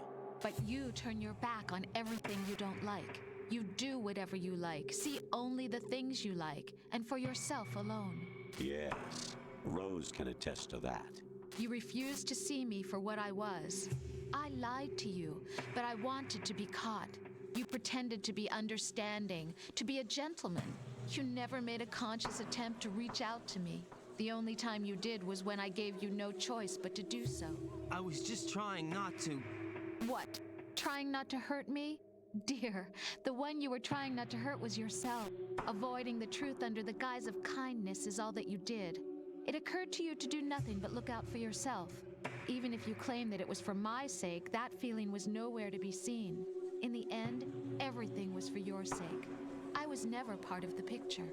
But you turn your back on everything you don't like. You do whatever you like, see only the things you like, and for yourself alone. Yes, Rose can attest to that. You refused to see me for what I was. I lied to you, but I wanted to be caught. You pretended to be understanding, to be a gentleman. You never made a conscious attempt to reach out to me. The only time you did was when I gave you no choice but to do so. I was just trying not to... What? Trying not to hurt me? Dear, the one you were trying not to hurt was yourself. Avoiding the truth under the guise of kindness is all that you did. It occurred to you to do nothing but look out for yourself. Even if you claim that it was for my sake, that feeling was nowhere to be seen. In the end, everything was for your sake. I was never part of the picture.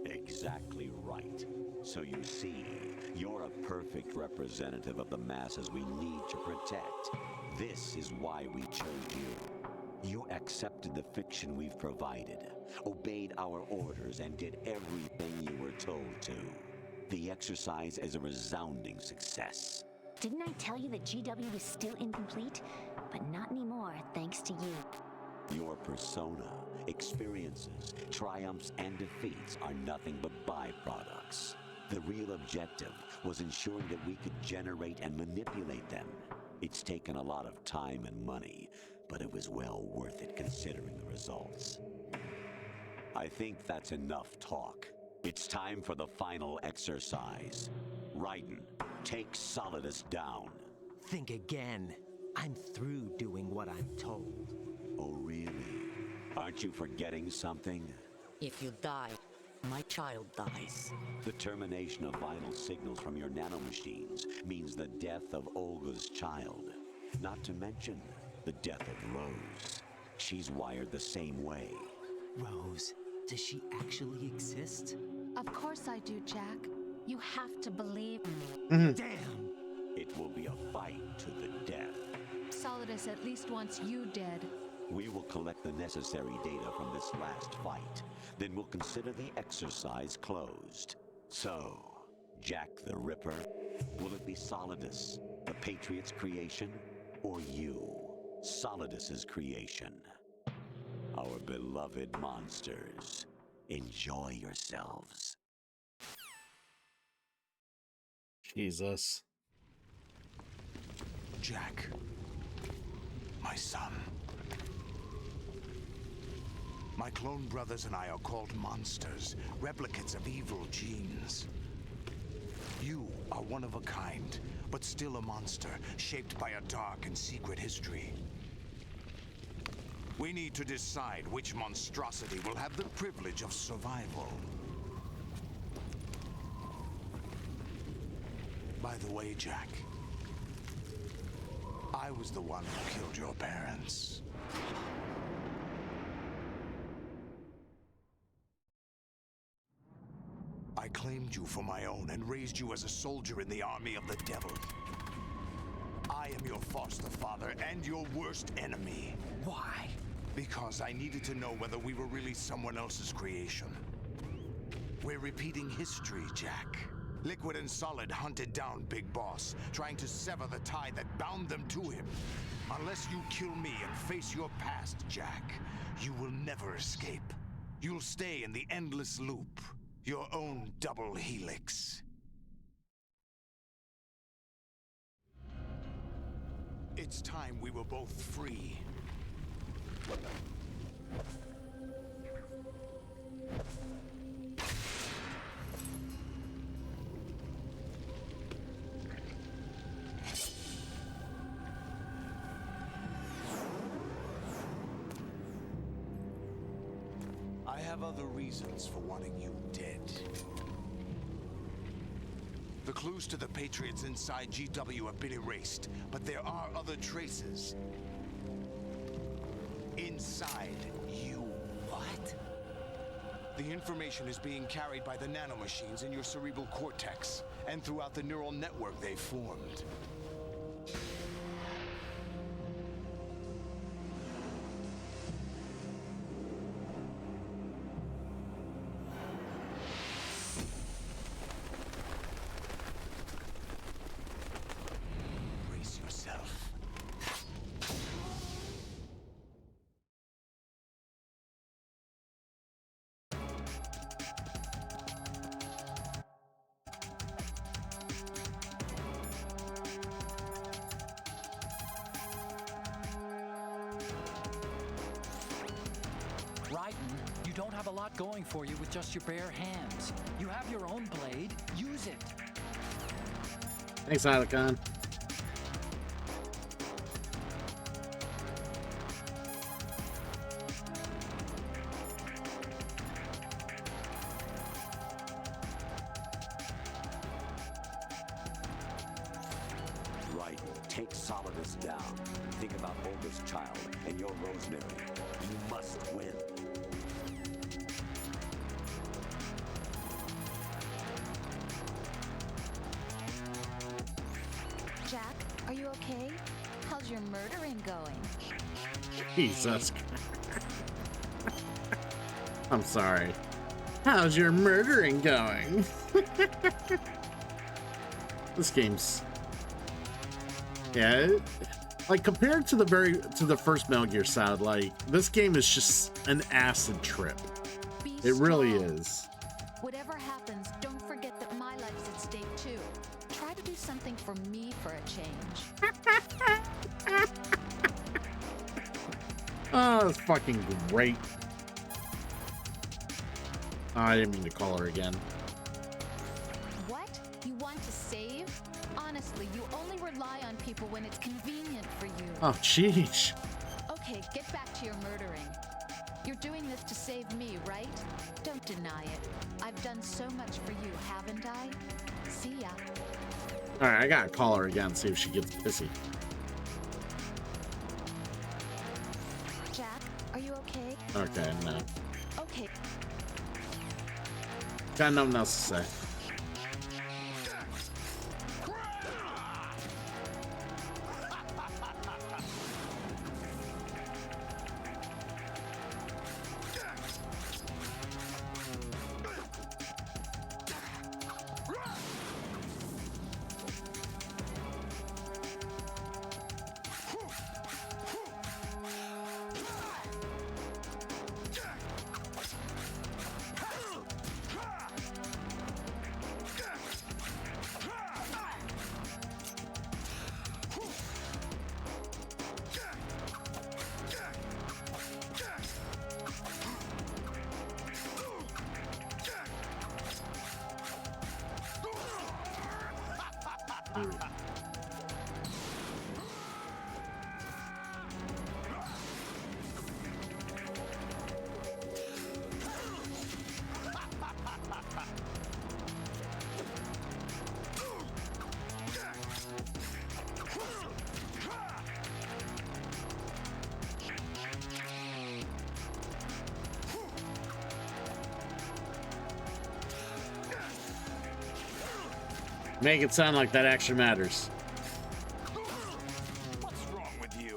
Exactly right. So you see, you're a perfect representative of the masses we need to protect. This is why we chose you. You accepted the fiction we've provided, obeyed our orders, and did everything you were told to. The exercise is a resounding success. Didn't I tell you that GW was still incomplete? But not anymore, thanks to you. Your persona, experiences, triumphs, and defeats are nothing but byproducts. The real objective was ensuring that we could generate and manipulate them. It's taken a lot of time and money, but it was well worth it considering the results. I think that's enough talk. It's time for the final exercise. Raiden, take Solidus down. Think again. I'm through doing what I'm told. Oh, really? Aren't you forgetting something? If you die, my child dies. The termination of vital signals from your nanomachines means the death of Olga's child. Not to mention the death of Rose. She's wired the same way. Rose, does she actually exist? Of course I do, Jack. You have to believe me. Damn! It will be a fight to the death. Solidus at least wants you dead. We will collect the necessary data from this last fight. Then we'll consider the exercise closed. So, Jack the Ripper, will it be Solidus, the Patriot's creation, or you, Solidus's creation? Our beloved monsters, enjoy yourselves. Jesus. Jack, my son. My clone brothers and I are called monsters, replicates of evil genes. You are one of a kind, but still a monster, shaped by a dark and secret history. We need to decide which monstrosity will have the privilege of survival. By the way, Jack, I was the one who killed your parents. I claimed you for my own and raised you as a soldier in the army of the devil. I am your foster father and your worst enemy. Why? Because I needed to know whether we were really someone else's creation. We're repeating history, Jack. Liquid and Solid hunted down Big Boss, trying to sever the tie that bound them to him. Unless you kill me and face your past, Jack, you will never escape. You'll stay in the endless loop, your own double helix. It's time we were both free. I have other reasons for wanting you dead. The clues to the Patriots inside GW have been erased, but there are other traces. Inside you. What? The information is being carried by the nanomachines in your cerebral cortex, and throughout the neural network they formed. Brace yourself. Raiden, you don't have a lot going for you with just your bare hands. You have your own blade. Use it. Thanks, Hylicon. Right, take Solidus down. Think about Olga's child and your Rosemary. You must win. Jack, are you okay? How's your murdering going? Jesus. I'm sorry. How's your murdering going? This game's... Yeah, like compared to the first Metal Gear Solid, like this game is just an acid trip. It really is. Whatever happens, don't forget that my life's at stake too. Try to do something for me for a change. Oh, that's fucking great. Oh, I didn't mean to call her again. What? You want to save? Honestly, you only rely on people when it's convenient for you. Oh, jeez. Okay, get back to your murdering. Your doing this to save me, right? Don't deny it. I've done so much for you, haven't I? See ya. Alright, I gotta call her again, see if she gets pissy. Jack, are you okay? Okay, no. Okay. Got nothing else to say. Make it sound like that actually matters. What's wrong with you?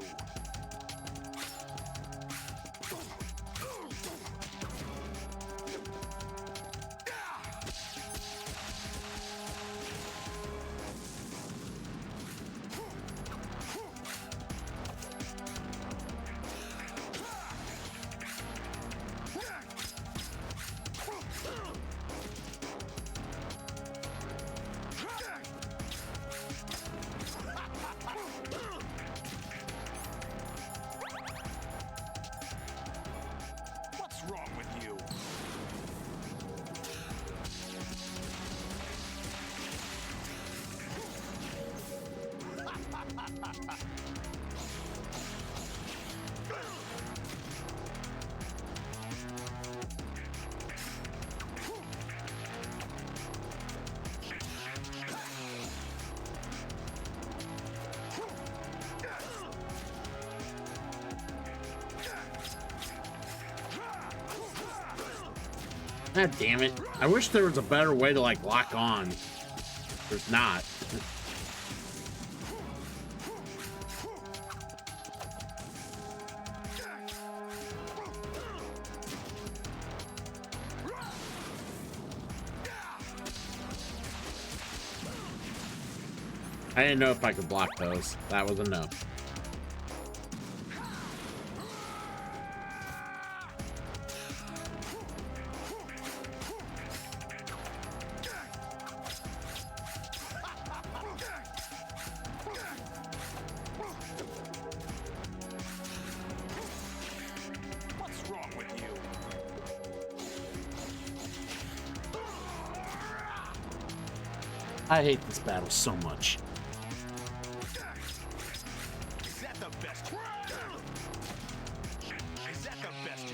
What's wrong with you? God damn it. I wish there was a better way to, like, lock on. There's not. I didn't know if I could block those. That was a no. What's wrong with you? I hate this battle so much. Is that the best? Is that the best?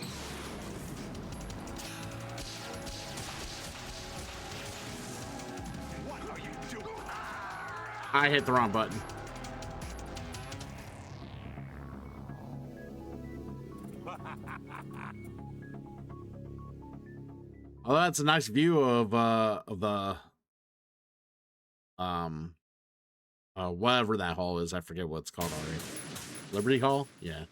What are you doing? I hit the wrong button. Oh, that's a nice view of the whatever that hall is. I forget what it's called already. Liberty Hall? Yeah.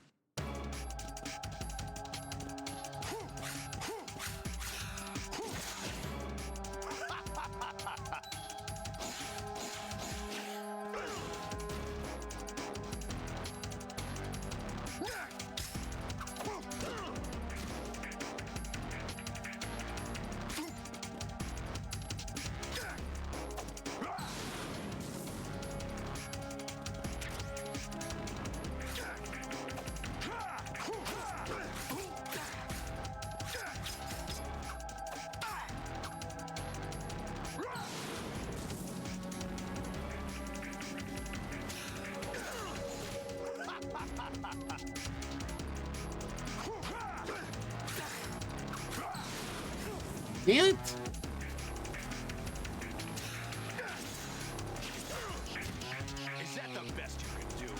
Damn it! Is that the best you can do?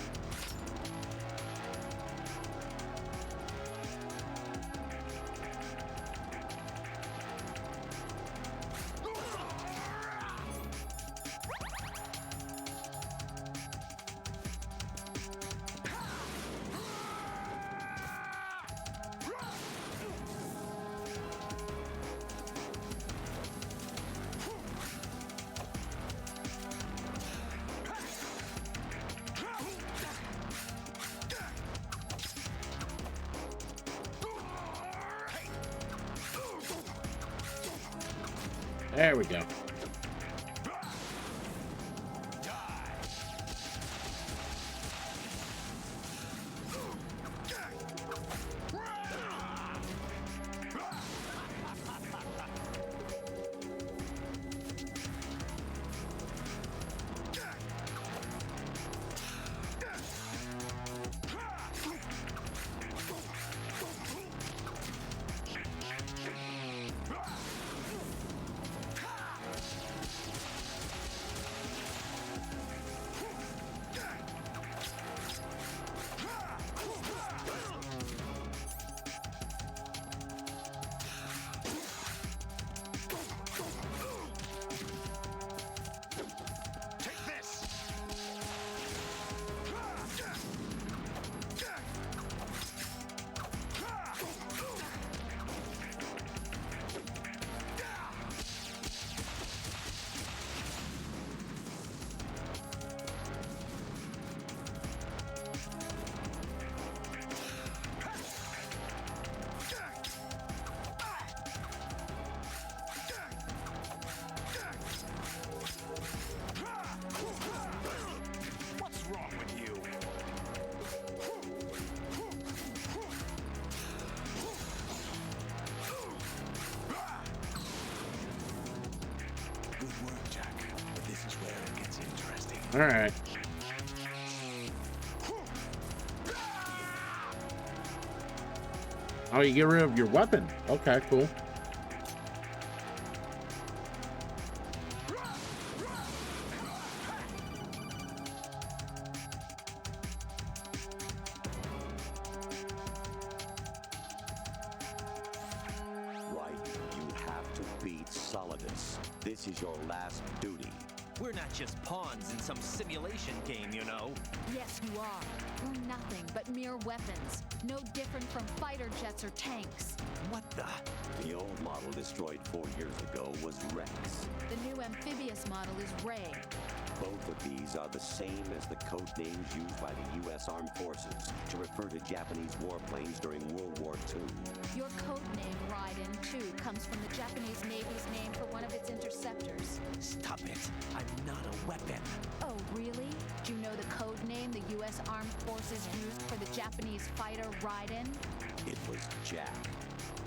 There we go. All right. Oh, you get rid of your weapon. Okay, cool. Right, you have to beat Solidus. This is your last duty. We're not just pawns in some simulation game, you know. Yes, you are. We're nothing but mere weapons. No different from fighter jets or tanks. What the? The old model destroyed 4 years ago was Rex. The new amphibious model is Ray. Both of these are the same as the code names used by the U.S. Armed Forces to refer to Japanese warplanes during World War II. Your code name, Raiden, too, comes from the Japanese Navy's name for one of its interceptors. Stop it. I'm not a weapon. Oh, really? Do you know the code name the U.S. Armed Forces used for the Japanese fighter Raiden? It was Jack.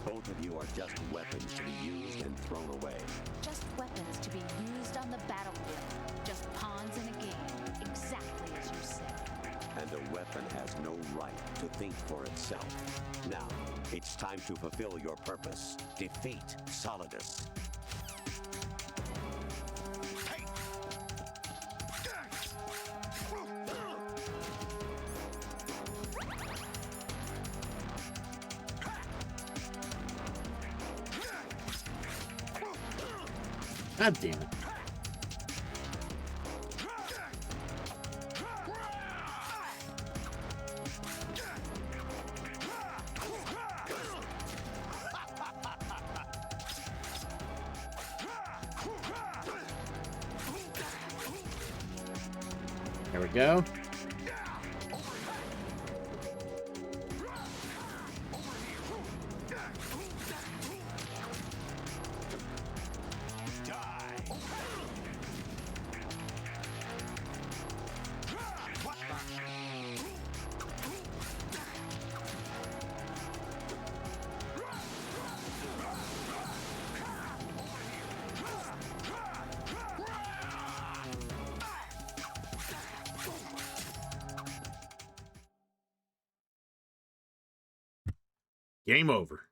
Both of you are just weapons to be used and thrown away. Just weapons to be used on the battlefield. Just pawns in a game. Exactly as you said. And a weapon has no right to think for itself. Now, it's time to fulfill your purpose. Defeat Solidus. God damn it. There we go. Game over.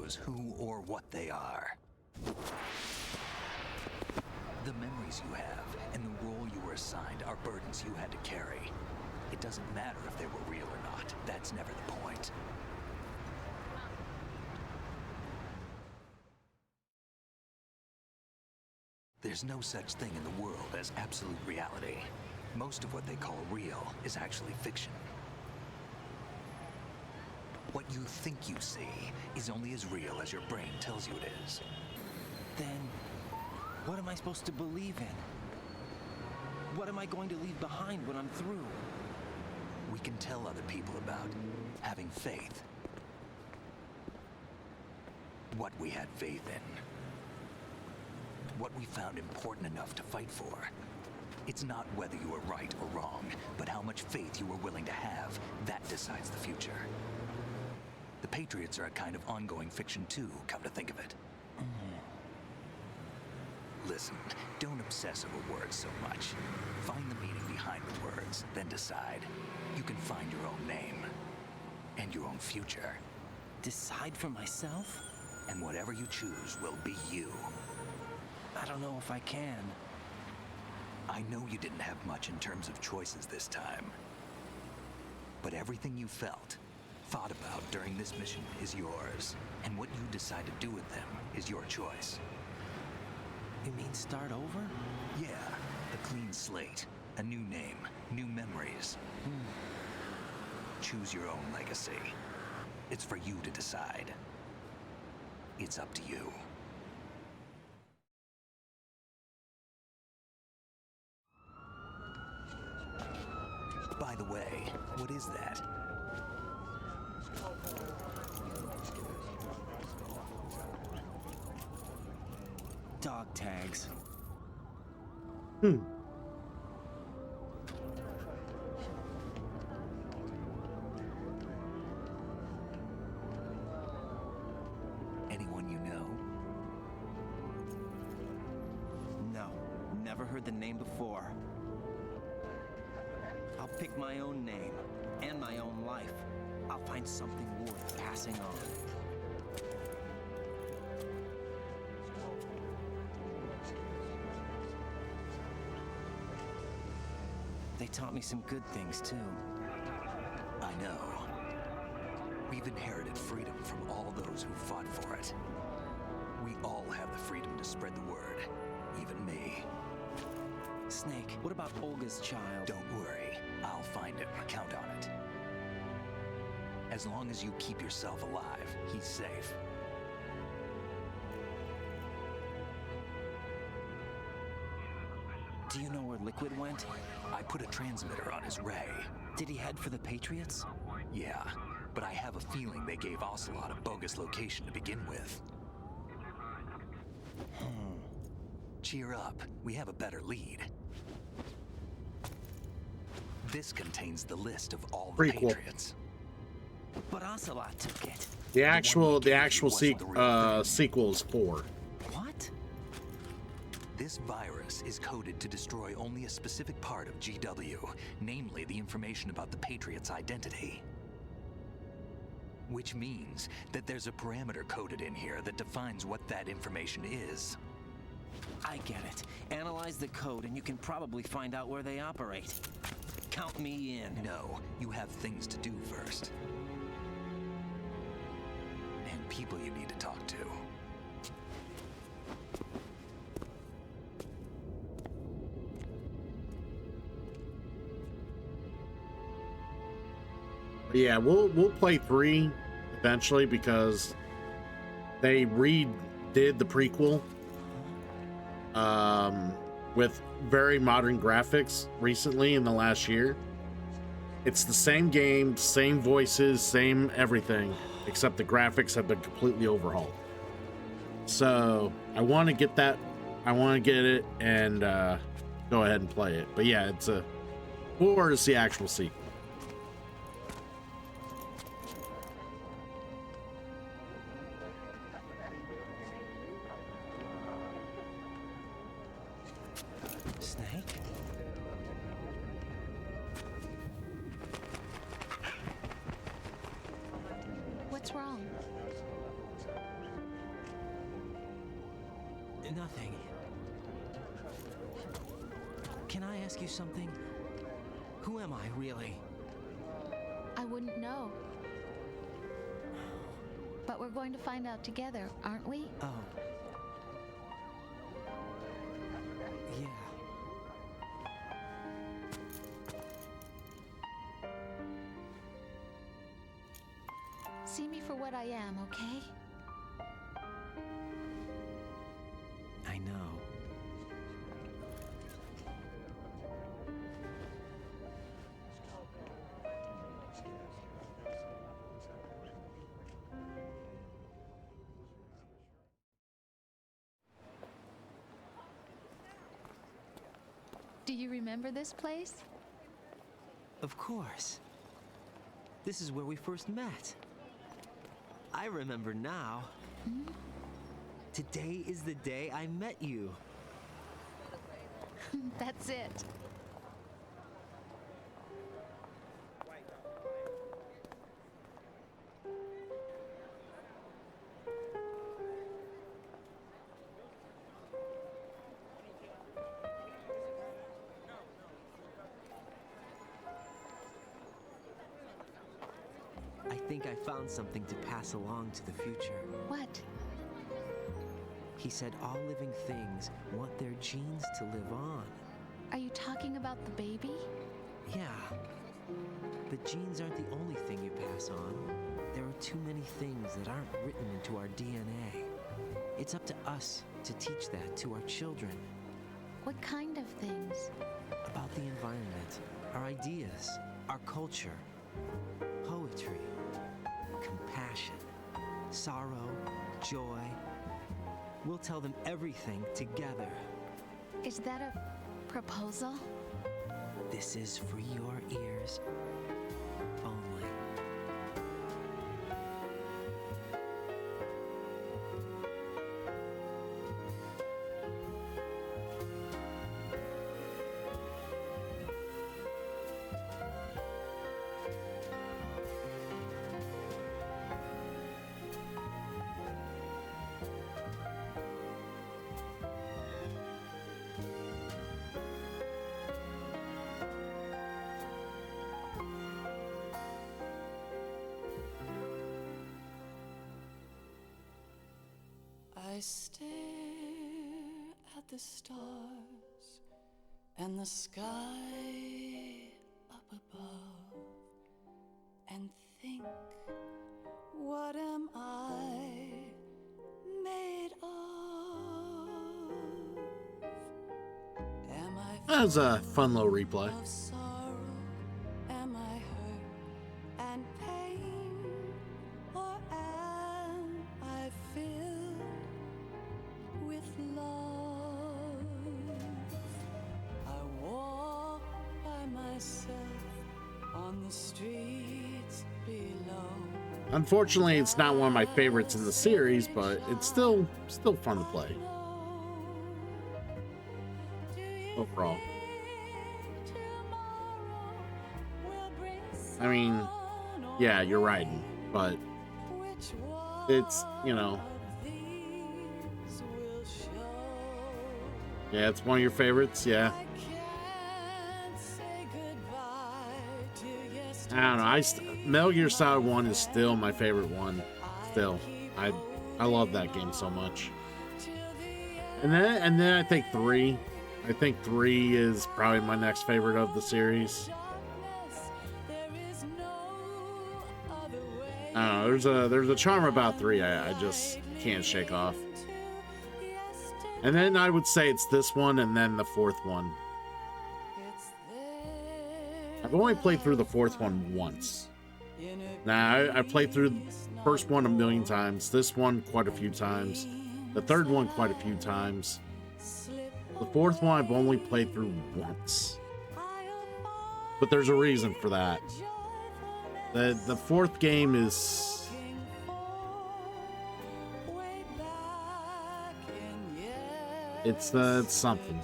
knows who or what they are. The memories you have and the role you were assigned are burdens you had to carry. It doesn't matter if they were real or not. That's never the point. There's no such thing in the world as absolute reality. Most of what they call real is actually fiction. What you think you see is only as real as your brain tells you it is. Then, what am I supposed to believe in? What am I going to leave behind when I'm through? We can tell other people about having faith. What we had faith in. What we found important enough to fight for. It's not whether you were right or wrong, but how much faith you were willing to have. That decides the future. The Patriots are a kind of ongoing fiction too, come to think of it. Listen, don't obsess over words so much. Find the meaning behind the words, then decide. You can find your own name. And your own future. Decide for myself? And whatever you choose will be you. I don't know if I can. I know you didn't have much in terms of choices this time. But everything you felt, thought about during this mission is yours. And what you decide to do with them is your choice. You mean start over? Yeah, a clean slate, a new name, new memories. Choose your own legacy. It's for you to decide. It's up to you. By the way, what is that? Dog tags. Anyone you know? No, never heard the name before. I'll pick my own name and my own life. I'll find something worth passing on. They taught me some good things, too. I know. We've inherited freedom from all those who fought for it. We all have the freedom to spread the word, even me. Snake, what about Olga's child? Don't worry. I'll find him. Count on it. As long as you keep yourself alive, he's safe. Do you know where Liquid went? I put a transmitter on his ray. Did he head for the Patriots? Yeah, but I have a feeling they gave Ocelot a bogus location to begin with. Cheer up. We have a better lead. This contains the list of all the Patriots. But Ocelot took it. The actual sequel is 4. What? This virus is coded to destroy only a specific part of GW, namely the information about the Patriots' identity. Which means that there's a parameter coded in here that defines what that information is. I get it. Analyze the code and you can probably find out where they operate. Count me in. No, you have things to do first. And people you need to talk to. Yeah, we'll play 3 eventually because they redid the prequel with very modern graphics recently in the last year. It's the same game, same voices, same everything, except the graphics have been completely overhauled. So I want to get that. I want to get it and go ahead and play it. But yeah, it's 4 is the actual sequel. Snake? What's wrong? Nothing. Can I ask you something? Who am I, really? I wouldn't know. But we're going to find out together, aren't we? Oh. Yeah. See me for what I am, okay? I know. Do you remember this place? Of course. This is where we first met. I remember now. Today is the day I met you. That's it. I think I found something to pass along to the future. What? He said all living things want their genes to live on. Are you talking about the baby? Yeah. The genes aren't the only thing you pass on. There are too many things that aren't written into our DNA. It's up to us to teach that to our children. What kind of things? About the environment, our ideas, our culture, poetry, compassion, sorrow, joy. We'll tell them everything together. Is that a proposal? This is for your ears only. I stare at the stars and the sky up above and think, what am I made of? Am I That was a fun little replay. of sorrow? Am I hurt and pain? Or am I filled with love? I walk by myself on the streets below. Unfortunately, it's not one of my favorites in the series, but it's still fun to play. Overall. I mean, yeah, you're right, but it's, you know, yeah, it's one of your favorites, yeah. I don't know. Metal Gear Solid 1 is still my favorite one. Still, I love that game so much. And then I think 3. I think 3 is probably my next favorite of the series. I don't know. There's a charm about 3 I just can't shake off. And then I would say it's this one and then the 4th one. I've only played through the 4th one once. Now, I played through the first one a million times, this one quite a few times, the 3rd one quite a few times. The 4th one I've only played through once. But there's a reason for that. The 4th game is... It's something.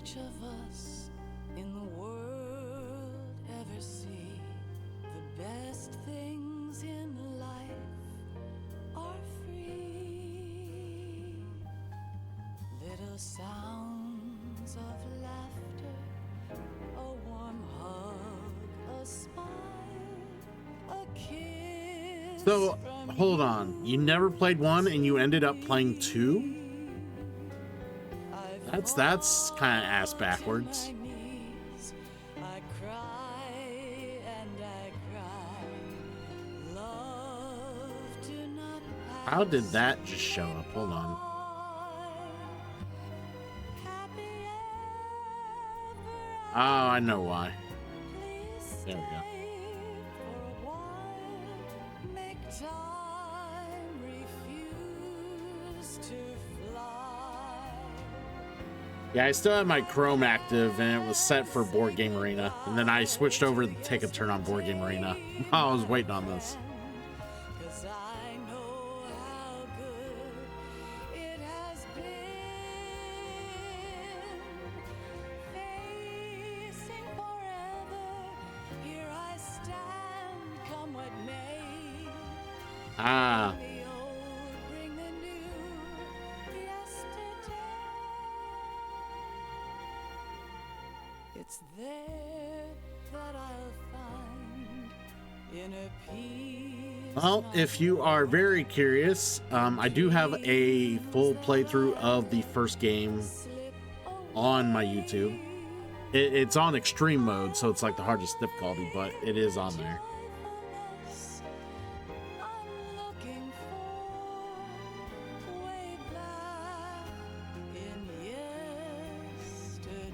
each of us in the world ever see? The best things in life are free. Little sounds of laughter, a warm hug, a smile, a kiss. So, hold on. You never played 1 and you ended up playing 2? That's kind of ass backwards. I cry and I cry. Love, do not How did that just show up? Hold on. Oh, I know why. There we go. make time, refuse to fly. Yeah, I still had my Chrome active and it was set for Board Game Arena. And then I switched over to take a turn on Board Game Arena while I was waiting on this. 'Cause I know how good it has been. Facing forever, here I stand, come what may. Ah. Bring the old, bring the new, yesterday. It's there that I'll find inner peace. Well, if you are very curious, I do have a full playthrough of the first game on my YouTube. It's on extreme mode, so it's like the hardest difficulty, but it is on there. Looking for way back in yesterday.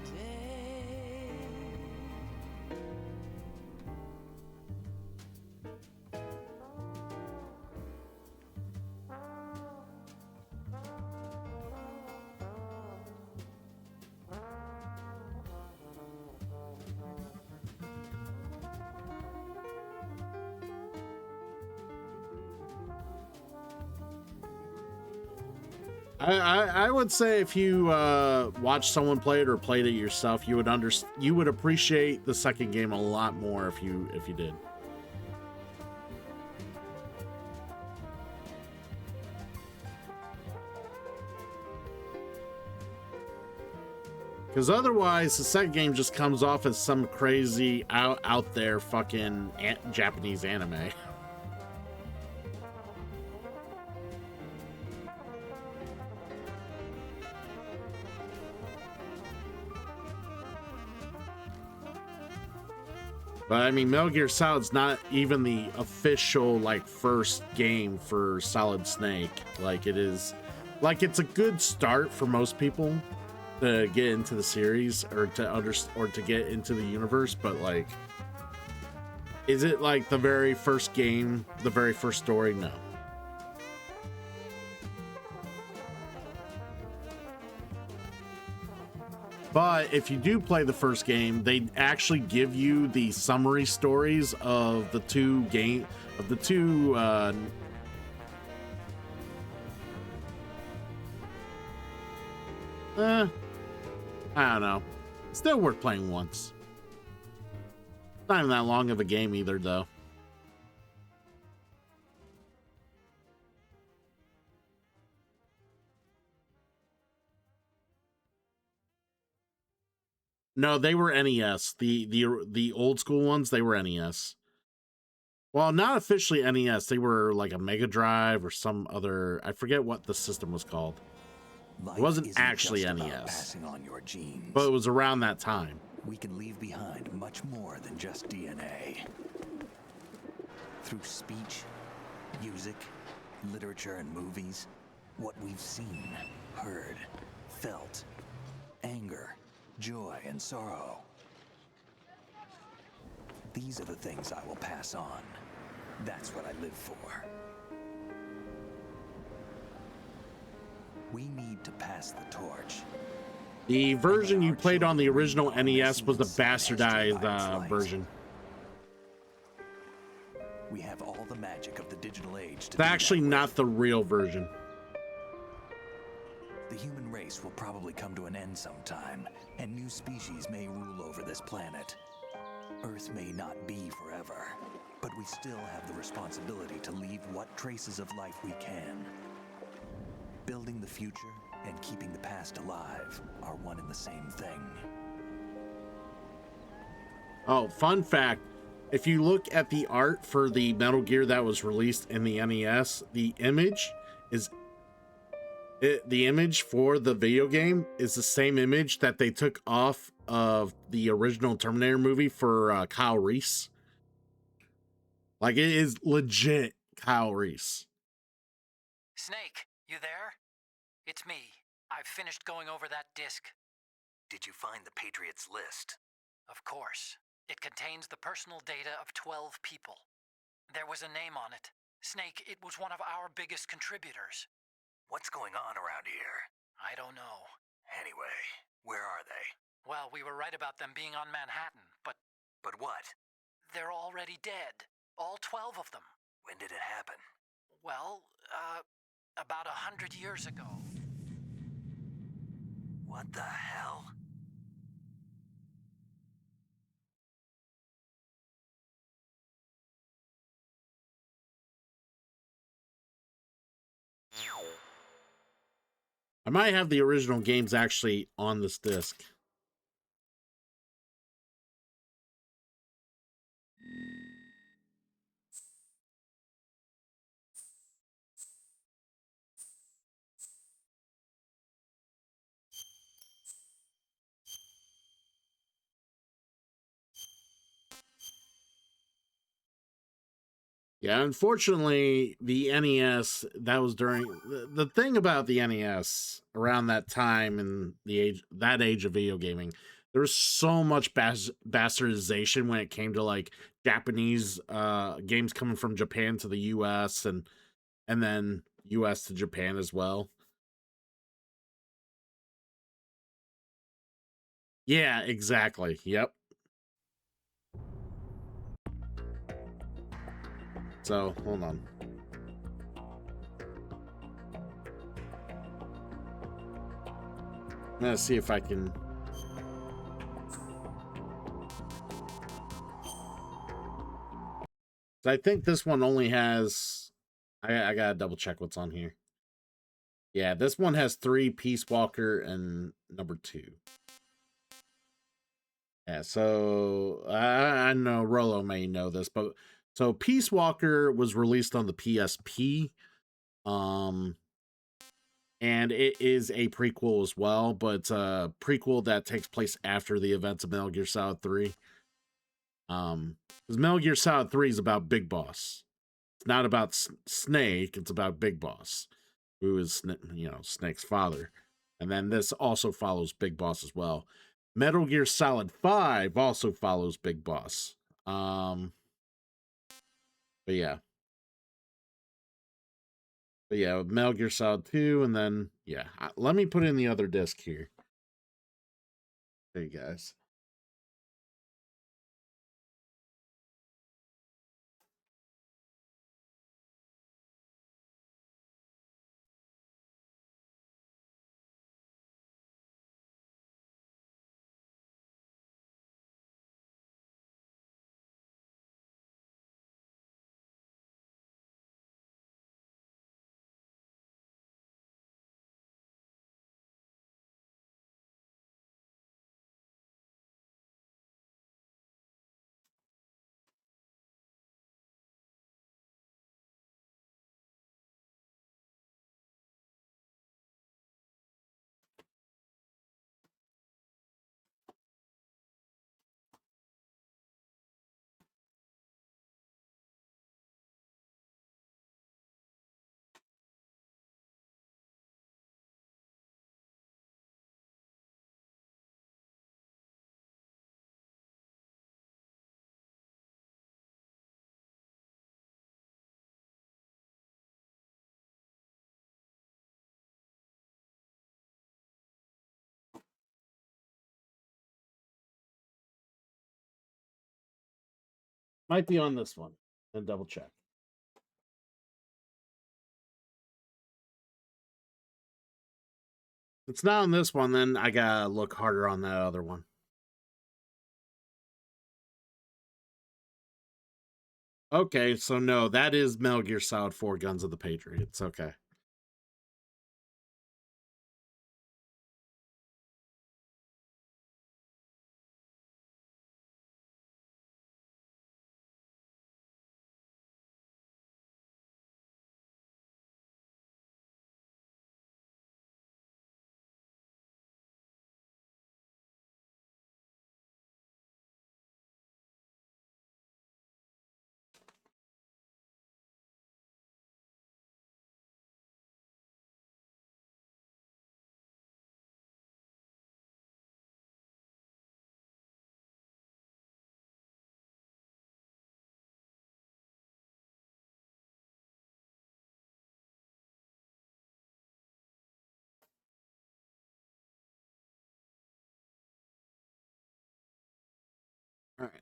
I would say if you watch someone play it or played it yourself, you would appreciate the second game a lot more if you did. Because otherwise, the second game just comes off as some crazy out there fucking Japanese anime. But I mean, Metal Gear Solid's not even the official like first game for Solid Snake. Like it is, like it's a good start for most people to get into the series or to get into the universe. But like, is it like the very first game, the very first story? No. But if you do play the first game, they actually give you the summary stories of the two I don't know. Still worth playing once. Not even that long of a game either, though. No, they were NES. The old school ones, they were NES. Well, not officially NES. They were like a Mega Drive or some other. I forget what the system was called. Life it wasn't isn't actually just about NES. passing on your genes. But it was around that time. We can leave behind much more than just DNA. Through speech, music, literature, and movies, what we've seen, heard, felt, anger, joy, and sorrow. These are the things I will pass on. That's what I live for. We need to pass the torch. The version you played on the original NES was the bastardized version. We have all the magic of the digital age to It's actually not the real version. The human race will probably come to an end sometime, and new species may rule over this planet. Earth may not be forever, but we still have the responsibility to leave what traces of life we can. Building the future and keeping the past alive are one and the same thing. Oh, fun fact. If you look at the art for the Metal Gear that was released in the NES, the image for the video game is the same image that they took off of the original Terminator movie for Kyle Reese. Like, it is legit Kyle Reese. Snake, you there? It's me. I've finished going over that disc. Did you find the Patriots list? Of course. It contains the personal data of 12 people. There was a name on it. Snake, it was one of our biggest contributors. What's going on around here? I don't know. Anyway, where are they? Well, we were right about them being on Manhattan, but... But what? They're already dead. All 12 of them. When did it happen? Well, about 100 years ago. What the hell? I might have the original games actually on this disc. Yeah, unfortunately, the NES, that was during the thing about the NES around that time and that age of video gaming. There was so much bastardization when it came to like Japanese games coming from Japan to the US and then US to Japan as well. Yeah, exactly. Yep. So, hold on. I'm gonna see if I can... So I think this one only has... I gotta double check what's on here. Yeah, this one has 3, Peace Walker and number 2. Yeah, so I know Rolo may know this, but... So Peace Walker was released on the PSP, and it is a prequel as well, but it's a prequel that takes place after the events of Metal Gear Solid 3. Because Metal Gear Solid 3 is about Big Boss. It's not about Snake, it's about Big Boss, who is, you know, Snake's father. And then this also follows Big Boss as well. Metal Gear Solid 5 also follows Big Boss. But yeah. Metal Gear Solid 2, and then, yeah. Let me put in the other disc here. There you guys. Might be on this one. Then double check. it's not on this one, then I gotta look harder on that other one. Okay, so no, that is Metal Gear Solid 4 Guns of the Patriots. Okay. All right.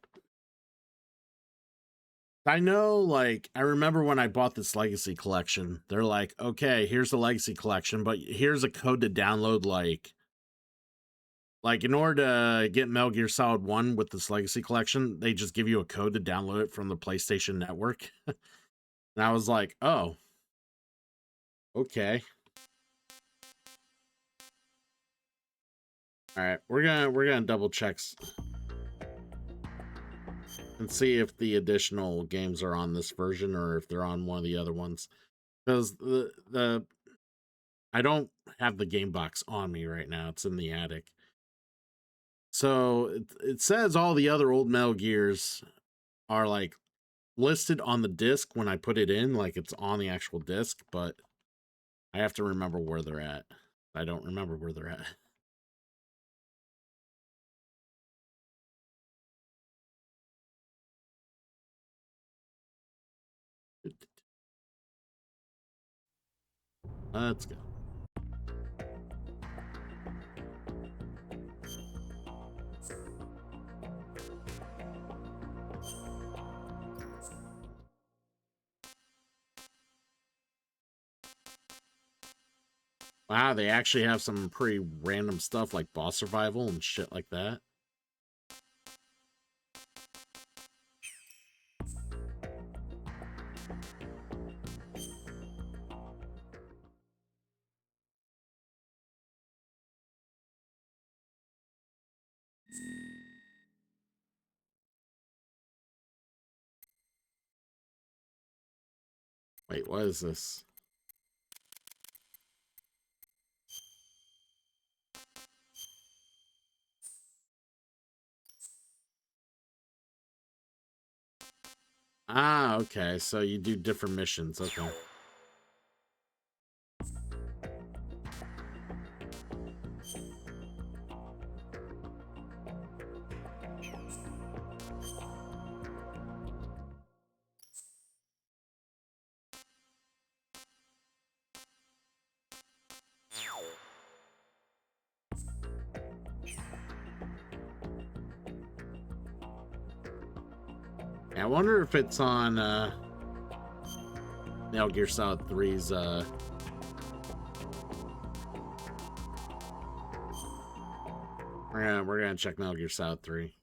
I know, like, I remember when I bought this Legacy Collection, they're like, okay, here's the Legacy Collection, but here's a code to download, like in order to get Metal Gear Solid 1 with this Legacy Collection, they just give you a code to download it from the PlayStation Network. And I was like, oh, okay. All right, we're gonna double check and see if the additional games are on this version or if they're on one of the other ones. Because the I don't have the game box on me right now. It's in the attic. So it says all the other old Metal Gears are like listed on the disc when I put it in, like it's on the actual disc, but I have to remember where they're at. I don't remember where they're at. Let's go. Wow, they actually have some pretty random stuff like boss survival and shit like that. Wait, what is this? Ah, okay. So you do different missions. Okay. I wonder if it's on Metal Gear Solid 3's we're gonna check Metal Gear Solid 3.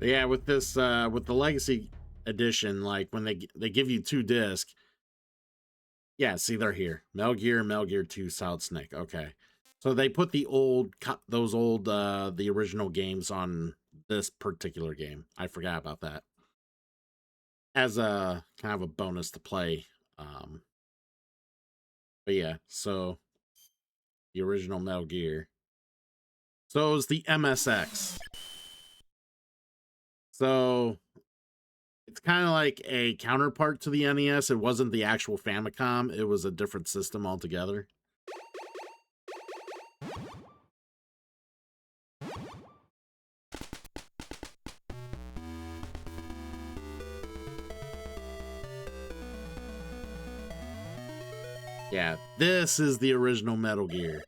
But yeah, with this with the Legacy edition, like when they give you 2 discs. Yeah, see, they're here. Metal Gear 2, Solid Snake. Okay. So they put the those old the original games on this particular game. I forgot about that. As a kind of a bonus to play. But yeah, so the original Metal Gear. So it was the MSX. So it's kind of like a counterpart to the NES. It wasn't the actual Famicom. It was a different system altogether. Yeah, this is the original Metal Gear.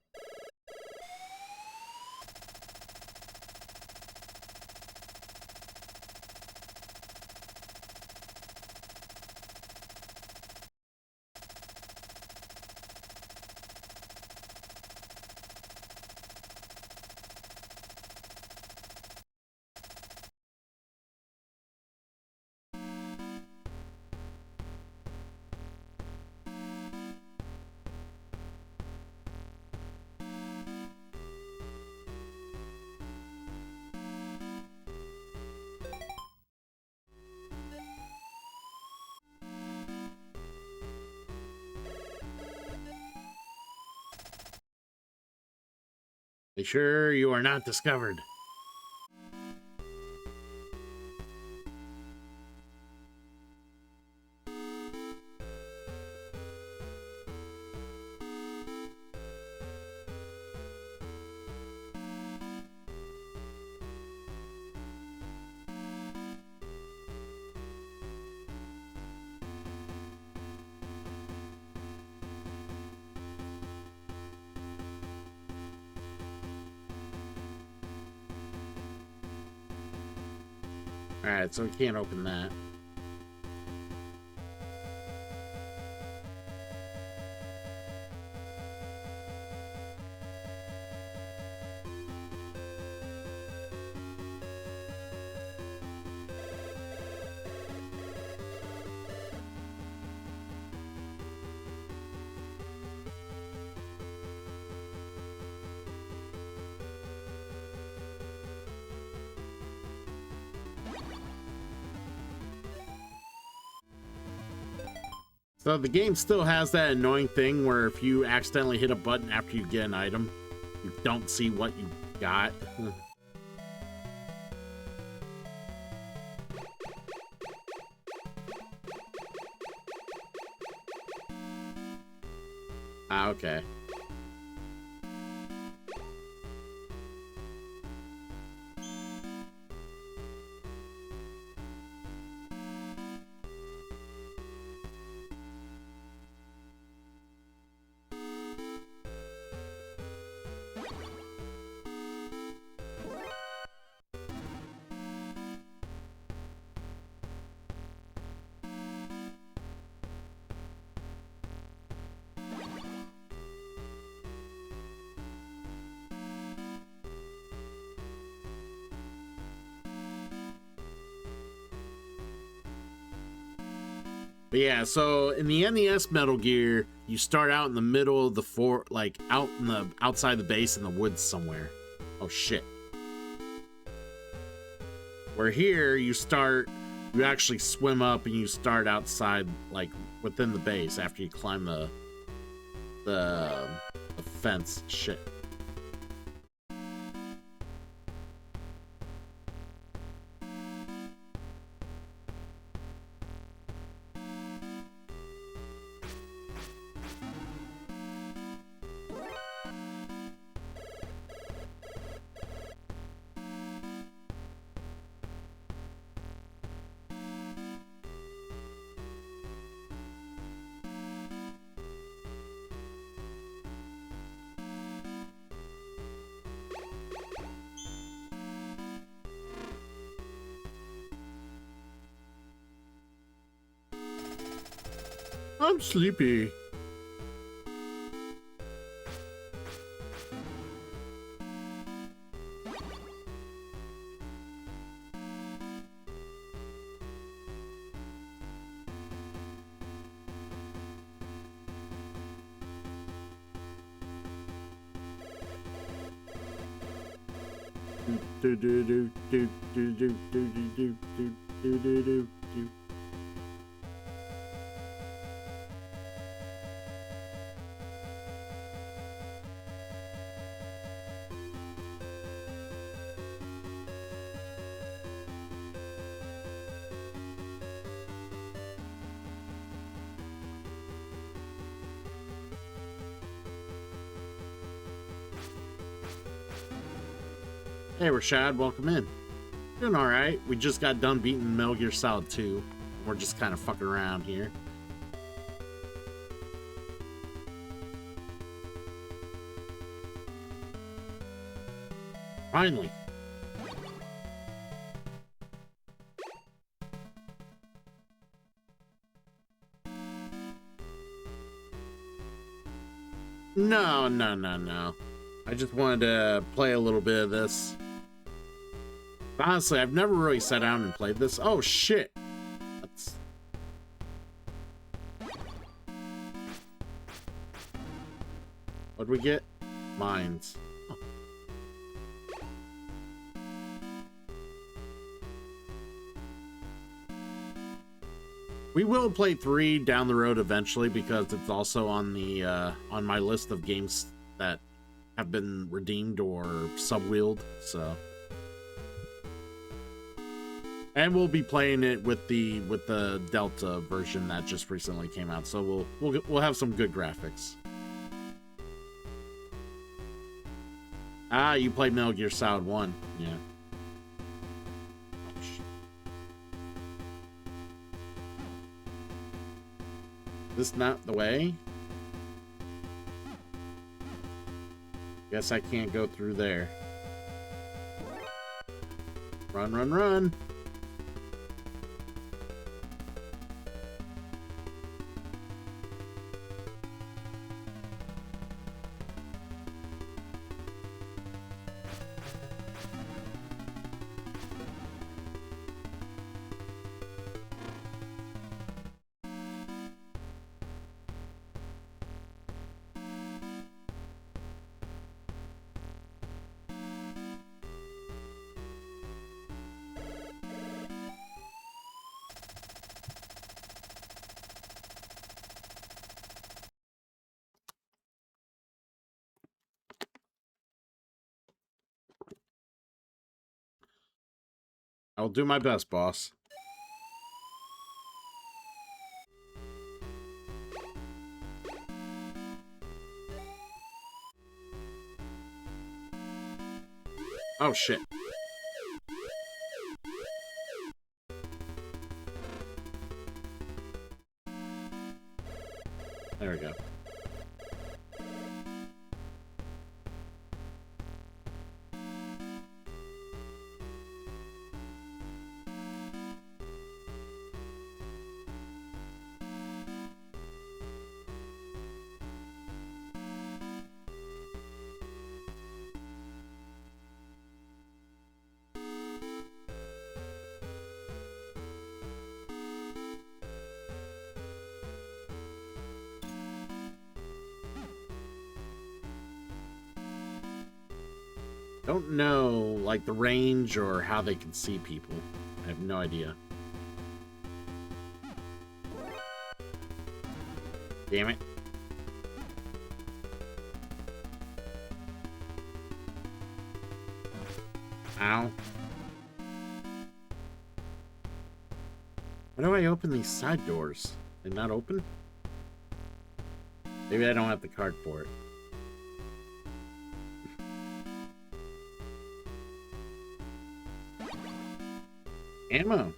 Be sure you are not discovered. Alright, so we can't open that. So the game still has that annoying thing where if you accidentally hit a button after you get an item, you don't see what you got. Ah, okay. But yeah, so in the NES Metal Gear, you start out in the middle of the like out in the outside the base in the woods somewhere. Oh shit. Where here you actually swim up and you start outside, like within the base after you climb the fence. Shit. I'm sleepy. Do do do do do do do do do do do do do. Hey, Rashad, welcome in. Doing all right. We just got done beating Metal Gear Solid 2. We're just kind of fucking around here. Finally. No. I just wanted to play a little bit of this. Honestly, I've never really sat down and played this. Oh, shit. That's... What'd we get? Mines. Oh. We will play 3 down the road eventually because it's also on the on my list of games that have been redeemed or sub-wheeled, so. And we'll be playing it with the Delta version that just recently came out, so we'll have some good graphics. Ah, you played Metal Gear Solid 1, yeah. Oh, shit. This not the way? Guess I can't go through there. Run. I'll do my best, boss. Oh, shit. There we go. Don't know, like, the range or how they can see people. I have no idea. Damn it. Ow. Why do I open these side doors? They're not open? Maybe I don't have the card for it. Ammo.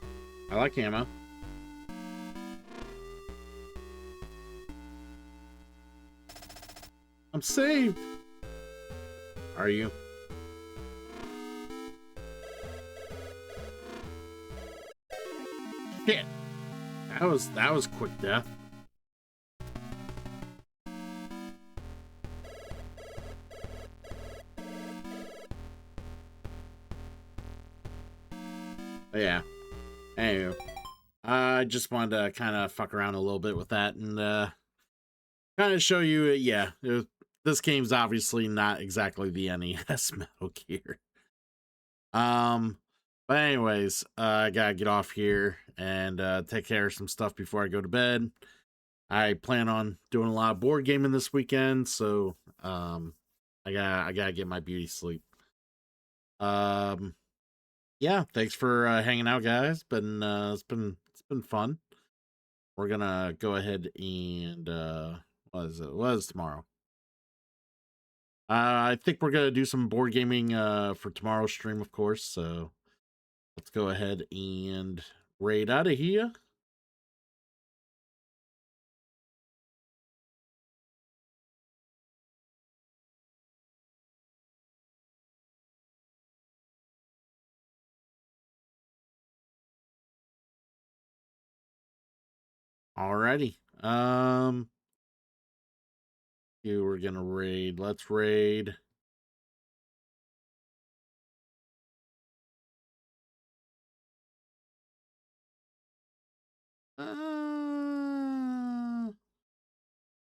I like ammo. I'm saved. Are you? Shit. That was quick death. Yeah. Anyway, I just wanted to kind of fuck around a little bit with that and kind of show you, yeah, this game's obviously not exactly the NES Metal Gear. But anyways, I gotta get off here and take care of some stuff before I go to bed. I plan on doing a lot of board gaming this weekend, so I gotta get my beauty sleep. Yeah, thanks for hanging out, guys. It's been fun. We're gonna go ahead and what is tomorrow? I think we're gonna do some board gaming for tomorrow's stream, of course. So let's go ahead and raid out of here. Alrighty. We're gonna raid. Let's raid.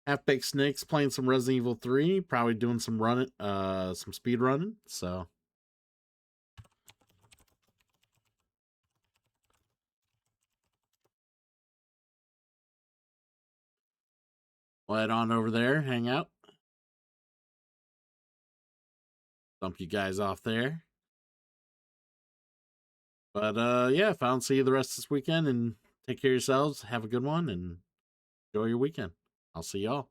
Half-Baked Snakes playing some Resident Evil 3, probably doing some some speed running, so. We'll head on over there, hang out. Dump you guys off there. But yeah, if I don't see you the rest of this weekend, and take care of yourselves, have a good one, and enjoy your weekend. I'll see y'all.